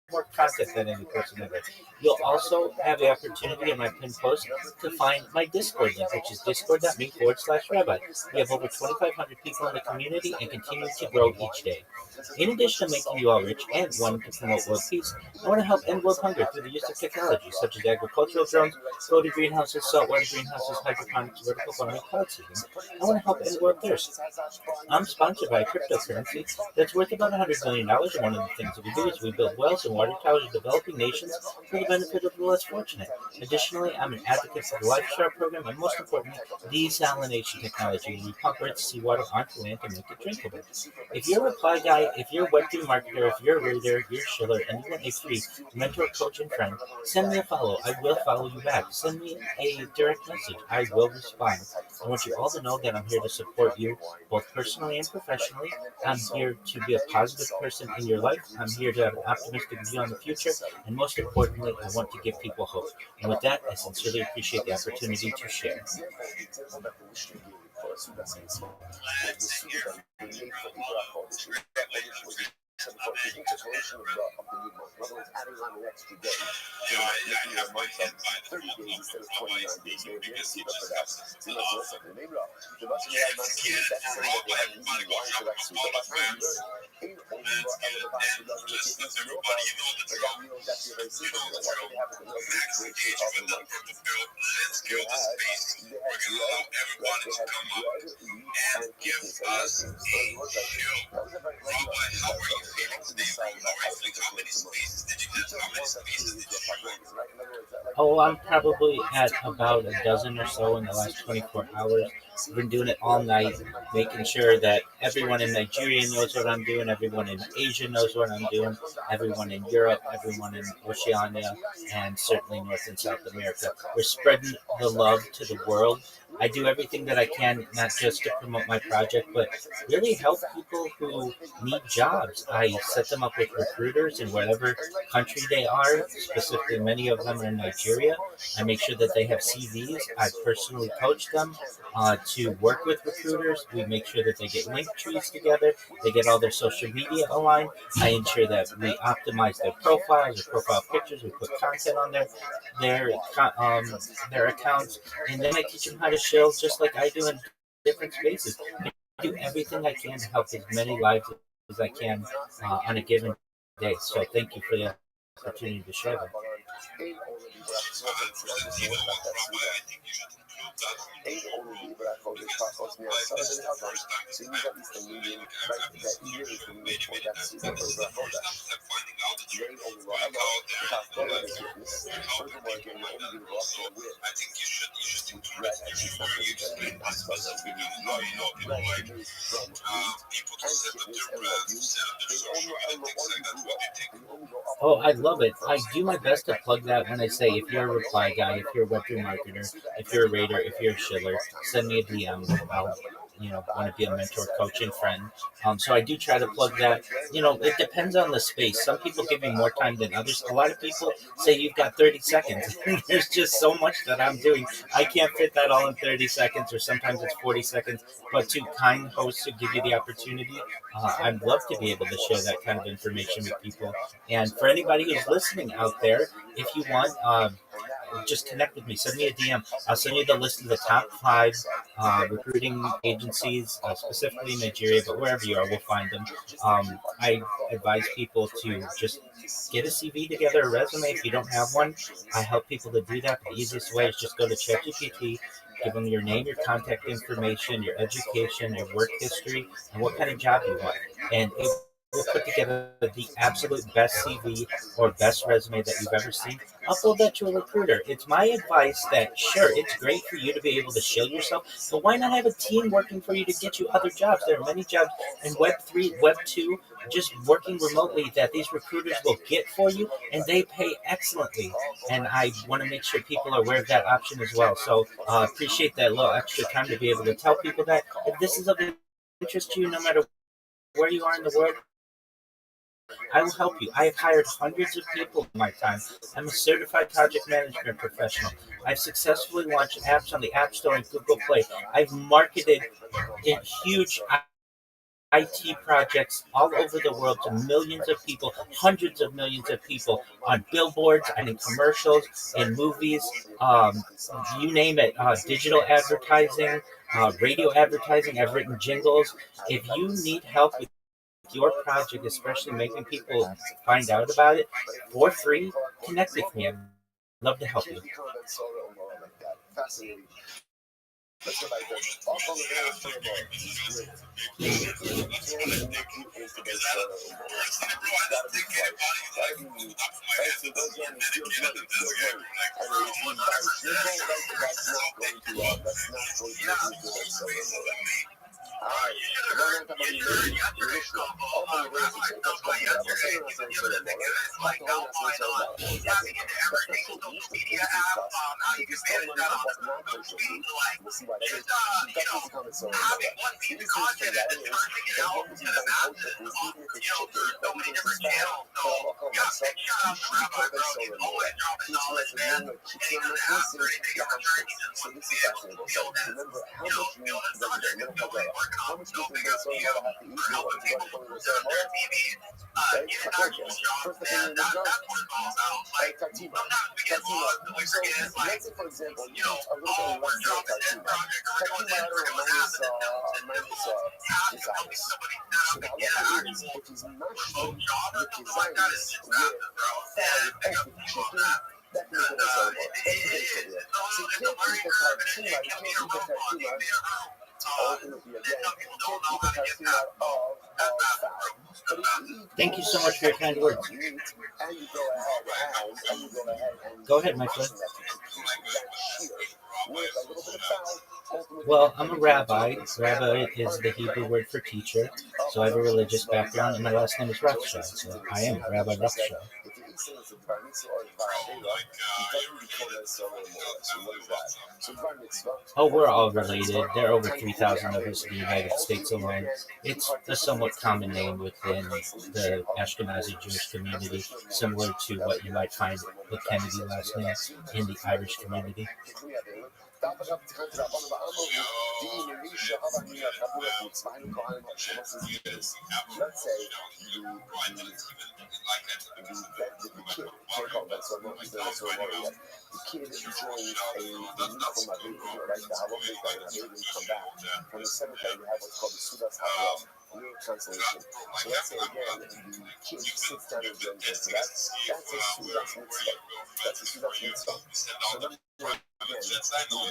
[SPEAKER 2] more content than any person ever. You'll also have the opportunity in my pinned post to find my Discord link, which is discord.me/Rabbi. We have over 2,500 people in the community and continue to grow each day. In addition to making you all rich and wanting to promote world peace, I want to help end world hunger through the use of technology such as agricultural drones, floating greenhouses, saltwater greenhouses, hydroponics, vertical farming, cloud seeding. I want to help end world thirst. I'm sponsored by a cryptocurrency that's worth about $100 million, and one of the things that we do is we build wells and water towers in developing nations for the benefit of the less fortunate. Additionally, I'm an advocate for the Lifestyle program, and most importantly, desalination technology. We pump rich seawater onto land to make it drinkable. If you're a reply guy, if you're a Web3 marketer, if you're a reader, you're a shiller, and you want a free mentor, coach, and friend, send me a follow. I will follow you back. Send me a direct message. I will respond. I want you all to know that I'm here to support you, both personally and professionally. I'm here to be a positive person in your life. I'm here to have an optimistic view on the future. And most importantly, I want to give people hope. And with that, I sincerely appreciate the opportunity to share.
[SPEAKER 1] The integration of the new month. In other words, adding on an extra day. Making a month of 30 days instead of 29 days. They have never seen up for that. So that's what's up. Remember, the Russian had not seen that saying that they had an easy wine for that suit. But I learned in the past, because of the kittens, you know about but that meal is actually very simple. You know, what they have in the creation of the month. They had bread, meat, and kidneys. And that's that was a very
[SPEAKER 2] Oh, I'm probably at about a dozen or so in the last 24 hours. I've been doing it all night, making sure that everyone in Nigeria knows what I'm doing, everyone in Asia knows what I'm doing, everyone in Europe, everyone in Oceania, and certainly North and South America. We're spreading the love to the world. I do everything that I can, not just to promote my project, but really help people who need jobs. I set them up with recruiters in whatever country they are. Specifically, many of them are in Nigeria. I make sure that they have CVs. I personally coach them to work with recruiters. We make sure that they get link trees together. They get all their social media aligned. I ensure that we optimize their profiles, their profile pictures. We put content on their accounts, and then I teach them how to shill just like I do in different spaces. I do everything I can to help as many lives as I can on a given day. So thank you for the opportunity to share that.
[SPEAKER 1] So what about that Suda? Ain't only but I call it Kakos me and Sarah and Havan. So you got this the meaning, right? That year is the meaning for that Suda or Rahoda. They only were about Kakos as witness. Furthermore, again, you only give up for with. Which bread actually is not really good. It talks about that giving bread made from wheat and kidneys and legumes. They only grew up. They only go up.
[SPEAKER 2] Oh, I love it. I do my best to plug that when I say if you're a reply guy, if you're a Web3 marketer, if you're a raider, if you're a shiller, send me a DM. I'll, want to be a mentor, coach, and friend. So I do try to plug that. It depends on the space. Some people give me more time than others. A lot of people say you've got 30 seconds. There's just so much that I'm doing. I can't fit that all in 30 seconds, or sometimes it's 40 seconds. But to kind hosts who give you the opportunity, I'd love to be able to share that kind of information with people. And for anybody who's listening out there, if you want, just connect with me. Send me a DM. I'll send you the list of the top 5 recruiting agencies, specifically in Nigeria, but wherever you are, we'll find them. I advise people to just get a CV together, a resume. If you don't have one, I help people to do that. The easiest way is just go to ChatGPT, give them your name, your contact information, your education, your work history, and what kind of job you want. And it will put together the absolute best CV or best resume that you've ever seen. Upload that to a recruiter. It's my advice that sure, it's great for you to be able to shield yourself, but why not have a team working for you to get you other jobs? There are many jobs in Web3, Web2, just working remotely that these recruiters will get for you, and they pay excellently. And I want to make sure people are aware of that option as well. So appreciate that little extra time to be able to tell people that if this is of interest to you, no matter where you are in the world, I will help you. I have hired hundreds of people in my time. I'm a certified project management professional. I've successfully launched apps on the App Store and Google Play. I've marketed in huge IT projects all over the world to millions of people, hundreds of millions of people on billboards and in commercials, in movies, you name it, digital advertising, radio advertising. I've written jingles. If you need help with your project, especially making people find out about it for free, connect with me. I'd love to help you.
[SPEAKER 1] Fascinating. Let's go back there. All from the very first ball. This is great. You can't make you into the soil. Gotta be quiet. Right? So those young still money, still money. And then you buy sugar, right? That's not going to do the soil. Alright, we're going to talk about the Mishnah. All from the very first ball. Let's go back there. Let's go back there. Let's go back there. We'll see why that is. That's the comments on that. It is interesting that is, as long as you don't hold it, even if it's chicken, or even if it's fowl, so I'll call myself, you should be covered so in more. He's like a young chicken, this is the hamster. So this is fascinating. So remember how much meat does it get? How much meat does the soil have to eat in order to go to the soil? Okay, first thing in the jar, Tatima. So let's say, for example, you eat a little bit less than Tatima. Tatima minus desires. So the halacha is, if he's mashing the desires with fat, with chicken, that can be the soil. That's the case over there. So you can't eat the Tatima, you can't eat the Tatima. Ultimately, again, you can't eat the Tatima of fat.
[SPEAKER 2] Thank you so much for your kind words. Go ahead, my friend. Well, I'm a rabbi. Rabbi is the Hebrew word for teacher. So I have a religious background, and my last name is ROTHSCHILD. So I am Rabbi ROTHSCHILD. Oh, we're all related. There are over 3,000 of us in the United States alone. It's a somewhat common name within the Ashkenazi Jewish community, similar to what you might find the Kennedy last name in the Irish community.
[SPEAKER 1] Let's say the kid joins a uniform right? The halacha is that when a baby come back from the cemetery, we have what's called the Sudas Havram. real consolation. So let's say again, the kid sits down and learns into that. That's a suda, that's mitzvah. That's a suda, that's mitzvah. So again, what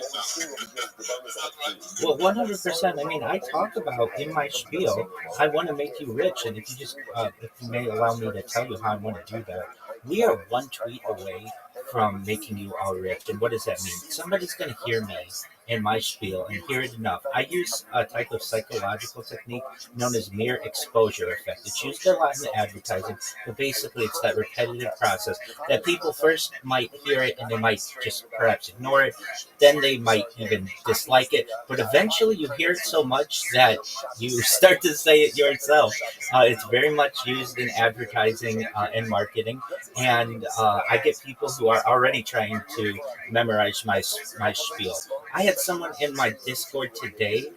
[SPEAKER 1] we're seeing over here is the bonus of a kid.
[SPEAKER 2] Well, 100%. I mean, I talk about in my spiel, I want to make you rich. And if you just, if you may allow me to tell you how I want to do that, we are one tweet away from making you all rich. And what does that mean? Somebody's going to hear me in my spiel and hear it enough. I use a type of psychological technique known as mere exposure effect. It's used a lot in advertising, but basically it's that repetitive process that people first might hear it and they might just perhaps ignore it. Then they might even dislike it, but eventually you hear it so much that you start to say it yourself. It's very much used in advertising and marketing, and I get people who are already trying to memorize my spiel. I had someone in my Discord today.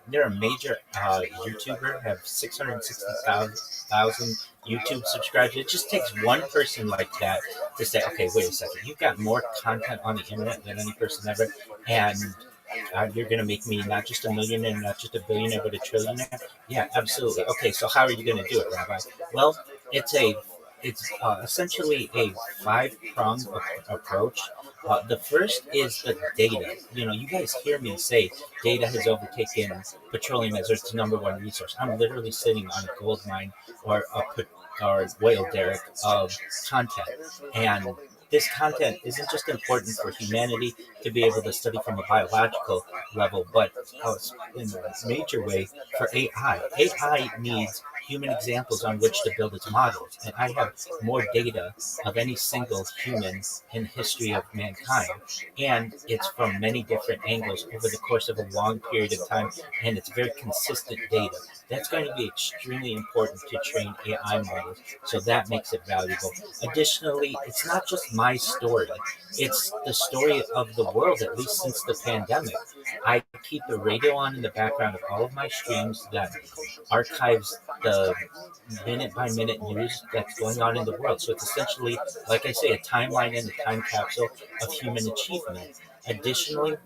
[SPEAKER 2] They're a major YouTuber, have 660,000 YouTube subscribers. It just takes one person like that to say, okay, wait a second, you've got more content on the internet than any person ever, and you're going to make me not just a millionaire, not just a billionaire, but a trillionaire. Yeah, absolutely. Okay, so how are you going to do it, Rabbi? Well, it's essentially a five-pronged approach. The first is the data. You know, you guys hear me say data has overtaken petroleum as its number one resource. I'm literally sitting on a gold mine or or whale derrick of content, and this content isn't just important for humanity to be able to study from a biological level, but in a major way for AI. AI needs human examples on which to build its models, and I have more data of any single human in the history of mankind, and it's from many different angles over the course of a long period of time, and it's very consistent data. That's going to be extremely important to train AI models, so that makes it valuable. Additionally, it's not just my story, it's the story of the world, at least since the pandemic. I keep the radio on in the background of all of my streams that archives the minute by minute news that's going on in the world. So it's essentially, like I say, a timeline and a time capsule of human achievement. Additionally,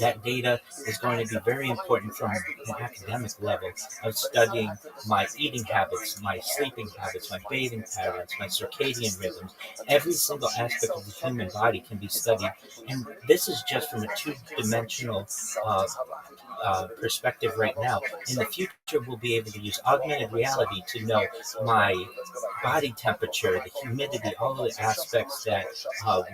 [SPEAKER 2] that data is going to be very important from an academic level of studying my eating habits, my sleeping habits, my bathing patterns, my circadian rhythms. Every single aspect of the human body can be studied, and this is just from a two-dimensional uh, perspective right now. In the future, we'll be able to use augmented reality to know my body temperature, the humidity, all of the aspects that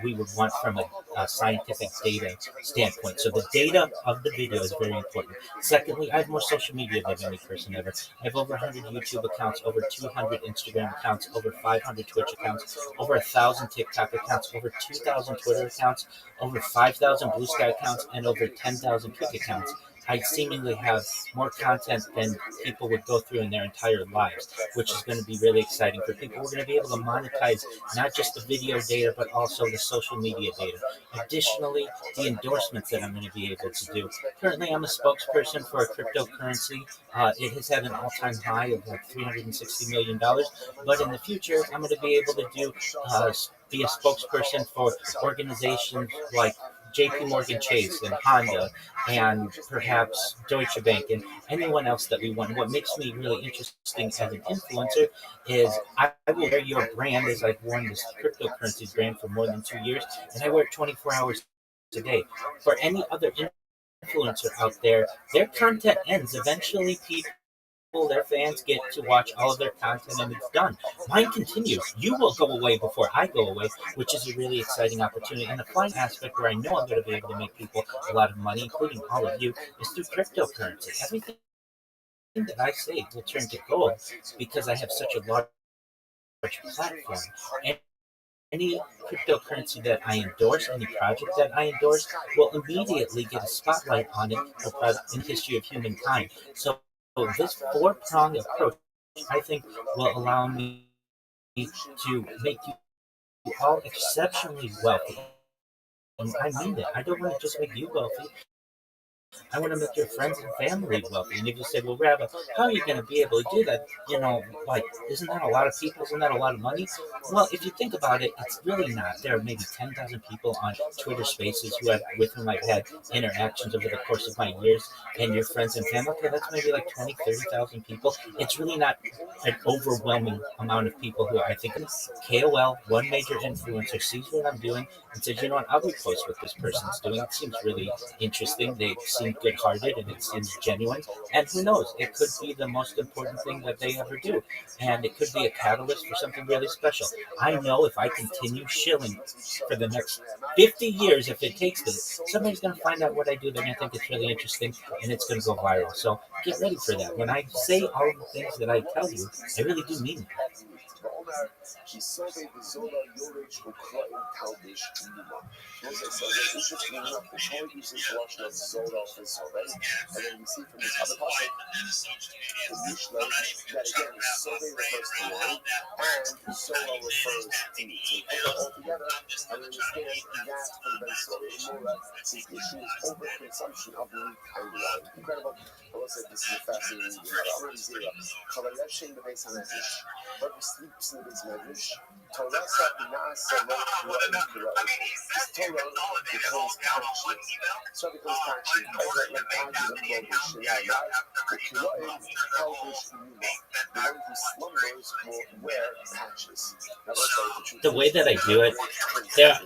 [SPEAKER 2] we would want from a scientific data standpoint. So the data of the video is very important. Secondly, I have more social media than any person ever. I have over 100 YouTube accounts, over 200 Instagram accounts, over 500 Twitch accounts, over 1,000 TikTok accounts, over 2,000 Twitter accounts, over 5,000 Blue Sky accounts, and over 10,000 Kick accounts. I seemingly have more content than people would go through in their entire lives, which is going to be really exciting for people. We're going to be able to monetize not just the video data, but also the social media data. Additionally, the endorsements that I'm going to be able to do. Currently, I'm a spokesperson for a cryptocurrency. It has had an all-time high of like $360 million, but in the future, I'm going to be able to be a spokesperson for organizations like JP Morgan Chase and Honda and perhaps Deutsche Bank and anyone else that we want. What makes me really interesting as an influencer is I will wear your brand as I've worn this cryptocurrency brand for more than 2 years, and I wear it 24 hours a day. For any other influencer out there, their content ends. Eventually, their fans get to watch all of their content and it's done. Mine continues. You will go away before I go away, which is a really exciting opportunity. And the final aspect where I know I'm going to be able to make people a lot of money, including all of you, is through cryptocurrency. Everything that I say will turn to gold because I have such a large platform. And any cryptocurrency that I endorse, any project that I endorse, will immediately get a spotlight on it in the history of humankind. So this four-pronged approach, I think, will allow me to make you all exceptionally wealthy. And I mean that. I don't want to just make you wealthy. I want to make your friends and family wealthy. And if you say, well, Rabbi, how are you going to be able to do that? Like, isn't that a lot of people? Isn't that a lot of money? Well, if you think about it, it's really not. There are maybe 10,000 people on Twitter Spaces with whom I've had interactions over the course of my years, and your friends and family. Okay, that's maybe like 20, 30,000 people. It's really not an overwhelming amount of people who I think KOL, one major influencer, sees what I'm doing and says, you know what, I'll repost what this person's doing. It seems really interesting. They seem good hearted and it seems genuine. And who knows, it could be the most important thing that they ever do. And it could be a catalyst for something really special. I know if I continue shilling for the next 50 years, if it takes this, somebody's going to find out what I do. They're going to think it's really interesting and it's going to go viral. So get ready for that. When I say all the things that I tell you, I really do mean it.
[SPEAKER 1] Moses says it's interesting enough, the Torah uses the Lashon of Zola for Zola, and then we see from this other pasuk, the Mishnah, that again, Zola refers to wine, and Zola refers to meat. So we put that all together, and we understand that from Ben Zola and Mora, his issue is overconsumption of meat and wine. Incredible. I will say this is a fascinating reading. I'm going to say that. Chavayat Shem Bebeis HaMedrash. Whoever sleeps in the Beis Medrash, Torah Nasa Lo Kira'im Kira'im. This Torah becomes passion. So it becomes passion. Ezra like passion of Moses. Sheyai, the Kira'im Kalvish Yuma. The one who slumbers will wear patches. Now, let's say the truth.
[SPEAKER 2] The way that I do it,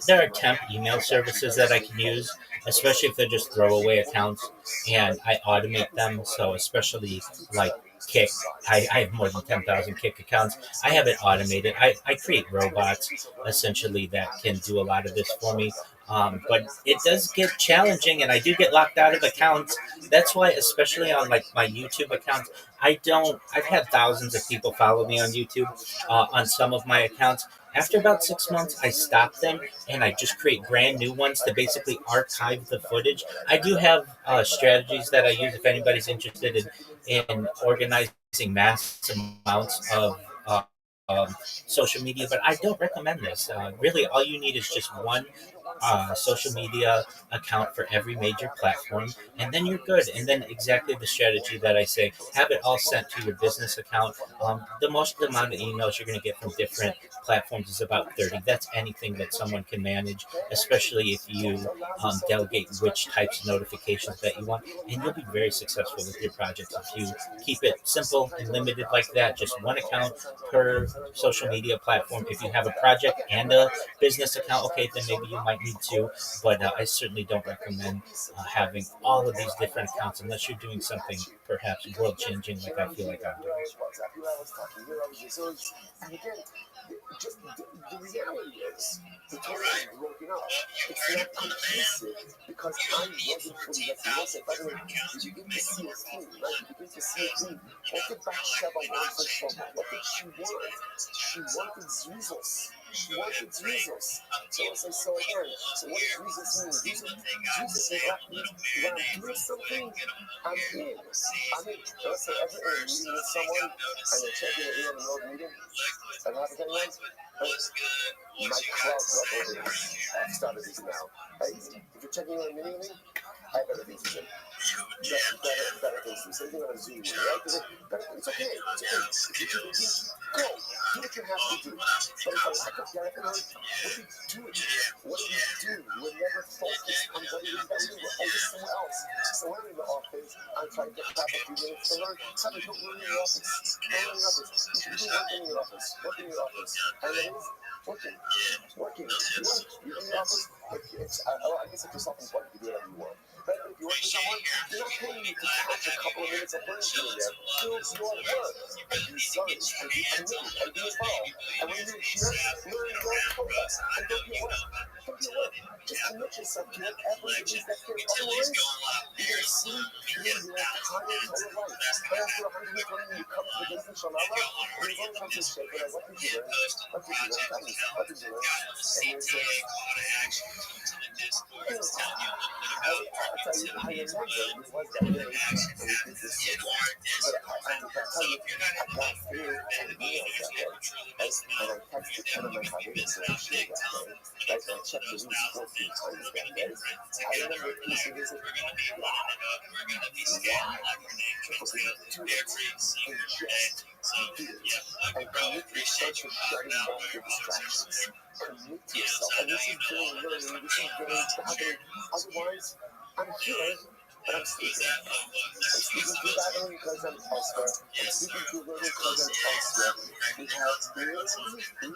[SPEAKER 2] there are temp email services that I can use, especially if they're just throwaway accounts, and I automate them. So especially like Kick, I have more than 10,000 Kick accounts. I have it automated. I create robots essentially that can do a lot of this for me. But it does get challenging, and I do get locked out of accounts. That's why, especially on like my YouTube account, I don't. I've had thousands of people follow me on YouTube on some of my accounts. After about 6 months, I stop them and I just create brand new ones to basically archive the footage. I do have strategies that I use if anybody's interested in organizing mass amounts of social media, but I don't recommend this. Really, all you need is just one social media account for every major platform, and then you're good. And then exactly the strategy that I say, have it all sent to your business account. The most amount of emails you're going to get from different platforms is about 30. That's anything that someone can manage, especially if you delegate which types of notifications that you want, and you'll be very successful with your project if you keep it simple and limited like that. Just one account per social media platform. If you have a project and a business account, okay, then maybe you might need to, but I certainly don't recommend having all of these different accounts unless you're doing something perhaps world changing like I feel like I'm doing.
[SPEAKER 1] And again, the reality is, the Torah is broken up. It's not conclusive because I wasn't fully recognized. By the way, you begin to see a theme, right? You begin to see a theme. What did Bathsheba want for trouble? What did she want? She wanted Jesus. She wanted Jesus. So as I saw again, so what does Jesus mean? Jesus is not when I'm doing something, I'm in. Let's say every meeting with someone, and they're checking it in the middle of the meeting. And have anyone? My crowd got over this. I've started this now. Hey, if you're checking in immediately, I have better things to say. Better things to say. Same thing on a Zoom, right? It's okay. It's okay. If you do this, go. Do what you have to do. But if I lack of likelihood, what are we doing? What are we doing? We're never focused on what it is that we do. We're always somewhere else. So when I'm in the office, I'm trying to get back a few minutes to learn. Somebody don't learn in your office. Don't learn in your office. You should be working in your office. Working in your office. And it is working. Working. You're in the office. I guess if you're self-employed, you can do whatever you want. But if you work for someone, they're not paying you to catch a couple of minutes of learning here and there. Do your work and be zealous and be committed and be involved. And when you're here, learn your Torah and don't be work. Don't be work. Just commit yourself to whatever it is that cares. Otherwise, you're going to see your entire Torah life. But after 120, you come to the business Shalala, and you're going to come to say, what did you learn? What did you learn? What did you learn? And you say, I'll tell you, I remember it was that day when we did this subject. But I'll tell you, I got through 10 emails that day. Right? And I texted 10 of my colleagues on the show that day. Right? And I checked the news 14 times that day. I remember a piece of this. Why? Because if you do it and just do it and commit yourself to shutting down your distractions. Commit yourself. And this is very learning. This is very happening. Otherwise, I'm here, but I'm sleeping. I'm sleeping through battling because I'm elsewhere. I'm sleeping through learning because I'm elsewhere. We have literally the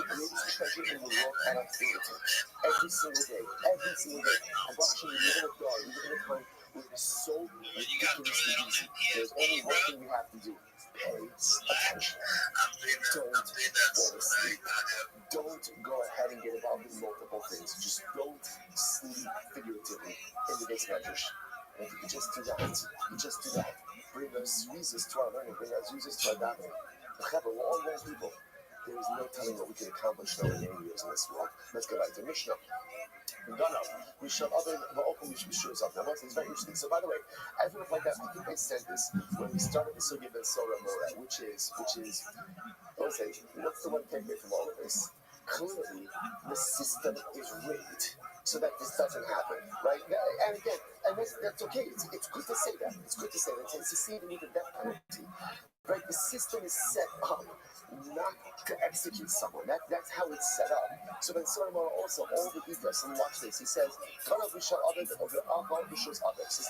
[SPEAKER 1] greatest treasure in the world at our fingertips. Every single day. Every single day. I'm watching you live in a day. We live in a time where it's so ridiculously easy. There's only one thing we have to do. Pay attention. Don't fall asleep. Don't go ahead and get involved in multiple things. Just don't sleep figuratively in the base measures. And if you just do that, bring us users to our learning, bring us users to our davening. We're all those people. There is no telling what we can accomplish now in many years in this world. Let's go back to Mishnah. We shall other open shows up. Now, it's very interesting. So, by the way, as we look like that, I think I said this when we started the Sugya Ben Sora Mora, which is, let's say, what's the one takeaway from all of this? Clearly, the system is rigged so that this doesn't happen, right? And again, and that's okay. It's good to say that. It's good to say that. It's to see it with the death penalty. Right? The system is set up not to execute someone. That's how it's set up. So then Solomon also, all the details, and watch this. He says, listen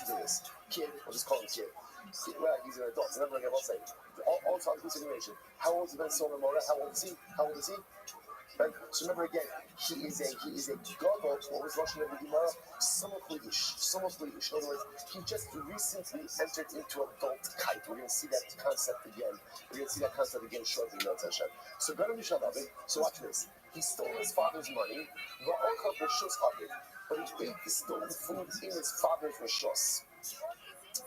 [SPEAKER 1] to this. Kid, I'll just call him kid. Well, he's an adult. Remember, again, I'll say, all time consideration. How old is Ben Solomon? How old is he? Right? So remember again, he is a gadol. What was Russian of the Gemara? Somewhat Leash. In other words, he just recently entered into adult-kite. We're going to see that concept again. Shortly. So So watch this. He stole his father's money, but he ate the stolen food in his father's rishos.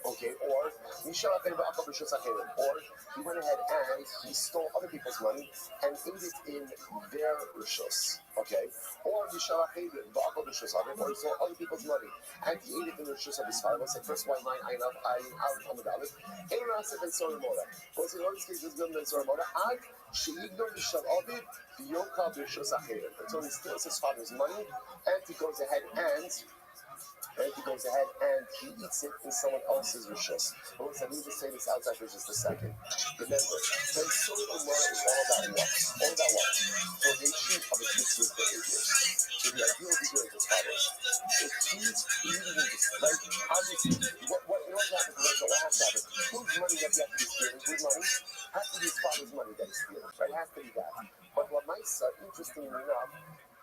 [SPEAKER 1] Okay, or he went ahead and he stole other people's money and ate it in their rishos. Okay, or he stole other people's money and he ate it in the rishos of his father. Let's say first one line, I love. Until he steals his father's money and he goes ahead and he eats it in someone else's rishos. But let me just say this outside for just a second. Remember, when Solomon is all about what? Formation of addictive behaviors. So the idea of doing is as follows. If he's eating this, like, obviously, what has to happen? Whose money does he have to be stealing? Whose money? Has to be his father's money that he's stealing, right? It has to be that. But what my son, interestingly enough,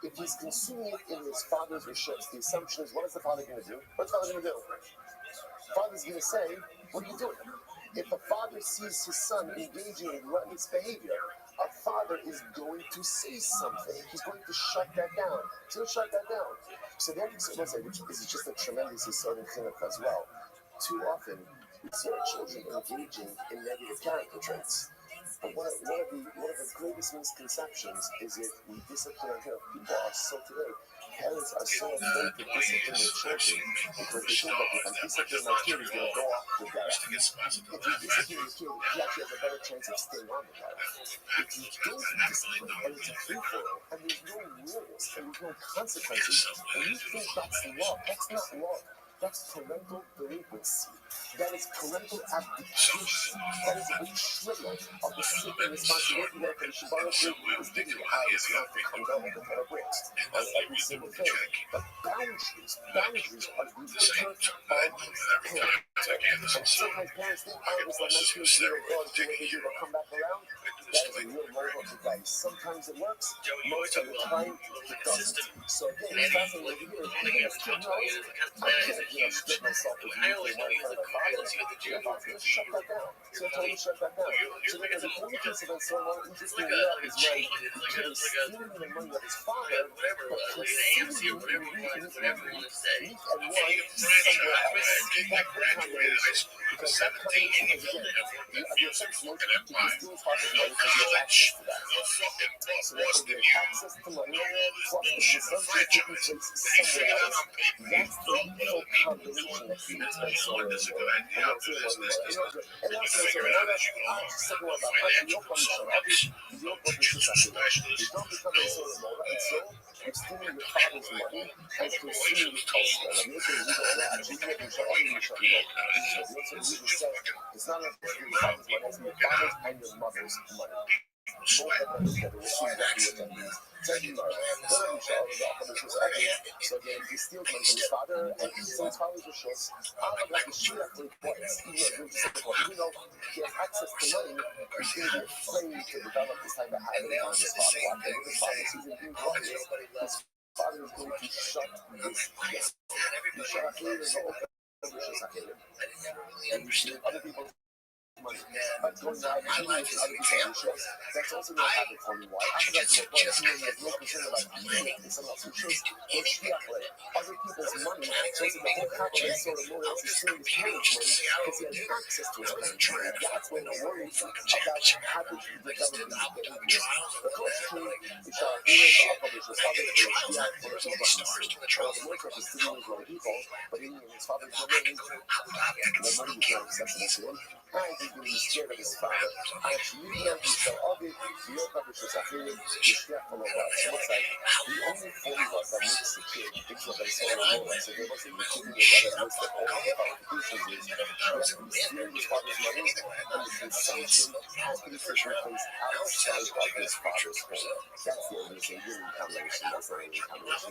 [SPEAKER 1] if he's consuming it in his father's rishos, the assumption is, what is the father going to do? What's the father going to do? Father's going to say, what are you doing? If a father sees his son engaging in reckless behavior, a father is going to say something. He's going to shut that down. He's going to shut that down. So then, which is just a tremendous assorted clinic as well. Too often, we see our children engaging in negative character traits. But one of the greatest misconceptions is if we discipline our children. People are so today. Parents are so afraid to discipline their children because they think that if I discipline my kid, he's going to go off the garage. If you discipline your kid, he actually has a better chance of staying on the garage. If you don't discipline, and it's a free-for-all, and there's no rules, and there's no consequences, and you think that's law, that's not law. That's parental delinquency. That is parental abdication. That is a betrayal of the sacred responsibility that the Shabbat is giving you. Obviously, you have to come down with the kind of bricks on every single thing. But boundaries are the picture of parenting. And sometimes parents think, oh, it's like my kids will go and do what they do, they'll come back around. That is a real low advice. Sometimes it works, most of the time it doesn't. So again, it's fascinating over here. Even if kid knows, I can't split myself with you in front of the father. The father's going to shut that down. He's going to totally shut that down. So then there's a only piece of it, so one interesting real is when the kid is stealing the money of his father, but concealing it and leaving and one somewhere else. That's the combination. Because that combination is, again, the assumption is if he steals father's money, because he has access to that. So therefore, he has access to money, plus the consumption taking place somewhere else. combination that creates my soul. And I'll say one more. And also, so second one, actually, your condition, your condition, you don't become a soul more, and so you're stealing your father's money and consuming it elsewhere. And you're saying, actually, you're the it's not enough to steal your father's money, it's your father's and your mother's money. Both of them together, we'll see exactly what that means. So again, he steals money from his father and eats his father's rishos. Like the shooter for twice, even though he has access to money, he's going to be afraid to develop this type of habit on his father. Why? Because his father sees him being quiet. His father is going to shut this down. And you see other people money. But going out and other people's shows, that's also not habit for me. Why? After that, there's no concern about eating it in someone else's shows. Other people's money, so the whole habit is sort of more to steal his parents' money because he has access to his parents' money. That's when the worry about habit developing the behaviors. The first thing is that he is the publisher's father for the work of his stealing his people, but in his father's domain, the money is not accessible to him. And he's going to be scared of his father. Actually, he's so obvious, no publishers are here, he's careful of that. So it's like, the only formula that makes the kid thinks what they say on the so they wasn't the kid that list of all the qualifications is, he has to be stealing his father's money, and the consumption has to be placed outside of his father's home. That's the only winning combination. That's the winning combination.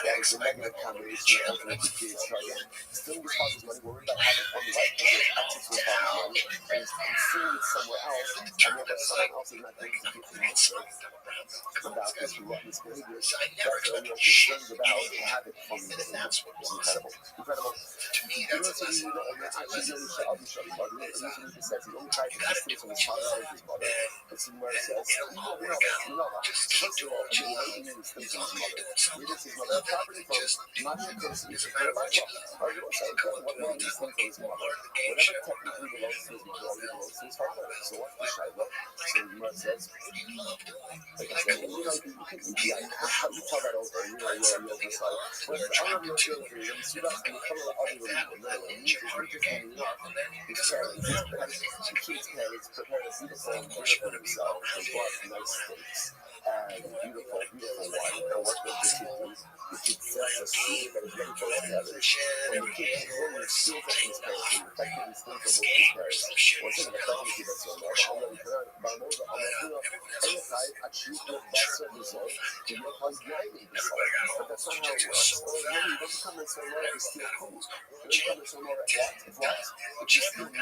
[SPEAKER 1] That is the negative combination of the kids. So again, stealing his father's money, worried about having fun life because there's access to his father's money, and he's consuming it somewhere else, and yet someone else is not going to give him answer about his relentless behaviors. That's what we're concerned about, the habit from the incredible. Incredible. University, actually, I'll be showing you, but university says the only type of distance from his father and his mother. It's in where it says, first of all, he hating his things from his mother. He is his mother property from money and constitution and a Bible. Or you will say, what are these things from his mother? Whatever technically belongs to his mother only belongs to his father. So what's the Shiloh? So the Gemara says, like I said, how you tell that over, you're overside. But I don't know if you're okay, and see that's when you come to other people, no, and you just hanging up, his parents, the kid's parents prepare a beautiful dinner for themselves, they bought nice steaks, and beautiful wine, and what does the kid do? The kid sets a soup that is ready for his parents. When the kid comes home and steals it from his parents, he effectively steals from both his parents. What's it effectively that's your love? Actually, the best result, the your hygienic result. But that's not how it works. You don't come and say, well, it's still cool. You don't come and say, well, what? It's just still money. I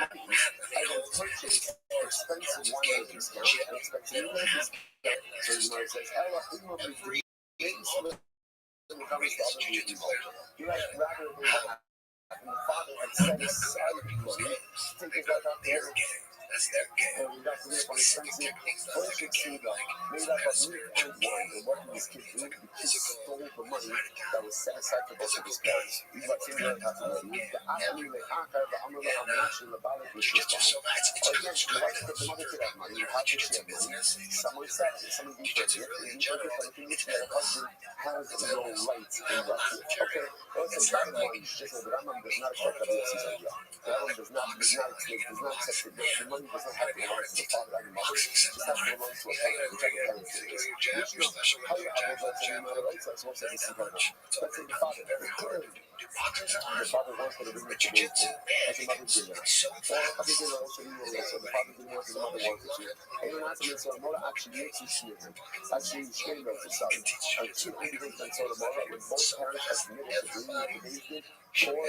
[SPEAKER 1] don't purchase expensive wine at discount and expensive meat at discount. So you might say, Ella, we want to drink things when it comes to other people. You like rather than that. And the father had set aside money to take his life out there. And we got to live on expensive bullshit food made up of meat and wine. And what did this kid do? The kid stole the money that was set aside for both of his parents. He's like, the mother could have money. How could she have money? Someone said it. Someone gave her a gift. And gave her a gift on the thing which her husband has no right in that gift. Okay, let's say that one just said that Rambam does not accept that this is a gift. That one does not accept the gift. The money does not have to belong to the father and the mother. It just has to belong to a parent, whichever parent it is. Which, how you have those rights and the rights, so this is incredible. Let's say the father wants for the bring it to the as a mother did that. Or a big dinner also, so the father didn't want to, the mother wanted to. And you're not to so the mother actually makes you see it. Actually, you shame of the son. And two individuals and so the mother, when both parents are committed to bringing the baby, or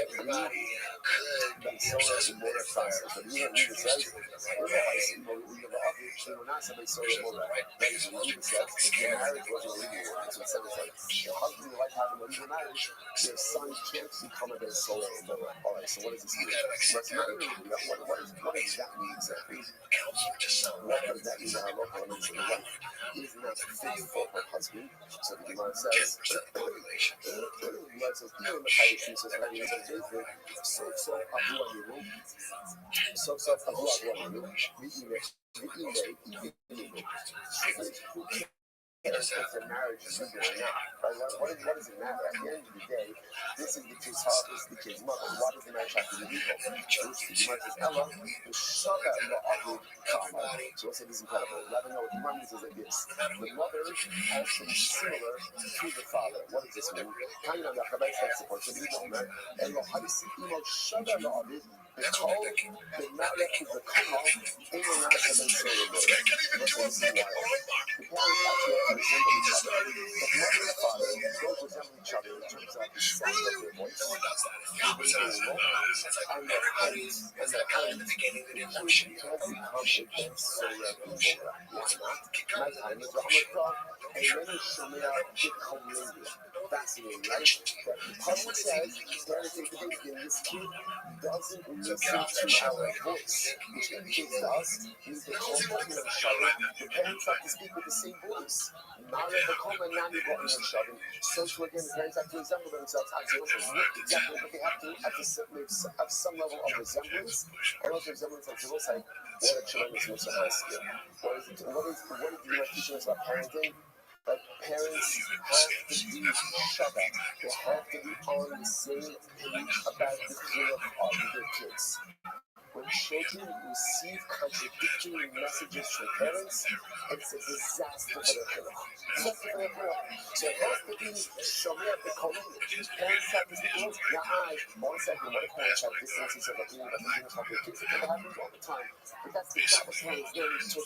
[SPEAKER 1] then so the mother faster. So you don't need to say, they were not somebody so the mother. Then you need to say, the marriage wasn't a legal one. So it says like, your husband and wife having a legal marriage, your son can't become a their soul or mother. All right, so what does this mean? What does that mean exactly? What does that mean in our local elements of the wife? Is not fit for her husband. So the Gemara says, parents if their marriage is legal or not. Right? What does it matter? At the end of the day, this is the kid's heart, this is the kid's mother. Why does the marriage have to be legal? The Gemara says, Ella, the Shava La'avid Kama. So let's say this is incredible. Let me know what the Gemara means is like this. The mother has to be similar to the father. What does this mean? Kind of like a very support. So you know, man. And Lohadisi Imo Shava La'avid. The call, the matter is the Kama, in the last of the ceremony. This is wild. The parents actually have to resemble each other. But mother and father don't resemble each other in terms of the sound of their voice, the look, and their height, and their height. The kid has become against Surah people. Why not? My time is Ramadan, and then it's Shomea Bikomundia. Fascinating, right? But the Pasuk says, parents say today, this kid doesn't listen to our voice, which indicates to us he's the common of Shavim. The parents have to speak with the same voice. Nara the common Nani Bottom of Shavim. So to again, the parents have to resemble themselves. Actually, also look exactly, but they have to have some level of resemblance. And also resemblance of Jerusalem. Like, what a tremendous Musa skill. What is the teaching us about parenting? That parents have to be Shabbat. They have to be on the same page about the care of their kids. When children receive contradictory messages from parents, it's a disaster for their child. So it has to be Shomer B'Kolim. Parents have to speak. One second, what if parents have distances of opinion about the things of their kids? It happens all the time. But that's the job of parents,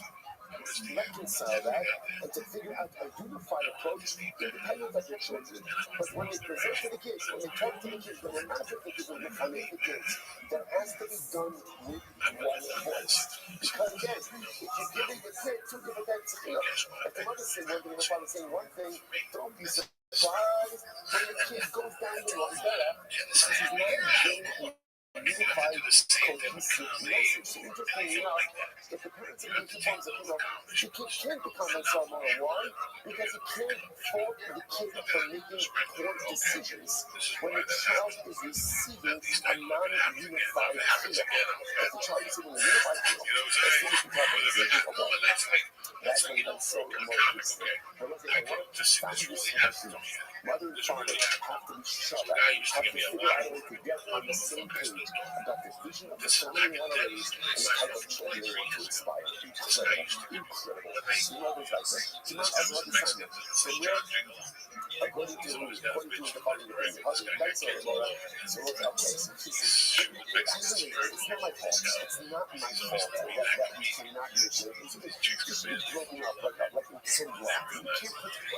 [SPEAKER 1] to reconcile that and to figure out a unified approach independent of your children. But when they present to the kids, when they talk to the kids, when they manage the kids, when they finance the kids, that has to be done with one voice. Because again, if you're giving your kid two different types of fear, if the mother saying one thing and the father saying one thing, don't be surprised when the kid goes down the wrong path because he's not getting unified, cohesive message. So interestingly enough, if the parents are making terms of, the kid can't become a Salmon. Why? Because it can't fault the kid for making poor decisions when the child is receiving a non-unified fear. If the child is receiving a unified fear, as soon as the child is receiving a one, that's when that's so emotional. But let's say, what stop this emotional? Mother and father have to be shut up, have to figure out a way to get on the same page about the vision of the family they want to raise and the type of children they want to inspire. Incredible. You know those guys. Do you mind us what the sign? So we're according to the following things. That's all right. So okay, so actually, it's not my fault. It's not my fault that we cannot make it. It's broken up like in 10 blocks. You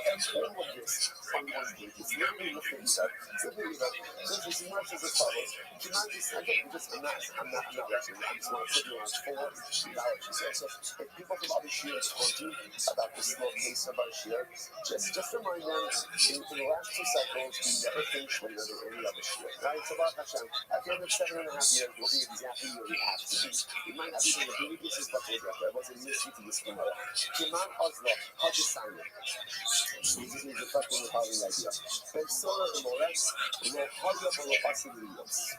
[SPEAKER 1] can't put all of this on one page. It's literally looking at simply so this much as follows. Do you mind just again? I'm not rushing. I just want to put you on $4. So if people from other shares talking about this little case of our share, just remind them in the last 2 cycles we never finished with any other share. Right? So Baruch Hashem, at the end of 7.5 years, we'll be exactly where we have to be. We might not be in the big pieces, but we'll get there. It wasn't easy to this tomorrow. Kiman Oslo, how to sign it. So we just need to touch on the following idea. Persona Morex, lo Haya for Basilios.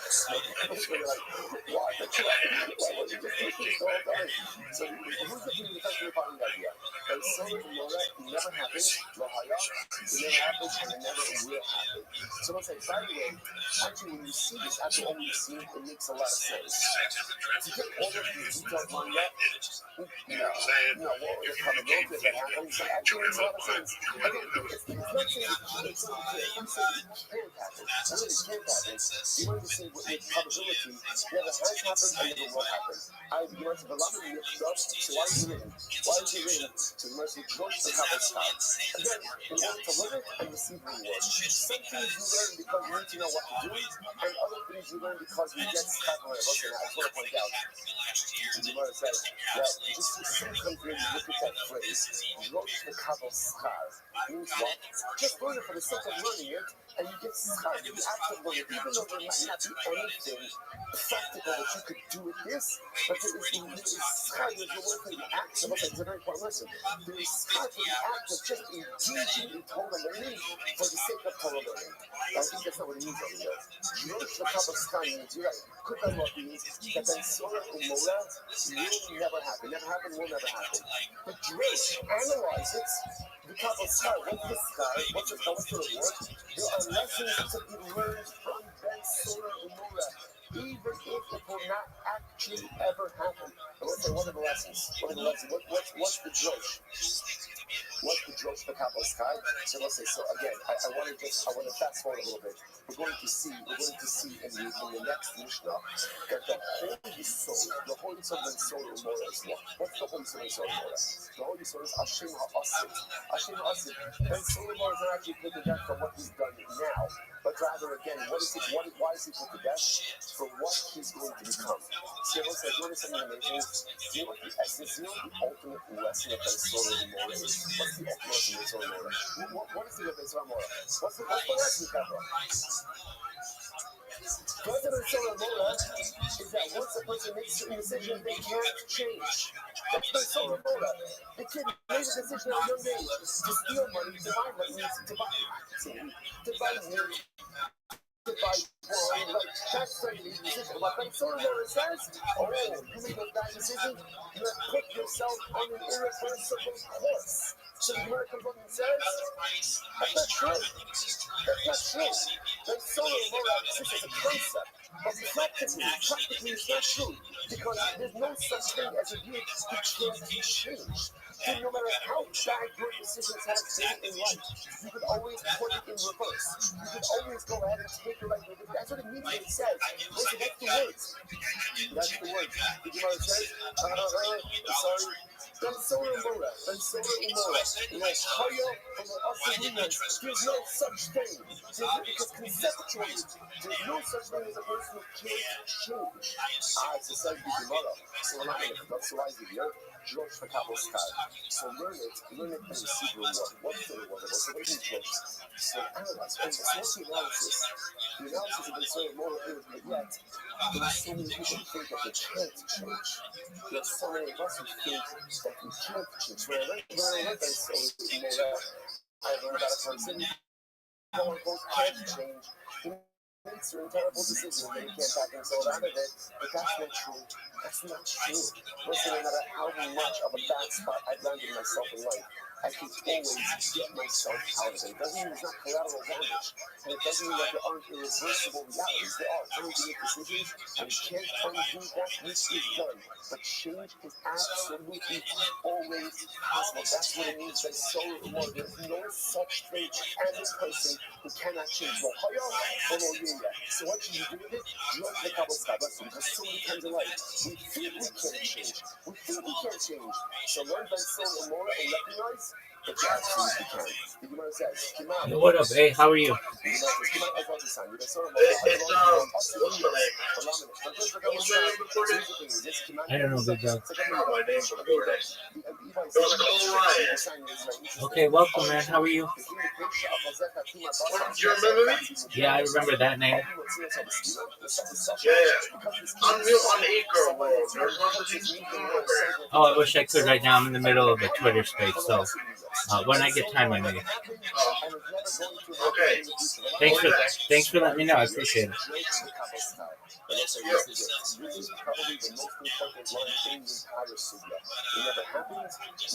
[SPEAKER 1] So you're like, why the crap? Why would you just take this all time? So who's the people that touch on the following idea? Persona Morex never happened, lo Haya, it never happened, and it never will happen. So let's say, by the way, actually when you see this, after all we've seen, it makes a lot of sense. To get all of these details lined up, no, well, it's coming over that happens. So actually, makes a lot of sense. Again, it's not saying it's not saying it can't happen. I mean, it can't happen. You want to say with probability, yeah, that has happened and never will happen. You want to believe in your stuff, so why is it written? Why is it written? To mercy George the Kabbal's house. Again, you want to learn it and receive rewards. Some things you learn because you need to know what to do, and other things you learn because you get stuck on it. Okay, I just want to point out. The Gemara says that just sometimes when you look at that phrase, Rosh the Kabbal's house, means what? Just learn it for the sake of learning it, and you get schar. You actually learn it, even though there might not not be anything practical that you could do with this, but there is schar, there's no word for the act. It's a very important lesson. There is schar for the act of just engaging in Torah learning for the sake of Torah learning. I think that's not what it means over here. Drosh v'kabel means, you're right, could very well be that Ben Sora Umora will never happen. Never happened, will never happen. But Drosh, analyze it. The couple sky, what's the sky? What's the reward? There are lessons to be learned from Ben Sora Umura, even if it will not actually ever happen. But let's say, what are the lessons? What's the drosh? What's the drosh for couple sky? So let's say, so again, I want to fast forward a little bit. We're going to see in the next Mishnah that the Holy Soul Ben Sora Umura is what? What's the Holy Soul Ben Sora Umura? The Holy Soul is Hashem Ha'asid. Hashem Ha'asid. Ben Sora Umura is not actually put to death for what he's done now, but rather again, why is he put to death? For what he's going to become. See, I want to say, you know something amazing? Do you know what the essence, you know the ultimate lesson of Ben Sora Umura is? What's the ultimate lesson of Ben Sora Umura? What is the Ben Sora Umura? What's the lesson, Kavra? The lesson of Ben Sora Umura is that once a person makes certain decisions, they can't change. That's Ben Sora Umura. The kid made a decision at a young age to steal money, to buy money, to buy meat, to buy wine. Like, that's such an easy decision. What Ben Sora Umura says, you made those bad decisions, you have put yourself on an irreversible course. So the Gemara comes up and says, that's not true. That's not true. Ben Sora Umura exists as a concept, but practically it's not true, because there's no such thing as a view that can't be changed. And no matter how bad your decisions have been in life, you could always put it in reverse. You could always go ahead and take it right. That's what it means when it says. Listen, that's the words. That's the words. The Gemara says, sorry. Ben Sora Umura. There's no such thing. Because conceptually, there's no such thing as a person who can't change. It says the Gemara. So we're not going to subsidize the year. Drosh for couple sky. So learn it and receive reward. What's the reward? What's the way drosh? So analyze. And what's the analysis? The analysis of Ben Sora Umura is that yet there's so many people who think that they can't change. There's so many of us who think that we can't change. When I read Ben Sora Umura, I learned about a person who can't change. He makes certain terrible decisions and he can't back himself out of it. But that's not true. That's not true. Listen, no matter how much of a bad spot I've landed myself in life, I can always get myself out of it. It doesn't mean there's not collateral damage. And it doesn't mean that there aren't irreversible realities. There are. Some of you make decisions and you can't undo that which is done. But change is absolutely always possible. That's what it means by Sora Umura. There's no such thing as a person who cannot change. So what should you do with it? You have to make because so many times in life, we think we can't change. So learn by Sora Umura and recognize that you absolutely can. The Gemara says,
[SPEAKER 2] Hey, what up? Hey, how are you? I don't know, big dog. Okay, welcome, man. How are you?
[SPEAKER 3] Do you remember me?
[SPEAKER 2] Yeah, I remember that name.
[SPEAKER 3] Yeah. I'm new on the e-girl world. There's lots of these people over there.
[SPEAKER 2] Oh, I wish I could right now. I'm in the middle of a Twitter space, so when I get time, I may.
[SPEAKER 3] Okay.
[SPEAKER 2] Thanks for letting me know. I appreciate it.
[SPEAKER 1] This is probably the most important one thing in entire sugya. It never happened,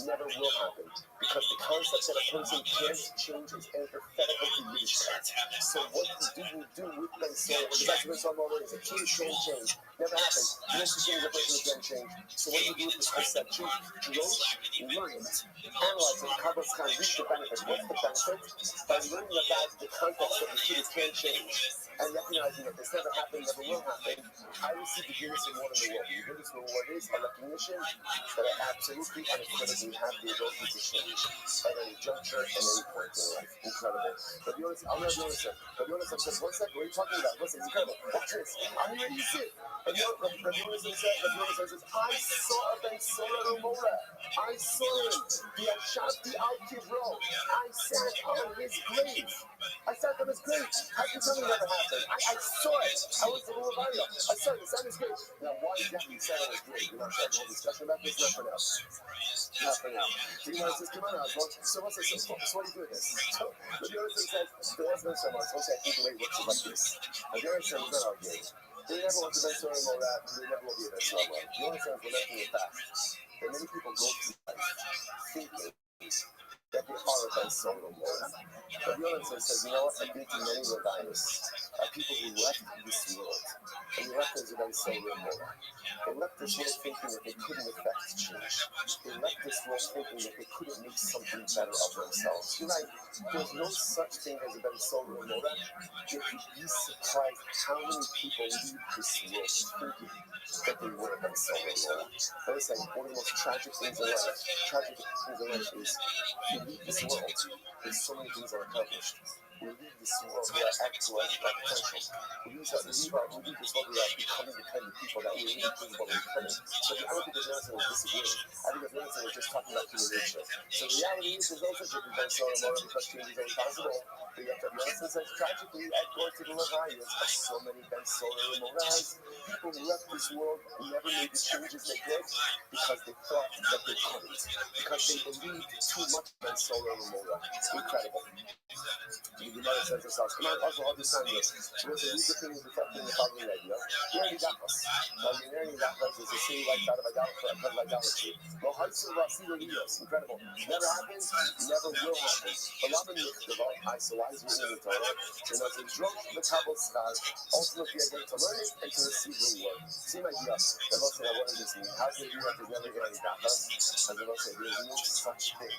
[SPEAKER 1] never will happen. Because the concept that a person can't change is antithetical to Yiddishkeit. So what do you do with Ben Sora? Because that's what Ben Sora Umura is. A king can't change. Never happened. You don't see a person who can't change. So what do you do with this concept? Drosh, learn it. Analyze it. Kabbal's kind of reach the benefit. What's the benefit? By learning about the context of the king can't change. And recognizing that this never happened, never will happen, I receive the greatest reward in the world. The greatest reward is a recognition that I absolutely unequivocally have the ability to change at any juncture, at any point in life. Incredible. But the honest, I'm not the honest. But the honest says, one second, what are you talking about? Listen, it's incredible. Watch this. I'm ready to sit. And the honest says, I saw Ben Sora Umura. I saw him. The Ashati Al-Kivro. I sat on his grave. How can you tell me never happened? happened. I saw it. I was the little video. I saw it. The sound is great. Now, why exactly you said it was great? We're not sure the whole discussion about this. Not for now. Not for now. The Gemara says, come on, Oswald. So what do you do with this? So the Gemara says, there was no someone. So I think the way it works is like this. The Gemara says, it's not arguing. They never want to be so more that. They never will be a best someone. The Gemara says, we're making it fast. That many people go through life thinking that they are a best someone more. But the other says, you know what? I've been to many Rabbis, people who left this world. And they left as a best someone more. They left this world thinking that they couldn't affect change. They left this world thinking that they couldn't make something better of themselves. You're right. There's no such thing as a better soul or more. You'd be surprised how many people leave this world thinking that they were a better soul or more. I was saying, one of the most tragic things in life is you leave this world with so many things unaccomplished. We leave this world without actualizing our potential. We leave this world without becoming the kind of people that we really think about becoming. So I don't think the Johnson was disagreeing. I think the Johnson was just talking about human nature. So the reality is there's no such a thing as soul and more because change is impossible. But you have to Johnson says tragically at going to the Leviathan are so many Ben Solar and Moraz. People who left this world never made the changes they did because they thought that they couldn't. Because they believed too much Ben Solar and Moraz. Incredible. The Gemara says this house. Come on, also all this time. So what's the least thing is reflecting the following idea? You already got us. Now you already got us is a city like that of idolatry. Well, Hudson Rasilos, incredible. Never happened, never will happen. But Laban Yichdeval, so why is it in the Torah? And as a drunk the Kabbalah stars, ultimately again to learn it and to receive reward. Same idea. The Lord said, what does this mean? How can you have never already got us? As the Lord said, there is no such thing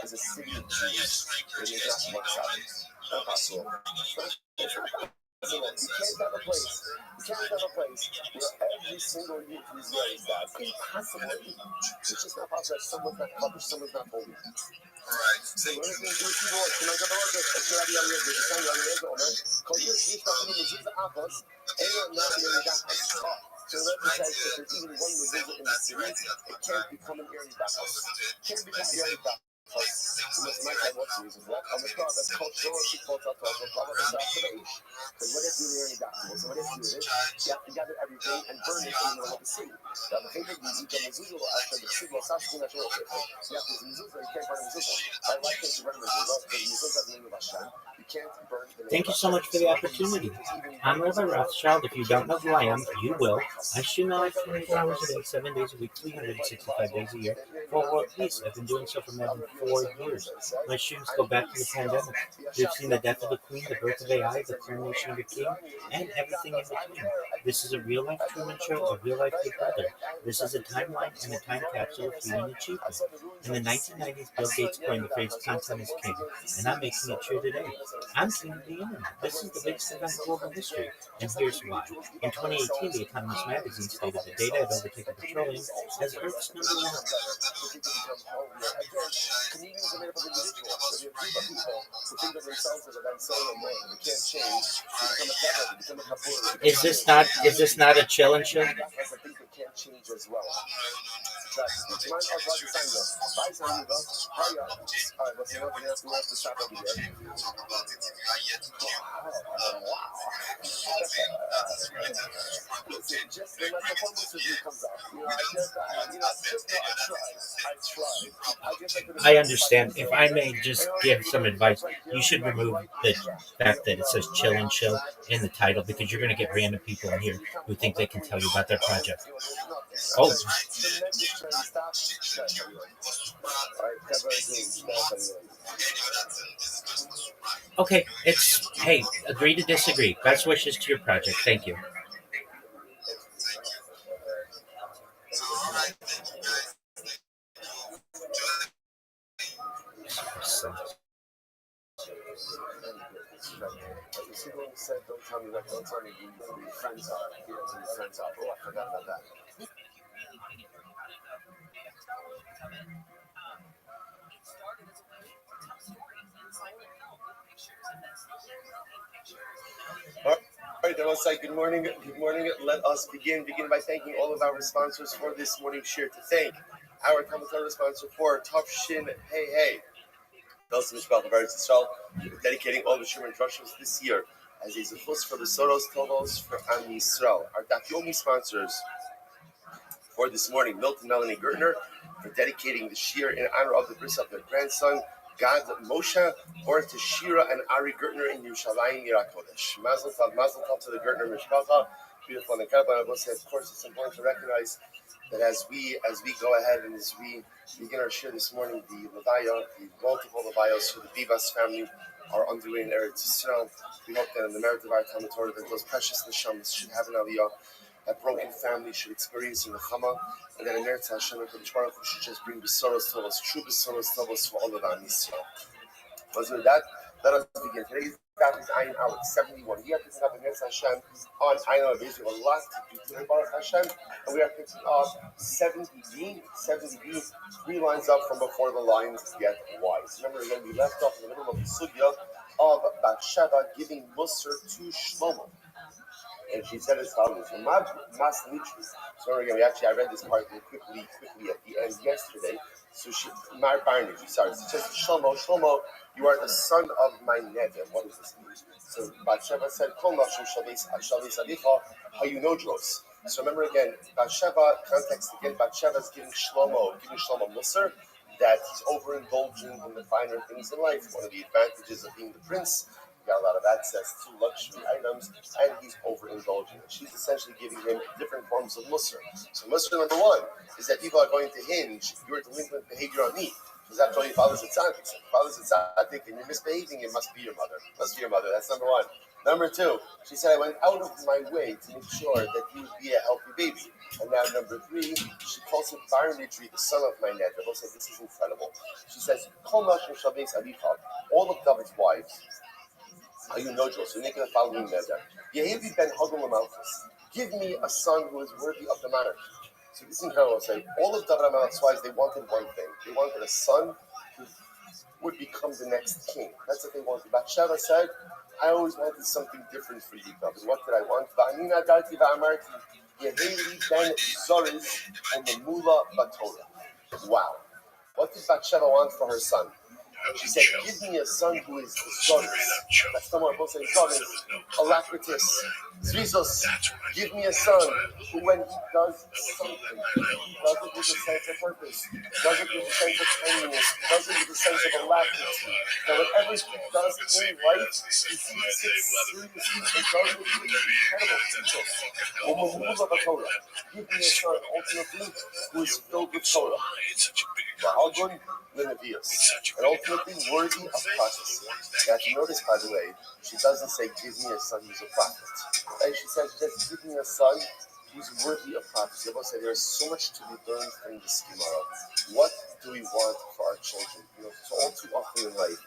[SPEAKER 1] as a city of Jews. It is not one Sabbath. Not possible. You can't have a place where every single year who's there is that. Impossible. It's just not possible. Someone's not published, someone's not holy. So what is going to do with people? Can I go to work? Can I be on the other side? Because you're sleeping on the Mezuzah Apples, and you're not in the Apples. So let me say that there's even one Mezuzah in the series, it can't become an Erie Apples. It can't become an Erie Apples. So that's my time. What's the reason for that? I'm a crowd that's called Torah, she calls out Torah, so what if you really got to? So what if you do this? You have to gather everything and burn it in the middle of the city. Now, the thing is, you can mezuzah after the city, well, Sashi, not sure. You have to mezuzah, you can't burn mezuzah. I like it to burn mezuzah, because mezuzah is the name of Hashem. You can't burn the name.
[SPEAKER 2] Thank you so much for the opportunity. I'm Rabbi Rothschild. If you don't know who I am, you will. I shoot my life 24 hours a day, 7 days a week, 365 days a year. For world peace. I've been doing so for more than 4 years. My students go back to the pandemic. We've seen the death of the Queen, the birth of AI, the coronation of the King, and everything in between. This is a real-life Truman Show, a real-life Big Brother. This is a timeline and a time capsule of human achievement. In the 1990s, Bill Gates coined the phrase "content is king," and I'm making it true today. I'm king of the internet. This is the biggest event in global history, and here's why. In 2018, The Economist magazine stated that data had overtaken petroleum as Earth's #1.
[SPEAKER 1] Communities are made up of individuals. So you have a group of people who think of themselves as a Ben Solar more. They can't change. They become a kapur.
[SPEAKER 2] Is this not a chill and chill?
[SPEAKER 1] I think they can't change as well. Do you mind us watching Sandra? Bye, Sandra. Hurry up. All right, let's see what we have to stop over here. Wow. Listen, just when my performance review comes up, I tried.
[SPEAKER 2] I understand. If I may just give some advice, you should remove the fact that it says chill and chill in the title because you're going to get random people in here who think they can tell you about their project. Oh. Okay, hey, agree to disagree. Best wishes to your project. Thank you.
[SPEAKER 1] Said, don't tell me who your friends are. Who your friends are. Oh, I forgot about that. All right, then I'll say good morning. Good morning. Let us begin by thanking all of our sponsors for this morning's share. To thank our commentator sponsor for Tough Shin Hey Hey. Also, Mishpach of ROTHSCHILD, dedicating all the Sherman Drushos this year as a zechus for Besoros Tovos for Am Yisrael. Our Dafyomi sponsors for this morning, Milton, Melanie Gertner, for dedicating the shir in honor of the bris of their grandson, Gad Moshe, or to Shira and Ari Gertner in Yerushalayim Yirakodesh. Mazel tov to the Gertner Mishpacha. Beautiful and incredible. I will say, of course, it's important to recognize that as we go ahead and as we begin our shir this morning, the Levaya, the multiple Levayos for the Bivas family are underway in Eretz Yisrael. We hope that in the merit of our Talmud Torah, that those precious neshamas should have an aliyah, that broken family should experience in the Chama, and that in Eretz Hashem and Kodesh Baruch Hu should just bring Besoros Tovos, true Besoros Tovos for all of Am Yisrael. With that, let us begin. Today's daf is Ayin Aleph 71. We are picking up in Eretz Hashem on Ayin Aleph. We have a lot to do today, Baruch Hashem, and we are picking up 70b, 3 lines up from before the lines get wise. Remember, again, we left off in the middle of the sugya of Bathsheba giving Musar to Shlomo. And she said as follows: so again, I read this part quickly at the end yesterday. So she, sorry, so just Shlomo, you are the son of my neder. What does this mean? So Bathsheba said, Hayunodros. So remember again, Bathsheba, context again, Bathsheba is giving Shlomo Musar, that he's overindulging in the finer things in life. One of the advantages of being the prince, you got a lot of access to luxury items, and he's overindulging. And she's essentially giving him different forms of musar. So musar number one is that people are going to hinge your delinquent behavior on me. Because after all, your father's a tzaddik. If your father's a tzaddik and you're misbehaving, it must be your mother. That's number one. Number two, she said, I went out of my way to make sure that you would be a healthy baby. And now number three, she calls him Barnidri, the son of my neder. We'll say, this is incredible. She says, all of David's wives, so making the following neder. Yehivi ben Hagul Amalchus. Give me a son who is worthy of the monarchy. So this is incredible. Say, all of David Amalek's wives, they wanted one thing. They wanted a son who would become the next king. That's what they wanted. Bathsheba said, I always wanted something different for you, David. What did I want? Va'anina darti va'amarti Yehivi ben Zoris and the Mula Batorah. Wow. What did Bathsheba want for her son? She said, give me a son who is Zoris. That's the one both say Zoris, Alacritus, Zrizos. Give me a son who, when he does something, he does it with a sense of purpose, does it with a sense of cleanliness, does it with a sense of alacrity. That whatever he does in life, he takes it seriously and does it with incredible detail. Give me a son, ultimately, who is filled with Torah. And ultimately worthy of prophecy. You have to notice, by the way, she doesn't say, give me a son who's a prophet. And she says, just give me a son who's worthy of prophecy. I will say, there's so much to be learned from this tomorrow. What do we want for our children? So all too often in life,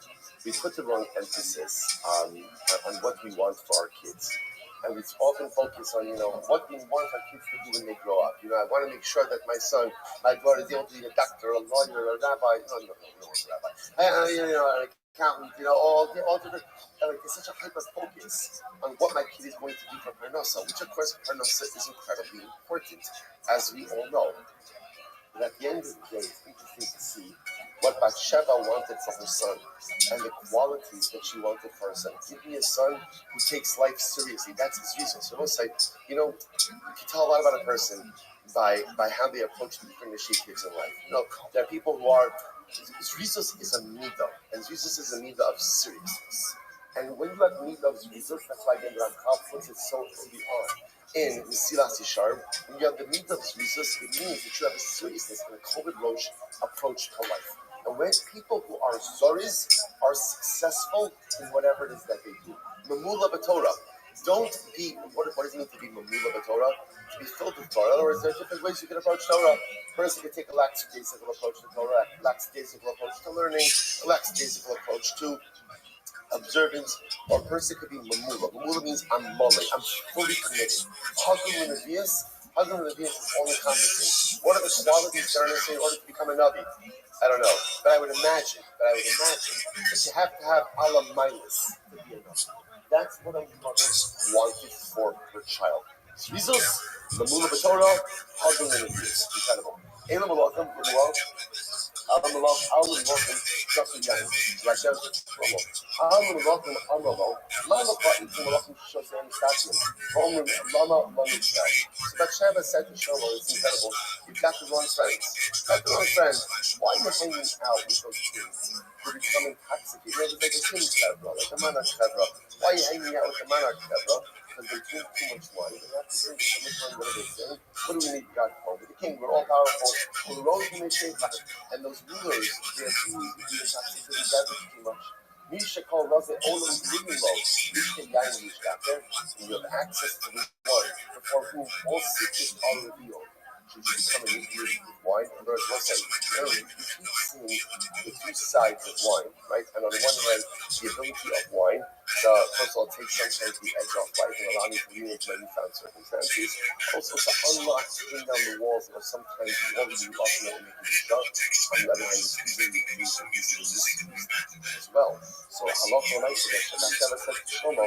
[SPEAKER 1] we put the wrong emphasis on what we want for our kids. And we often focus on, what we want our kids to do when they grow up. I want to make sure that my daughter is able to be a doctor, a lawyer, a rabbi. No, a rabbi. An accountant, all different. There's such a hyper focus on what my kid is going to do for parnasa, which of course parnasa is incredibly important, as we all know. But at the end of the day, it's interesting to see what Bathsheba wanted for her son and the qualities that she wanted for her son. Give me a son who takes life seriously. That's his reason. So let's say, you can tell a lot about a person by how they approach the different initiatives in life. There are people who are, Zrizos is a midah, and Zrizos is a midah of seriousness. And when you have midah of Zrizos, that's why again Rav puts it so early on. In Mesilas Yesharim, when you have the midah of Zrizos, it means that you have a seriousness and a Kovid Rosh approach to life. And when people who are Zoris are successful in whatever it is that they do. Mamula B'Torah. Don't be, what does it mean to be Mamula B'Torah? To be filled with Torah. In other words, there are different ways you can approach Torah. A person can take a lackadaisical approach to Torah, a lackadaisical approach to learning, a lackadaisical approach to observance, or a person could be Mamula. Mamula means I'm mulling, I'm fully committed. Hagul Nevius is all encompassing. What are the qualities that are necessary in order to become a Navi? I don't know, but I would imagine that you have to have Allah Milas to be a Navi. That's what a mother wanted for her child. Zrizos, Mamula B'Torah, Hagul Nevius. Incredible. Elam Malachim, Alam Malachim, Just Yan. Like that, Alam Malachim, Amalo, Malachim, Malachim, asking him, Lama Shel. So Bathsheba said to Shlomo, it's incredible, you've got the wrong friends. Got the wrong friends. Why are you hanging out with those kids? You're becoming intoxicated. You know, like a king's chevra, like a monarch's chevra. Why are you hanging out with the monarch's chevra? Because they drink too much wine. They have to drink too much wine. What are they saying? What do we need God for? We're the king. We're all powerful. And those rulers, they abuse the intoxicated beverage too much. Misha called us the Olam Greenlow. Misha Yain Mishkater. And you have access to the one before whom all secrets are revealed. Should you become inebriated with wine? And there's one side, you keep seeing the two sides of wine, right? And on the one hand, the ability of wine to, first of all, take sometimes the edge off life and allow you to lean into newfound circumstances. Also to unlock, bring down the walls that are sometimes walls you ultimately make you shut. On the other hand, it's easily used and easily misused as well. So Allah Almighty, that Sheva said to Shlomo,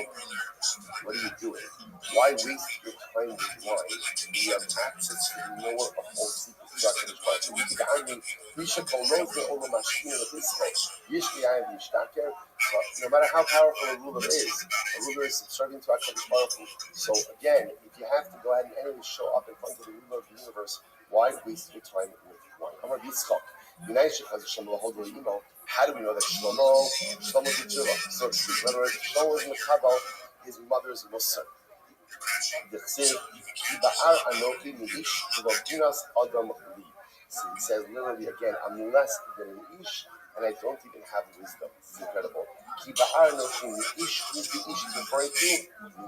[SPEAKER 1] what are you doing? Why waste your time with wine? We have access to the knower of all secrets. So you can argue, we should call those the Olam Hashkin of Israel. Usually I have Yishtaker, but no matter how powerful a ruler is subservient to HaKadosh Baruch Hu. So again, if you have to go ahead and anyway show up in front of the ruler of the universe, why waste your time with wine? Amar Yitzchak, how do we know that Shlomo's the Tshuva, so to speak? In other words, Shlomo is Mekabel, his mother's Musar. So he says literally again, I'm less than an ish, and I don't even have wisdom. This is incredible. Ish, who's the ish he's referring to?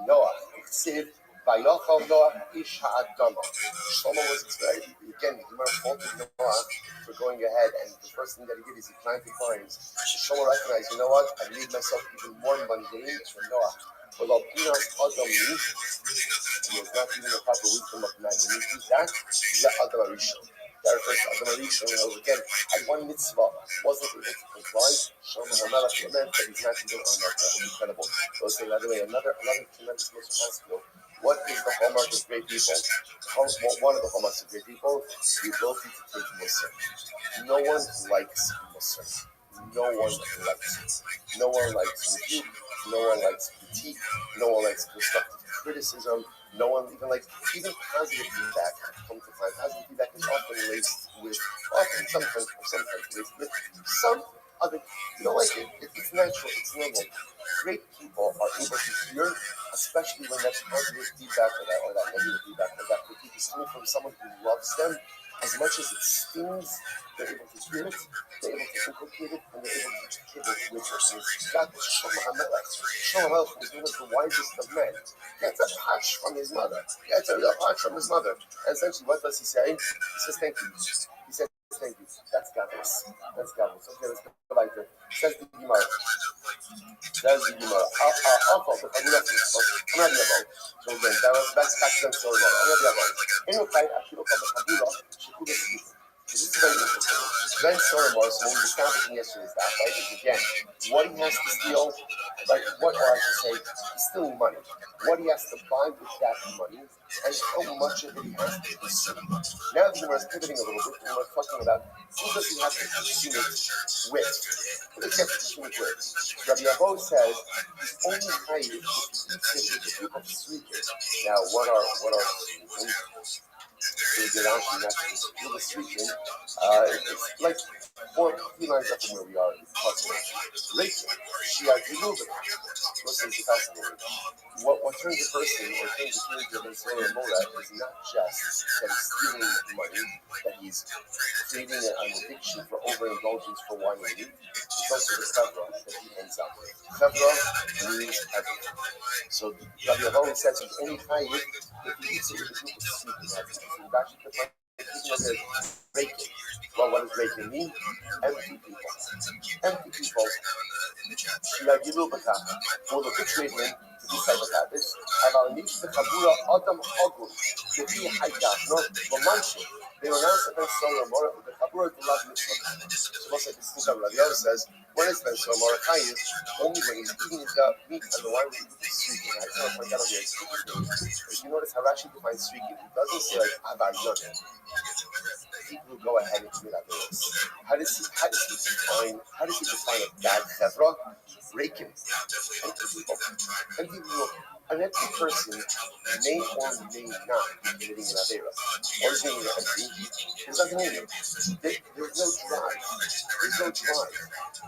[SPEAKER 1] Noah. Vayachal Noah ish ha'adama. Shlomo was excited. Again, you remember faulted Noah for going ahead, and the first thing that he did is he planted vines. Shlomo recognized, you know what? I made myself even more mundane than Noah. But Pinas Adam he was not even a proper wisdom of man. When you do that, you got Adam Arishon. That refers to Adam Arishon, again, had one mitzvah, wasn't able to comply. Shlomo HaMelech lament that he's not even on that level. Incredible. So say, by the way, another tremendous Muslim hospital. What is the hallmark of great people? One of the hallmarks of great people is the ability to take Muslim. No one likes Muslim. No one likes it. No one likes rebuke. No one likes critique. No one likes constructive criticism. No one even likes even positive feedback. Come to find positive feedback is often laced with sometimes laced with some other. You don't like it. It's natural. It's normal. Great people are able to hear, especially when that positive feedback or that negative feedback or that critique is coming from someone who loves them. As much as it stings, they're able to hear it, they're able to inculcate it, and they're able to give it with it. And it's got the Shlomo HaMelech. Shlomo HaMelech was one of the wisest of men. Gets a patch from his mother. Gets a real patch from his mother. And essentially, what does he say? He says, thank you. He says, thank you. That's godless. That's godless. Okay, let's go back there. Says the Gemara. Says the Gemara. I'm not Yabal. So again, that's Kashan Sorba. I'm not Yabal. Enokai Ashiroka Bakabula, Shikuda Sleep. This is very interesting. Ben Soromar, so when we discounted yesterday's that, right, is again, what he has to steal, like, what, or I should say, he's stealing money. What he has to buy with that money, and how much of it he has to consume. Now the Gemara is pivoting a little bit, and we're talking about who does he have to consume it with? Who does he have to consume it with? Rabbi Abo says he's only hired if he eats it with the group of sweeters. Now, what are so get out and that's the speaking. It's like few lines up from where we are. Rachel, she had to move it. Listen, it's fascinating. What turns a person or turns a teenager into Sarah Mora is not just that he's stealing money, that he's creating an addiction for overindulgence for wine and meat. It's also the chevra that he ends up with. Chevra means everything. So Rabbi always says he's only high if he eats it with a group of sweet. Rashi defines raking. Well, what does raking mean? Empty people. Empty people. For the rich to be type of habits, about niche the Kabula Adam Hogul, the P. Haidafno, Romancho. They were announced that Ben Sora Mora, the Kabura to love Mitzvah. So, what's like this thing Rabbi says, when is Ben Sora Mora Chayiv? Only when he's eating the meat and the wine with the sweet. I just want to point out over here, if you notice how Rashi defines sweet, it doesn't say like Avar Yonah. People who go ahead and commit Averos. How does he define a bad chevra? Raking. Empty people. An empty person may or may not be committing an avera. Or is being empty. It doesn't mean it. There's no drive. There's no drive.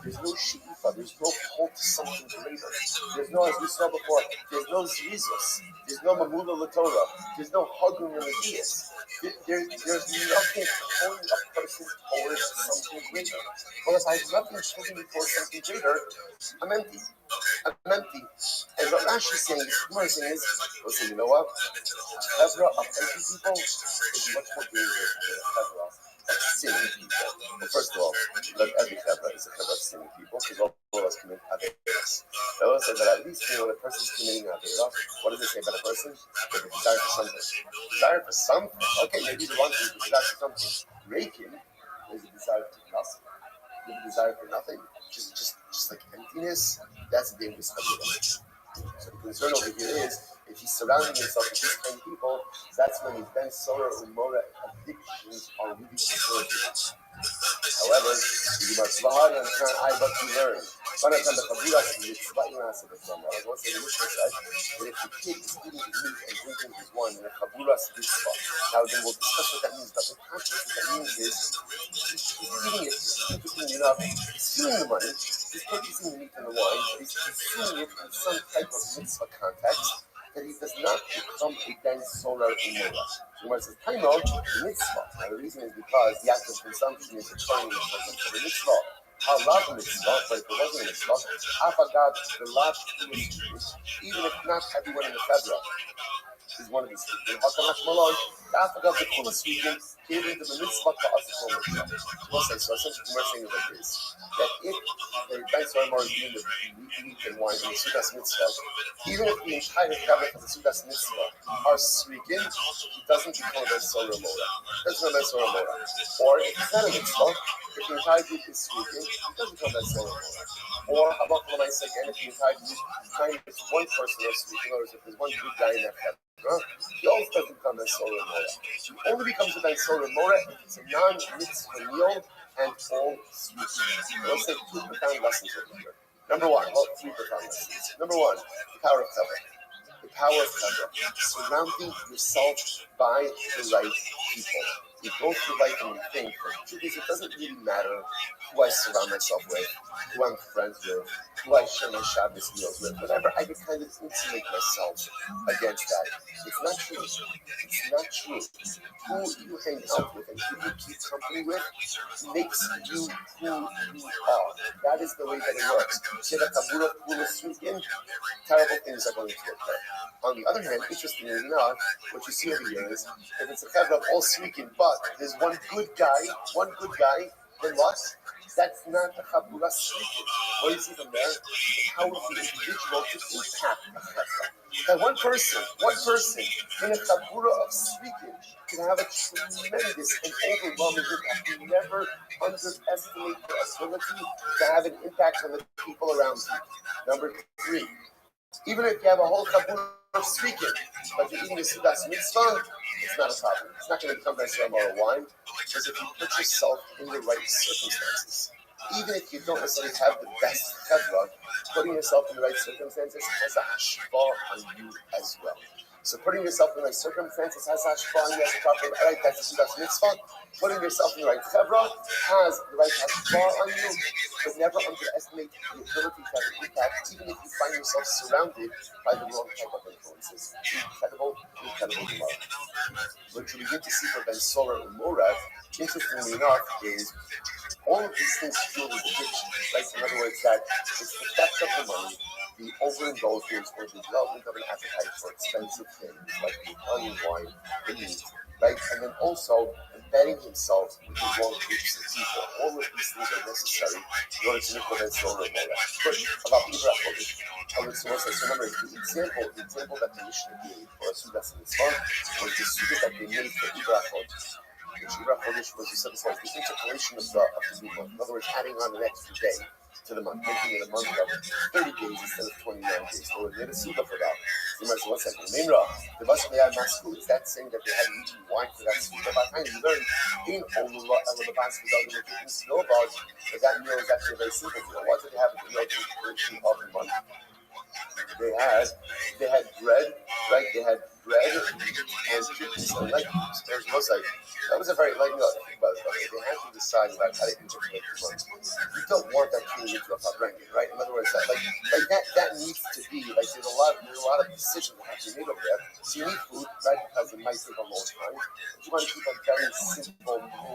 [SPEAKER 1] There's no shifa. There's no pull to something greater. There's no, as we saw before, there's no zrizus. There's no mamula latorah. There's no hugging religious. There's nothing pulling a person towards something greater. Well, if I have nothing pulling me towards something greater, I'm empty. I'm empty. And what Rashi is saying, what I'm saying is, listen, you know what? Chevra of empty people is much more dangerous than a chevra of sinning people. Well, first of all, not every chevra is a chevra of sinning people, because all of us commit averas. The Torah says that at least when a person is committing an avera, what does it say about a person? They have a desire for something. Desire for something? Okay, maybe the one thing is a desire for something. Raking is a desire for nothing. You have a desire for nothing, just like emptiness. That's a dangerous chevra. So the concern over here is, if he's surrounding himself with these kind of people, that's when his ben sorah umora addictions are really disturbing. However, you must learn and try but to learn. One of the Chaburas is what you answer the from. I was saying the Mishnah says that if the kid is eating his meat and drinking his wine in a Chaburas mitzvah, now then we'll discuss what that means. But the context what that means is he's eating it, he's eating it enough, he's stealing the money, he's purchasing the meat and the wine, but he's consuming it in some type of mitzvah context that he does not become a ben solar umora. So when it says time out, the mitzvah. Now the reason is because the act of consumption is returning the person to the mitzvah. I love the mitzvah, but if it wasn't a mitzvah, Afagad, the last even if not everyone in the Fedra is one of these people. Hakamash Malon, the Afagad, the coolest speaking, came into the mitzvah to us as well. So essentially we're saying like this, that if the Ben Soymar is doing the meat and wine in the Sudas mitzvah, even if the entire Kabbalah of the Sudas mitzvah are speaking, he doesn't become a Ben Soymar Mora. That's not a Ben Soymar Mora. Or if it's not a mitzvah, if the entire group is speaking, he doesn't become Ben Soymar Mora. Or about what I say again, if the entire group is one person is speaking, or if there's one good guy in that Kabbalah, he also doesn't become Ben Soymar Mora. He only becomes a Ben Soymar Mora if it's a non-mitzvah meal and all speaking. Let's take two profound lessons over here. Number one, well, three profound lessons. Number one, the power of Kabbalah. The power of Kabbalah. Surrounding yourself by the right people. You go through life and you think, the truth is, it doesn't really matter who I surround myself with, who I'm friends with, who I share my Shabbos meals with, whatever. I can kind of insulate myself against that. It's not true. It's not true. Who you hang out with and who you keep company with makes you who you are. That is the way that it works. Terrible things are going to occur. On the other hand, interestingly enough, what you see over here is if it's a chevra of all speaking, but there's one good guy, then what? That's not the chabura speaking. What do you see from there? The power of the individual to impact the chevra. That one person in a chabura of speaking can have a tremendous and overwhelming impact. You never underestimate your ability to have an impact on the people around you. Number three, even if you have a whole chabura of speaking, but you're eating a sudas mitzvah, it's not a problem. It's not going to become nice rum or wine, because if you put yourself in the right circumstances, even if you don't necessarily have the best chevra, putting yourself in the right circumstances has a hashpah on you as well. So putting yourself in the right circumstances has a hashpah on you as a proper, right? That's a sudas mitzvah. Putting yourself in the right chevra has the right hashpah on you, but never underestimate the ability to have an impact, even if you find yourself surrounded by the wrong type of influences. Incredible tomorrow. What you begin to see for Ben Solar and Morav, interestingly enough, is all of these things fuel his addiction. Right? In other words, that it's the theft of the money, the overindulgence or the development of an appetite for expensive things like the Italian wine, the meat, right? And then also embedding himself with the wrong groups of people. All of these things are necessary in order to make the Ben Solar and Morav. But about Ibrahim, so remember, the example that the Mishnah gave for a Sudas in Islam was the Sudas that they made for Ibrahim. Which Ibrahim was, you said this was the interpolation of the month. In other words, adding on an extra day to the month, making it a month of 30 days instead of 29 days. So they had a Suda for that. You might say, what's that? Memra, the Vasmaya Masku, is that saying that they hadn't eaten wine for that Suda? By the time you learn in Olula and the Basku, you didn't know about that meal is actually a very simple meal. Why did they have a meal to of the month? They had bread, right? They had bread and kidneys and legumes. That was a very like think about it. They had to decide about how to eat it for 2 months. You don't want that turning into a fabrengen, right? In other words, that needs to be like there's a lot of decisions that have to be made over there. So you need food, right? Because it might take a long time. But you want to keep a very simple menu.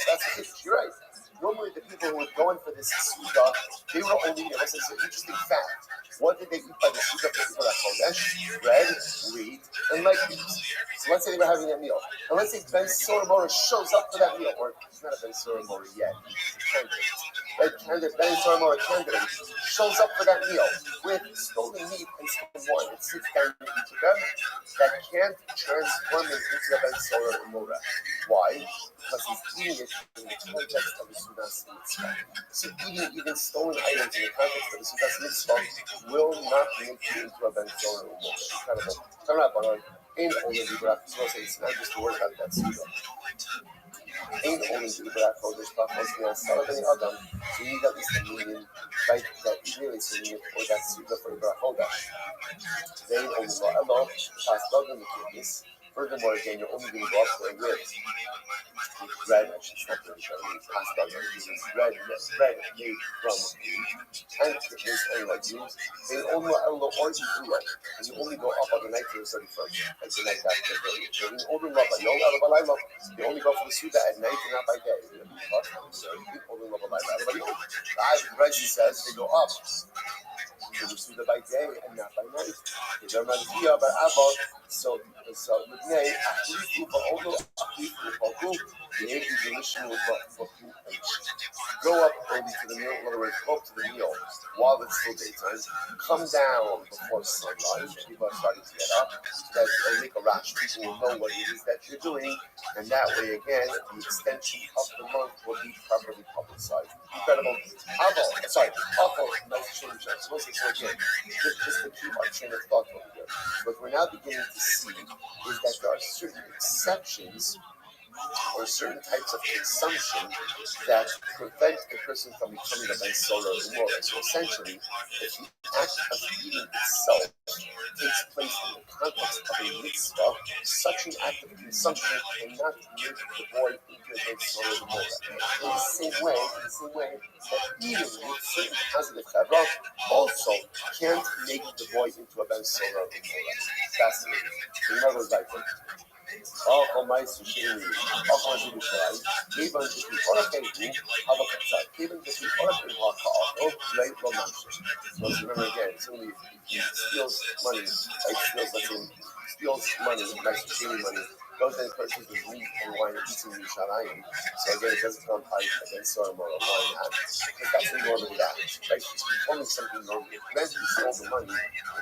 [SPEAKER 1] That's it. You're right. Normally, the people who were going for this suda, they were only eating. This is an interesting fact. What did they eat by the suda for that Chodesh? Bread, wheat, and legumes. So let's say they were having a meal. And let's say Ben Soramora shows up for that meal. Or he's not a Ben Soramora yet. He's a candidate. Right? Ben Soramora candidate shows up for that meal with stolen meat and stolen wine and sits down to eat with them. That can't transform him into a Ben Soramora. Why? Because he's eating it in the context of the Sudas Mitzvah. So eating even stolen items in the context of the Sudas Mitzvah will not make you into a Ben Soramora. Incredible. Come on, Baron. Ain't only Libra. So it's not just to work out that Suda. Ain't only Libra. Kodesh Pachos Miasar Beni Adam. So you need at least a million, right? That really is a million for that Suda for Libra Kodesh. They only go along, pass dog in the kidneys. Furthermore, again, you're only going to go up there with bread, actually, it's not really sure, pasta, bread made from wheat, and kidneys and legumes. They only allow or eat and you only go up on the night to the 31st, like the night after the day. You're in older Rabbi, you only go for the Suda at night and not by day. Reggie says they go up. They do Suda by day and not by night. They don't have to but about so with me, go up early to the meal, in other words, go up to the meal while it's still daytime, come down before sunrise, people are starting to get up, that will make a rush, people will know what it is that you're doing, and that way again, the extension of the month will be properly publicized. Incredible. Nice change. So again, just to keep our train of thought over here. What we're now beginning to see is that there are certain exceptions or certain types of consumption that prevent the person from becoming a Ben Solar Umora. So essentially, if the act of eating itself takes place in the context of a mitzvah, such an act of consumption cannot make the boy into a Ben Solar Umora. In the same way that eating with certain positive chavra also can't make the boy into a Ben Solar Umora. Fascinating. Remember that. All my sushi, all my sushi, even if you order a have a pizza, even if you order a hot late romance. So remember again, somebody steals money, steals money, like sushi money, goes and purchases meat and wine and eats in Yerushalayim. So again, it doesn't come high against Sodom or wine and because that's the norm of that. Right? She's performing something normal. When you stole the money,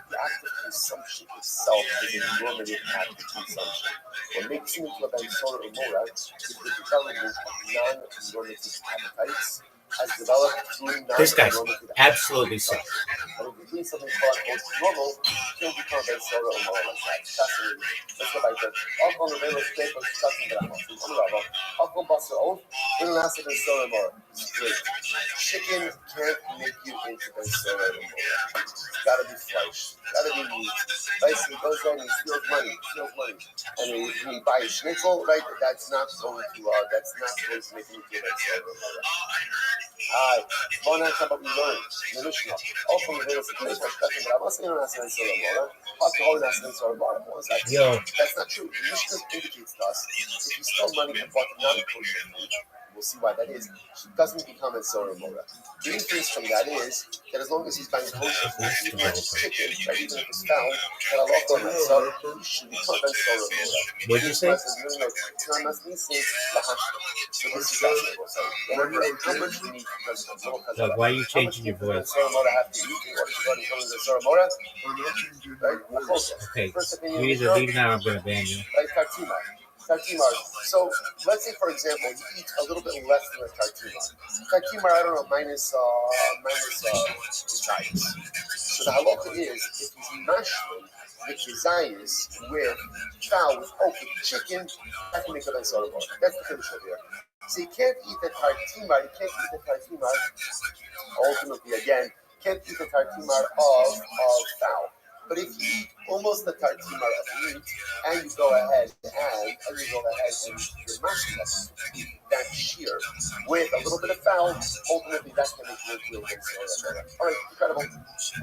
[SPEAKER 1] the act of consumption itself is a normative act of consumption. What makes you into a Ben Solar or Mora is the development of non-normative appetites as developed through
[SPEAKER 2] This guy's
[SPEAKER 1] non-normative
[SPEAKER 2] absolutely sick.
[SPEAKER 1] And if you're doing something called normal, you'll become a Ben Solar or Mora like that. Fascinating. Let's go back there. I'll go to the middle step of something that I'm on. I'll go bust it off. It'll last a Ben Solar or Mora. It's great. Chicken can't make you into Ben Solar or Mora. It's gotta be flesh. Gotta be meat. Basically, goes there and he steals money. And he buys schnitzel, right? That's not going to make him into Ben Solar or Mora. Hi, one night about we learned in the Mishnah. All from the various places, but I'm not saying that's Ben Solar or Mora. That's the whole Ben Solar or Mora. That's not true. The Mishnah indicates to us if you stole money and bought non-kosher food, we'll see why that is. She doesn't become a Solar Mora. The inference from that is that as long as he's buying kosher food, even if it's chicken, right, even if it's found, that Allah on that, so he should become a Solar Mora.
[SPEAKER 2] What did you say?
[SPEAKER 1] So this is fascinating. Remember how much we need because of the
[SPEAKER 2] Why are you changing your voice?
[SPEAKER 1] Solar Mora have to eat in order to go and become a Solar Mora? Right?
[SPEAKER 2] Okay, you either leave now or I'm going to ban you.
[SPEAKER 1] Like Tartimar. So let's say, for example, you eat a little bit less than a tartimar. Tartimar, I don't know, minus his diet. So the halacha is if he's mashlim with desires, with fowl, with pork, with chicken, that can make a ben soda bar. That's the finish over here. So you can't eat the tartimar, ultimately again, can't eat the tartimar of fowl. But if you eat almost the tartimar of meat, and you go ahead and you're mashing that shear with a little bit of fowl, ultimately that can make you a good soda. All right, incredible. So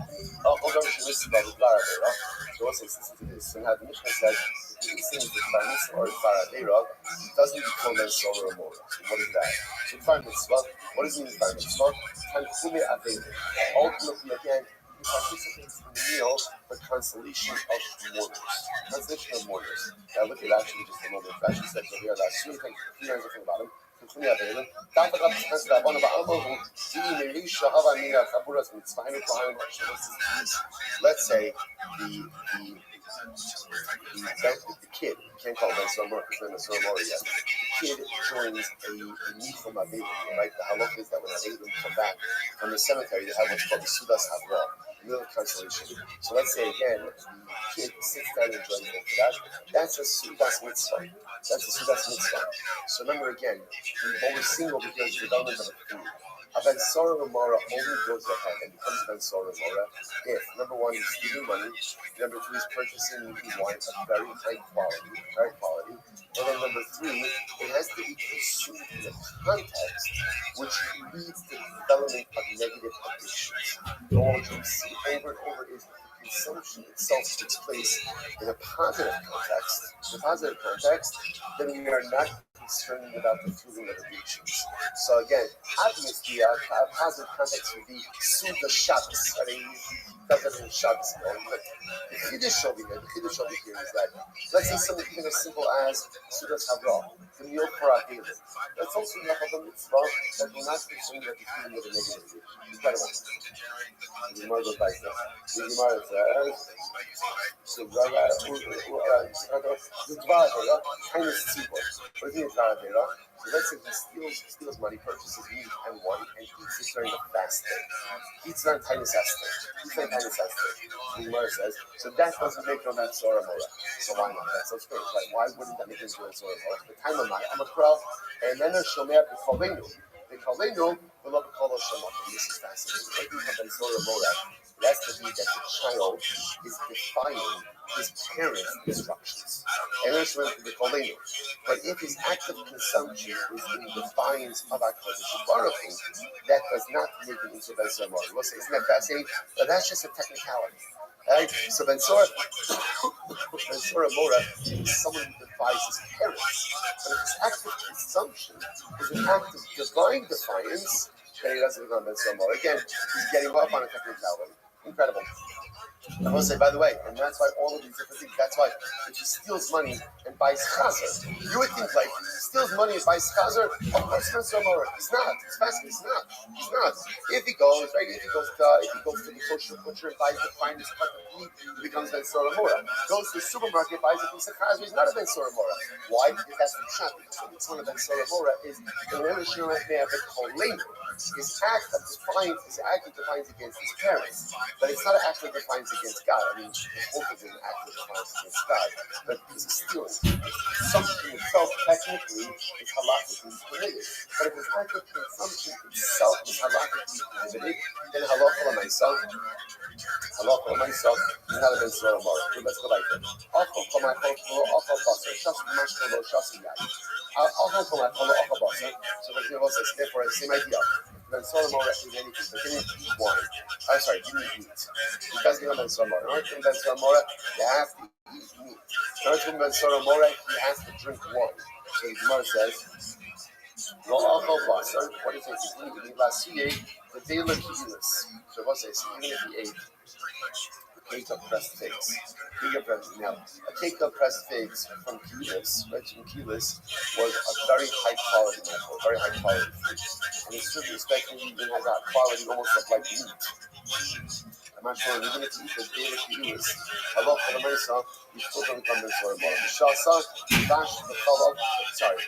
[SPEAKER 1] also listen to this. So now the Mishnah says if he eats things with bar mitzvah or bar avera, it doesn't become a solar or more. So what is that? So bar mitzvah, what does it mean bar mitzvah? Tanchume avera. Ultimately, again, he participates in the meal for consolation of mourners. Consolation of mourners. Now look at actually just a moment. Rashi says over here that soon think three lines of thing about him. Let's say the kid, you can't call him Ben Somor because they're not yet. The kid joins a Nichum Avelim, right? The halach is that when Avelim come back from the cemetery, they have what's called the Sudas Havra, a meal of consolation. So let's say again, the kid sits down and enjoys that. That's a Sudas Mitzvah. So remember again, we're always single because the development of a food. A Ben Sora Ramora only goes ahead and becomes Ben Sora Ramora if, number one, he's stealing money, number two, he's purchasing wine of very high quality, and then number three, it has to be consumed in a context which leads to the development of negative addictions. What you see over and over is the consumption itself takes place in a positive context, then we are not concerned about the feeling of addictions. So again, obviously, a positive context would be Suda Shabbos. I mean, that doesn't mean Shabbos, but the Chiddush over here is that, let's say something as simple as Sudas Havra, the meal for our daily. That's also not a mitzvah that will not be concerned about the feeling of a negative addiction. Incredible. The Gemara goes like this. The Gemara says, so what is so let's say he steals money, purchases meat and wine, and eats it during the fast day. Eats it on Tainus Esther. The Gemara says, so that doesn't make him that Sora Mora. So why not? That's so strange. Like, why wouldn't that make him Sora Mora? The time of night, I'm a crow, and then there's Shomer B'Cholenu. B'Cholenu, the love of Kol Shemot. This is fascinating. Right? You have that Sora Mora. It has to be that the child is defying his parents' instructions. And that's the Kolenu. But if his act of consumption is in defiance of our Kodesh Baruch Hu, that does not make him into Ben Sora Mora. Isn't that fascinating? But that's just a technicality. Right? So Ben Sora Mora is someone who defies his parents. But if his act of consumption is an act of divine defiance, then he doesn't become Ben Sora Mora. Again, he's getting off on a technicality. Incredible. I want to say, by the way, and that's why all of these different things, that's why if he steals money and buys chazer, you would think like, steals money and buys chazer, of course it's Ben Mora. He's not. It's fascinating. He's not. If he goes to the kosher butcher and buys the finest cut of meat, he becomes Ben Mora. Goes to the supermarket, buys a piece of chazer, he's not a Ben Mora. Why? Because that's the shot. Because one of Ben Mora is the Lemishim Kolenu. His act of defiance against his parents, but it's not an act of defiance against God. I mean, both of them act of defiance against God, but he's stealing. Something itself technically is halachically permitted, but if his act of consumption itself is halachically prohibited, then halacha myself is not a Ben Sora Mora. Let's go like that. So the Gemara says, therefore, the same idea. Ben Sora Mora is anything, but didn't eat wine. I'm sorry, didn't eat meat. Because you're Ben Sora Mora. In order to be Ben Sora Mora, you have to eat meat. In order to be Ben Sora Mora, he has to drink wine. So the Gemara says, what is it? The day of Guinness. So what says, even if he ate a cake of pressed figs. Now, a cake of pressed figs from Guinness, right, from Guinness, was a very high quality food. And in certain respects, it even has a quality almost of like meat. I'm not sure, even if you eat the day of Guinness, Allah for the Mesa, you still don't come in for a bar. Shasa, Dash, the fellow, sorry,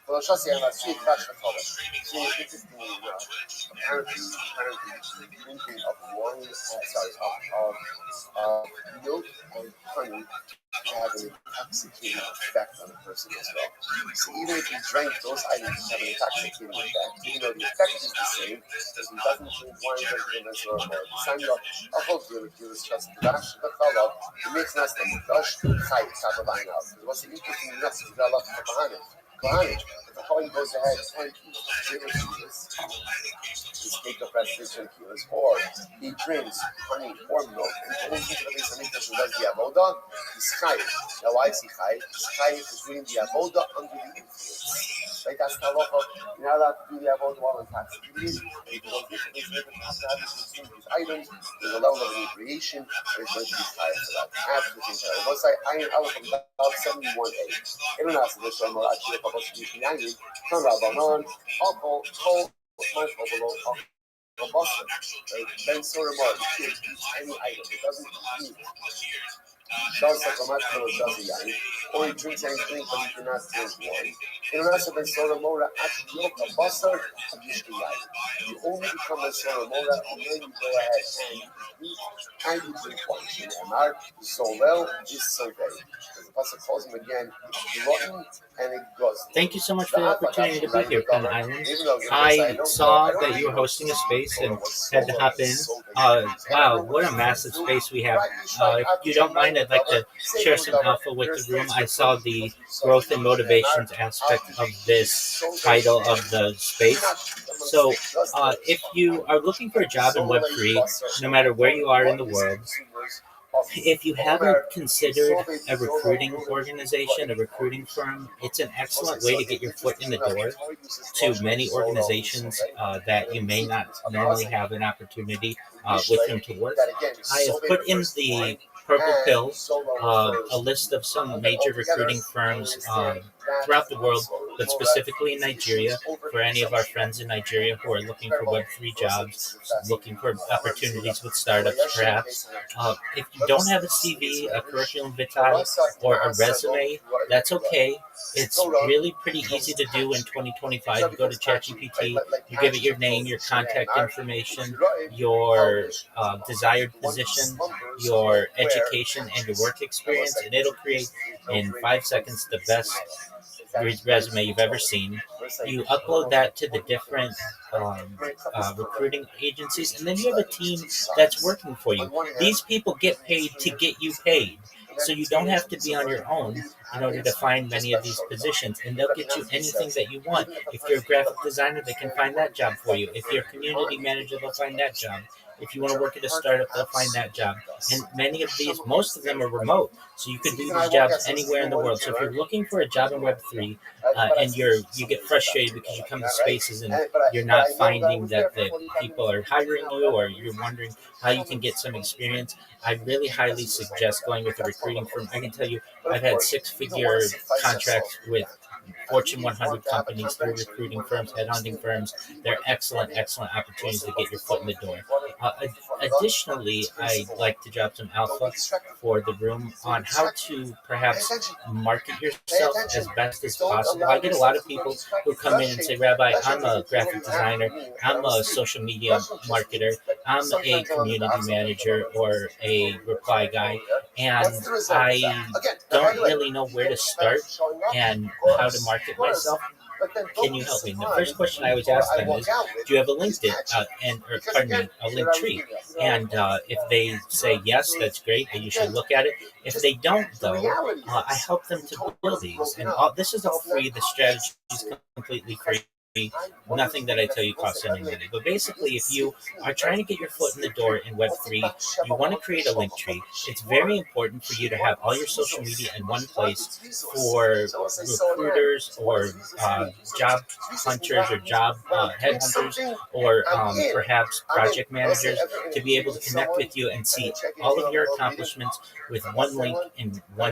[SPEAKER 1] Well, just saying that sweet fresh color. See, interestingly enough, apparently, drinking of wine, of milk and honey have an intoxicating effect on a person as well. So even if you drank those items, have an intoxicating effect, even though the effect is the same, as he doesn't drink wine, doesn't drink as well. The same up, I hope you was just the dash, the color, it makes nice to me. Dash, chai, chai, wine out. What's the interesting enough to develop for Kohanim? If the Kohen goes ahead and eats 0 kilos, his cake of fresh 0 kilos, or he drinks honey or milk and goes into the base of Mikdash and does the avodah, he's chayiv. Now why is he chayiv? He's chayiv for doing the avodah under the influence. Right? That's the halacha. You're not allowed to do the avodah while intoxicated. You can go into the base of Mikdash and have to consume these items. There's a level of inebriation, and it's going to be chayiv for that. Absolutely chayiv. Once I from about 71A. International Israel, actually, a couple of Yanyin, Son Rabbanon, Alcohol, Toll, much below Robust. Then sort of more, it eats any item. It doesn't eat. Does like a much below does a yain, or he drinks anything, but he cannot drink wine. International Ben Sora Mora actually milk a buster of Yishki yain. You only become a Sora Mora, and then you go ahead and eat and you drink wine. In Amar, so well, is so very. Because the pastor calls him again, glutton and it goes.
[SPEAKER 2] Thank you so much for the opportunity to be here, Penn Island. I saw that you were hosting a space and had to hop in. Wow, what a massive space we have. If you don't mind, I'd like to share some alpha with the room. I saw the growth and motivations aspect of this title of the space. So if you are looking for a job in Web3, no matter where you are in the world, if you haven't considered a recruiting organization, a recruiting firm, it's an excellent way to get your foot in the door to many organizations that you may not normally have an opportunity with them to work. I have put in the Purple Pill a list of some major recruiting firms throughout the world, but specifically in Nigeria, for any of our friends in Nigeria who are looking for Web3 jobs, looking for opportunities with startups perhaps. If you don't have a CV, a curriculum vitae, or a resume, that's okay. It's really pretty easy to do in 2025. You go to ChatGPT, you give it your name, your contact information, your desired position, your education, and your work experience, and it'll create in 5 seconds the best resume you've ever seen. You upload that to the different recruiting agencies, and then you have a team that's working for you. These people get paid to get you paid. So you don't have to be on your own in order to find many of these positions, and they'll get you anything that you want. If you're a graphic designer, they can find that job for you. If you're a community manager, they'll find that job. If you want to work at a startup, they'll find that job. And many of these, most of them are remote, so you can do these jobs anywhere in the world. So if you're looking for a job in Web3 and you get frustrated because you come to spaces and you're not finding that the people are hiring you, or you're wondering how you can get some experience, I really highly suggest going with a recruiting firm. I can tell you, I've had 6-figure contracts with Fortune 100 companies through recruiting firms, headhunting firms. They're excellent, excellent opportunities to get your foot in the door. Additionally, I'd like to drop some alpha for the room on how to perhaps market yourself as best as possible. I get a lot of people who come in and say, Rabbi, I'm a graphic designer, I'm a social media marketer, I'm a community manager or a reply guy, and I don't really know where to start and how to market myself. Can you help me? And the first question I always ask them is, do you have a LinkedIn a link tree? And if they say yes, that's great, and you should look at it. If they don't, though, I help them to build these. And this is all free. The strategy is completely free. Nothing that I tell you costs any money. But basically, if you are trying to get your foot in the door in Web3, you want to create a link tree. It's very important for you to have all your social media in one place for recruiters or job hunters or job headhunters or perhaps project managers to be able to connect with you and see all of your accomplishments with one link in one